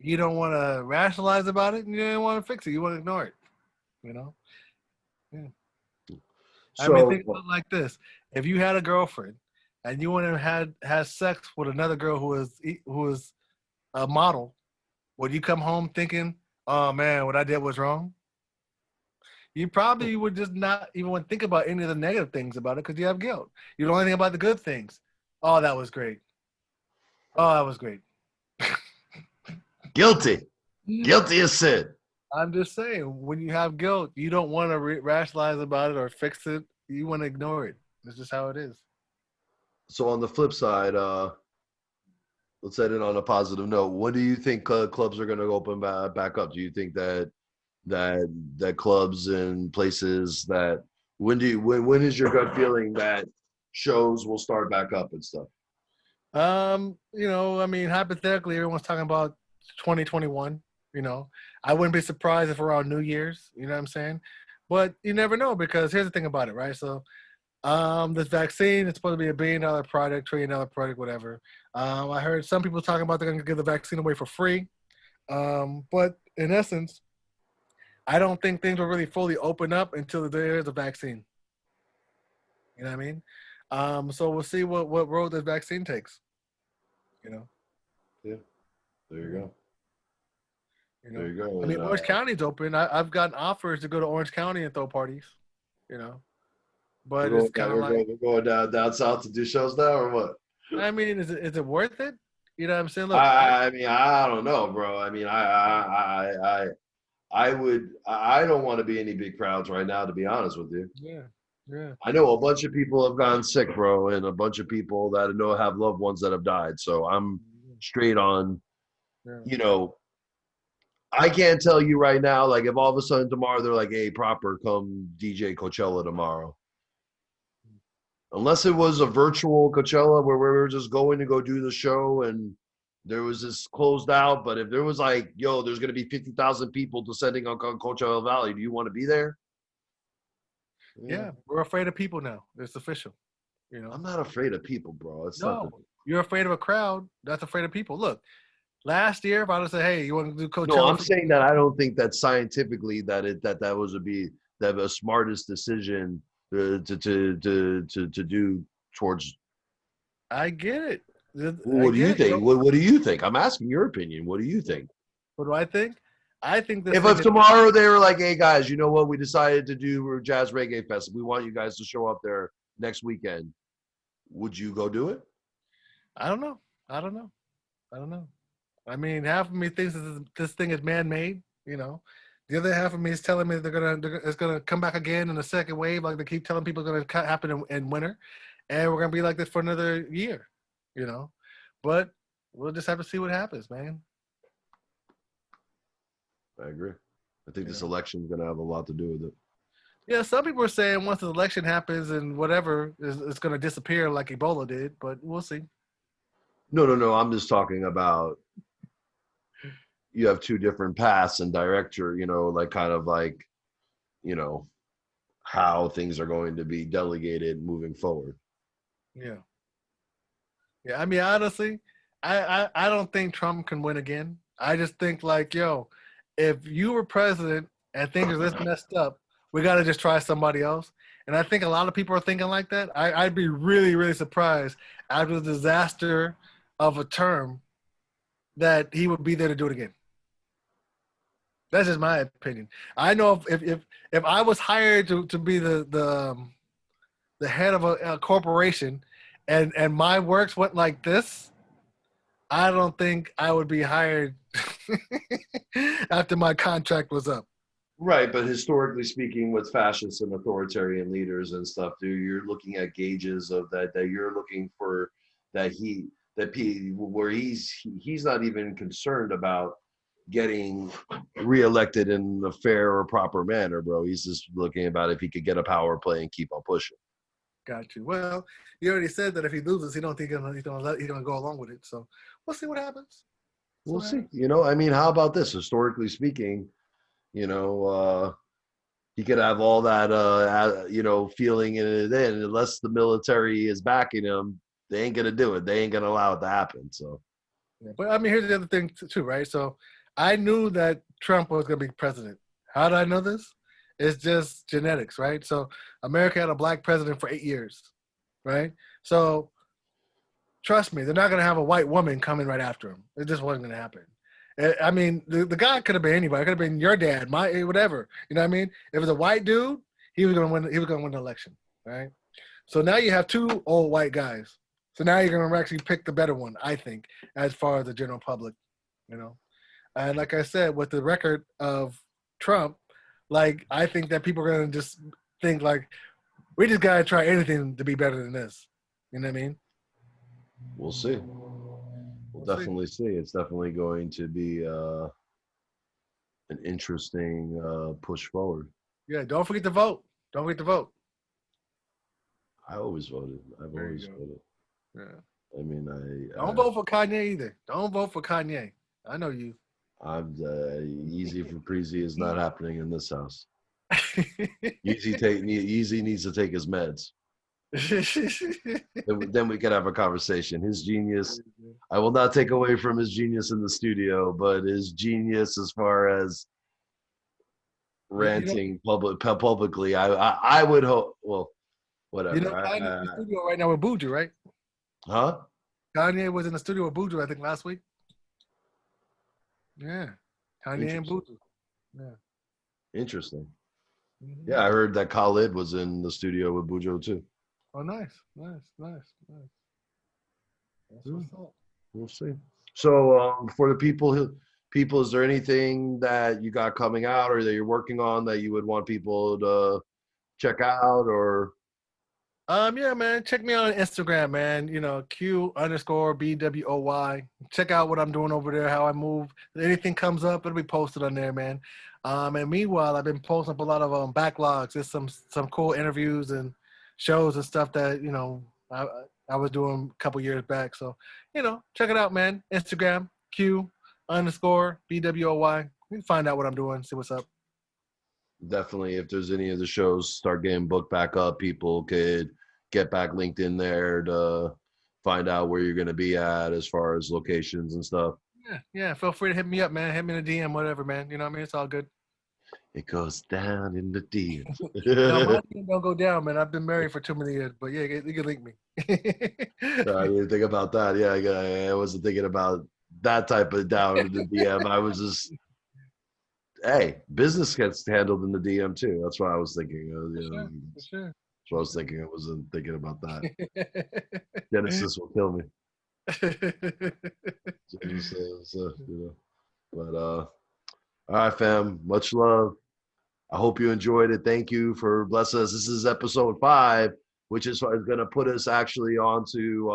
You don't want to rationalize about it, and you don't want to fix it. You want to ignore it. Yeah. So, I mean, think about it like this: if you had a girlfriend and you went and had sex with another girl who was a model, would you come home thinking, "Oh man, what I did was wrong"? you probably would just not even want to think about any of the negative things about it because you have guilt. You don't think about the good things. Oh, that was great. Oh, that was great. Guilty. Guilty as sin. I'm just saying, when you have guilt, you don't want to rationalize about it or fix it. You want to ignore it. That's just how it is. So on the flip side, let's end it on a positive note. When do you think clubs are going to open back up? Do you think that clubs and places that when is your gut feeling that shows will start back up and stuff? I mean, hypothetically, everyone's talking about 2021. I wouldn't be surprised if around New Year's. You know what I'm saying? But you never know because here's the thing about it, right? So, this vaccine is supposed to be $1 billion project, $1 trillion project, whatever. I heard some people talking about they're going to give the vaccine away for free. But in essence, I don't think things will really fully open up until there is a vaccine. You know what I mean? So we'll see what road this vaccine takes. Yeah, there you go. There you I go. mean, And, Orange County's open. I've gotten offers to go to Orange County and throw parties. But it's kind of like, we're going down south to do shows now, or what? I mean, is it worth it? You know what I'm saying? Look, I mean, I don't know, bro. I mean, I would. I don't want to be any big crowds right now, to be honest with you. yeah, yeah, I know a bunch of people have gotten sick, bro, and a bunch of people that I know have loved ones that have died. So I'm straight on. yeah. You know, I can't tell you right now. Like, if all of a sudden tomorrow they're like, "Hey, proper, come DJ Coachella tomorrow." Unless it was a virtual Coachella where we were just going to go do the show and there was this closed out. But if there was like, yo, there's going to be 50,000 people descending on Coachella Valley, do you want to be there? Yeah, we're afraid of people now. It's official. I'm not afraid of people, bro. It's No, you're afraid of a crowd that's afraid of people. Look, last year, if I would have said, "Hey, you want to do No, Coachella?" I'm saying that I don't think that scientifically that was the smartest decision to do towards. I get it. What do you think? What do you think? I'm asking your opinion. What do you think? What do I think? I think this. If tomorrow they were like, "Hey guys, you know what? We decided to do Jazz Reggae Fest. We want you guys to show up there next weekend," would you go do it? I don't know. I mean, half of me thinks this thing is man-made. The other half of me is telling me it's gonna come back again in a second wave, like they keep telling people it's gonna happen in winter, and we're gonna be like this for another year. But we'll just have to see what happens, man. I agree. I think this election is gonna have a lot to do with it. Yeah, some people are saying once the election happens and whatever, it's gonna disappear like Ebola did, but we'll see. No. I'm just talking about you have two different paths and director, like kind of like, how things are going to be delegated moving forward. Yeah. Yeah. I mean, honestly, I don't think Trump can win again. I just think like, yo, if you were president and things are this messed up, we got to just try somebody else. And I think a lot of people are thinking like that. I'd be really, really surprised after the disaster of a term that he would be there to do it again. That's just my opinion. I know if I was hired to be the head of a corporation and my works went like this, I don't think I would be hired after my contract was up. Right, but historically speaking, with fascists and authoritarian leaders and stuff, dude, you're looking at gauges of that you're looking for where he's not even concerned about getting reelected in a fair or proper manner, bro. He's just looking about if he could get a power play and keep on pushing. Got you. Well, you already said that if he loses, he don't think he's gonna go along with it. So we'll see what happens. We'll see. I mean, how about this? Historically speaking, he could have all that, feeling in it. Then, unless the military is backing him, they ain't gonna do it. They ain't gonna allow it to happen. So, yeah, but I mean, here's the other thing too, right? So, I knew that Trump was gonna be president. How did I know this? It's just genetics, right? So, America had a black president for 8 years, right? So, trust me, they're not gonna have a white woman coming right after him. It just wasn't gonna happen. I mean, the guy could have been anybody. It could have been your dad, my whatever. You know what I mean? If it was a white dude, he was gonna win. He was gonna win the election, right? So now you have two old white guys. So now you're gonna actually pick the better one, I think, as far as the general public, you know. And like I said, with the record of Trump, like I think that people are gonna just think like we just gotta try anything to be better than this. You know what I mean? We'll see. We'll definitely see. It's definitely going to be an interesting push forward. Yeah, don't forget to vote. Don't forget to vote. I always voted. I've There always you go. voted. Yeah. I mean, Don't vote for Kanye either. Don't vote for Kanye. I know you. I'm easy for Preezy is not happening in this house. Easy needs to take his meds. Then we can have a conversation. His genius, I will not take away from his genius in the studio, but his genius as far as ranting publicly, I would hope. Well, whatever. You know, Kanye's in the studio right now with Buju, right? Huh? Kanye was in the studio with Buju, I think, last week. Yeah, Kanye and Buju. Yeah. Interesting. Mm-hmm. Yeah, I heard that Khalid was in the studio with Bujo too. Oh, nice. That's what's up. We'll see. So, for the people, is there anything that you got coming out or that you're working on that you would want people to check out or? Yeah, man. Check me out on Instagram, man. You know, Q_BWOY. Check out what I'm doing over there, how I move. If anything comes up, it'll be posted on there, man. And meanwhile, I've been posting up a lot of backlogs. There's some cool interviews and shows and stuff that, you know, I was doing a couple years back. So, you know, check it out, man. Instagram, Q_BWOY. You can find out what I'm doing, see what's up. Definitely, if there's any of the shows start getting booked back up, people could get back linked in there to find out where you're going to be at as far as locations and stuff. Yeah. Feel free to hit me up, man. Hit me in a DM, whatever, man. You know what I mean? It's all good. It goes down in the DMs. No, my DM don't go down, man. I've been married for too many years, but yeah, you can link me. I didn't think about that. Yeah, I wasn't thinking about that type of down in the DM. I was just, hey, business gets handled in the DM too. That's what I was thinking. For sure. That's what I was thinking. I wasn't thinking about that. Genesis will kill me. But all right, fam. Much love. I hope you enjoyed it. Thank you for blessing us. This is episode 5, which is going to put us actually onto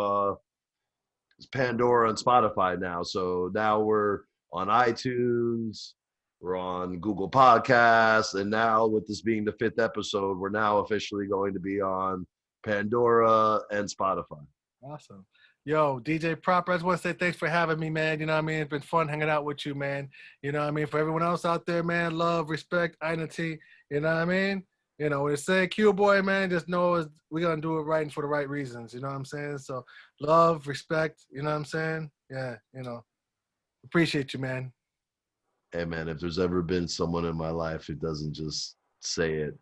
Pandora and Spotify now. So now we're on iTunes, we're on Google Podcasts, and now with this being the 5th episode, we're now officially going to be on Pandora and Spotify. Awesome. Yo, DJ Proper, I just want to say thanks for having me, man. You know what I mean? It's been fun hanging out with you, man. You know what I mean? For everyone else out there, man, love, respect, identity. You know what I mean? You know, when it's saying Q boy, man, just know we're going to do it right and for the right reasons. You know what I'm saying? So love, respect, you know what I'm saying? Yeah, you know, appreciate you, man. Hey, man, if there's ever been someone in my life who doesn't just say it,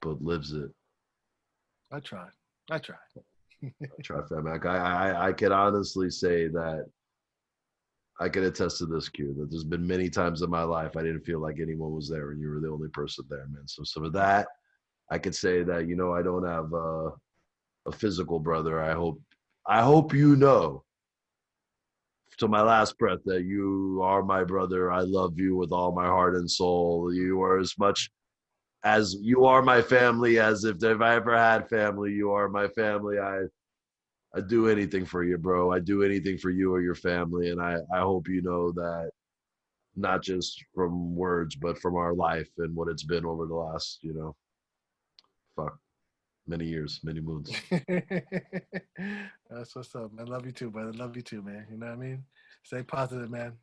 but lives it. I try. Try, fam. I can honestly say that I can attest to this, Q, that there's been many times in my life I didn't feel like anyone was there and you were the only person there, man. So some of that, I could say that, you know, I don't have a physical brother. I hope you know to my last breath that you are my brother. I love you with all my heart and soul. You are as much as you are my family, as if I ever had family, you are my family. I do anything for you, bro. I do anything for you or your family. And I hope you know that not just from words, but from our life and what it's been over the last, you know, many years, many moons. That's what's up, man. Love you too, brother. Love you too, man. You know what I mean? Stay positive, man.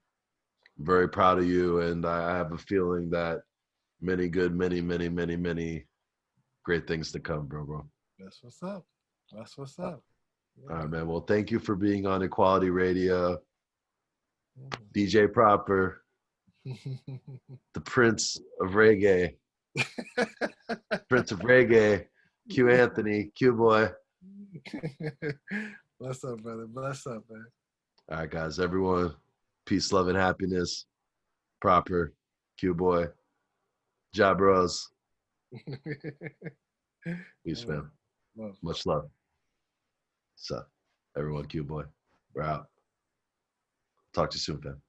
I'm very proud of you. And I have a feeling that many great things to come, bro. That's what's up. Yeah. All right, man. Well, thank you for being on Equality Radio. DJ Proper, the Prince of Reggae. Prince of Reggae, Q Anthony, Q Boy. Bless up, brother. Bless up, man. All right, guys. Everyone, Peace, love, and happiness. Proper. Q boy. Ja Bros. Peace, Love, fam. love. Much love. So, everyone, Q boy. We're out. Talk to you soon, fam.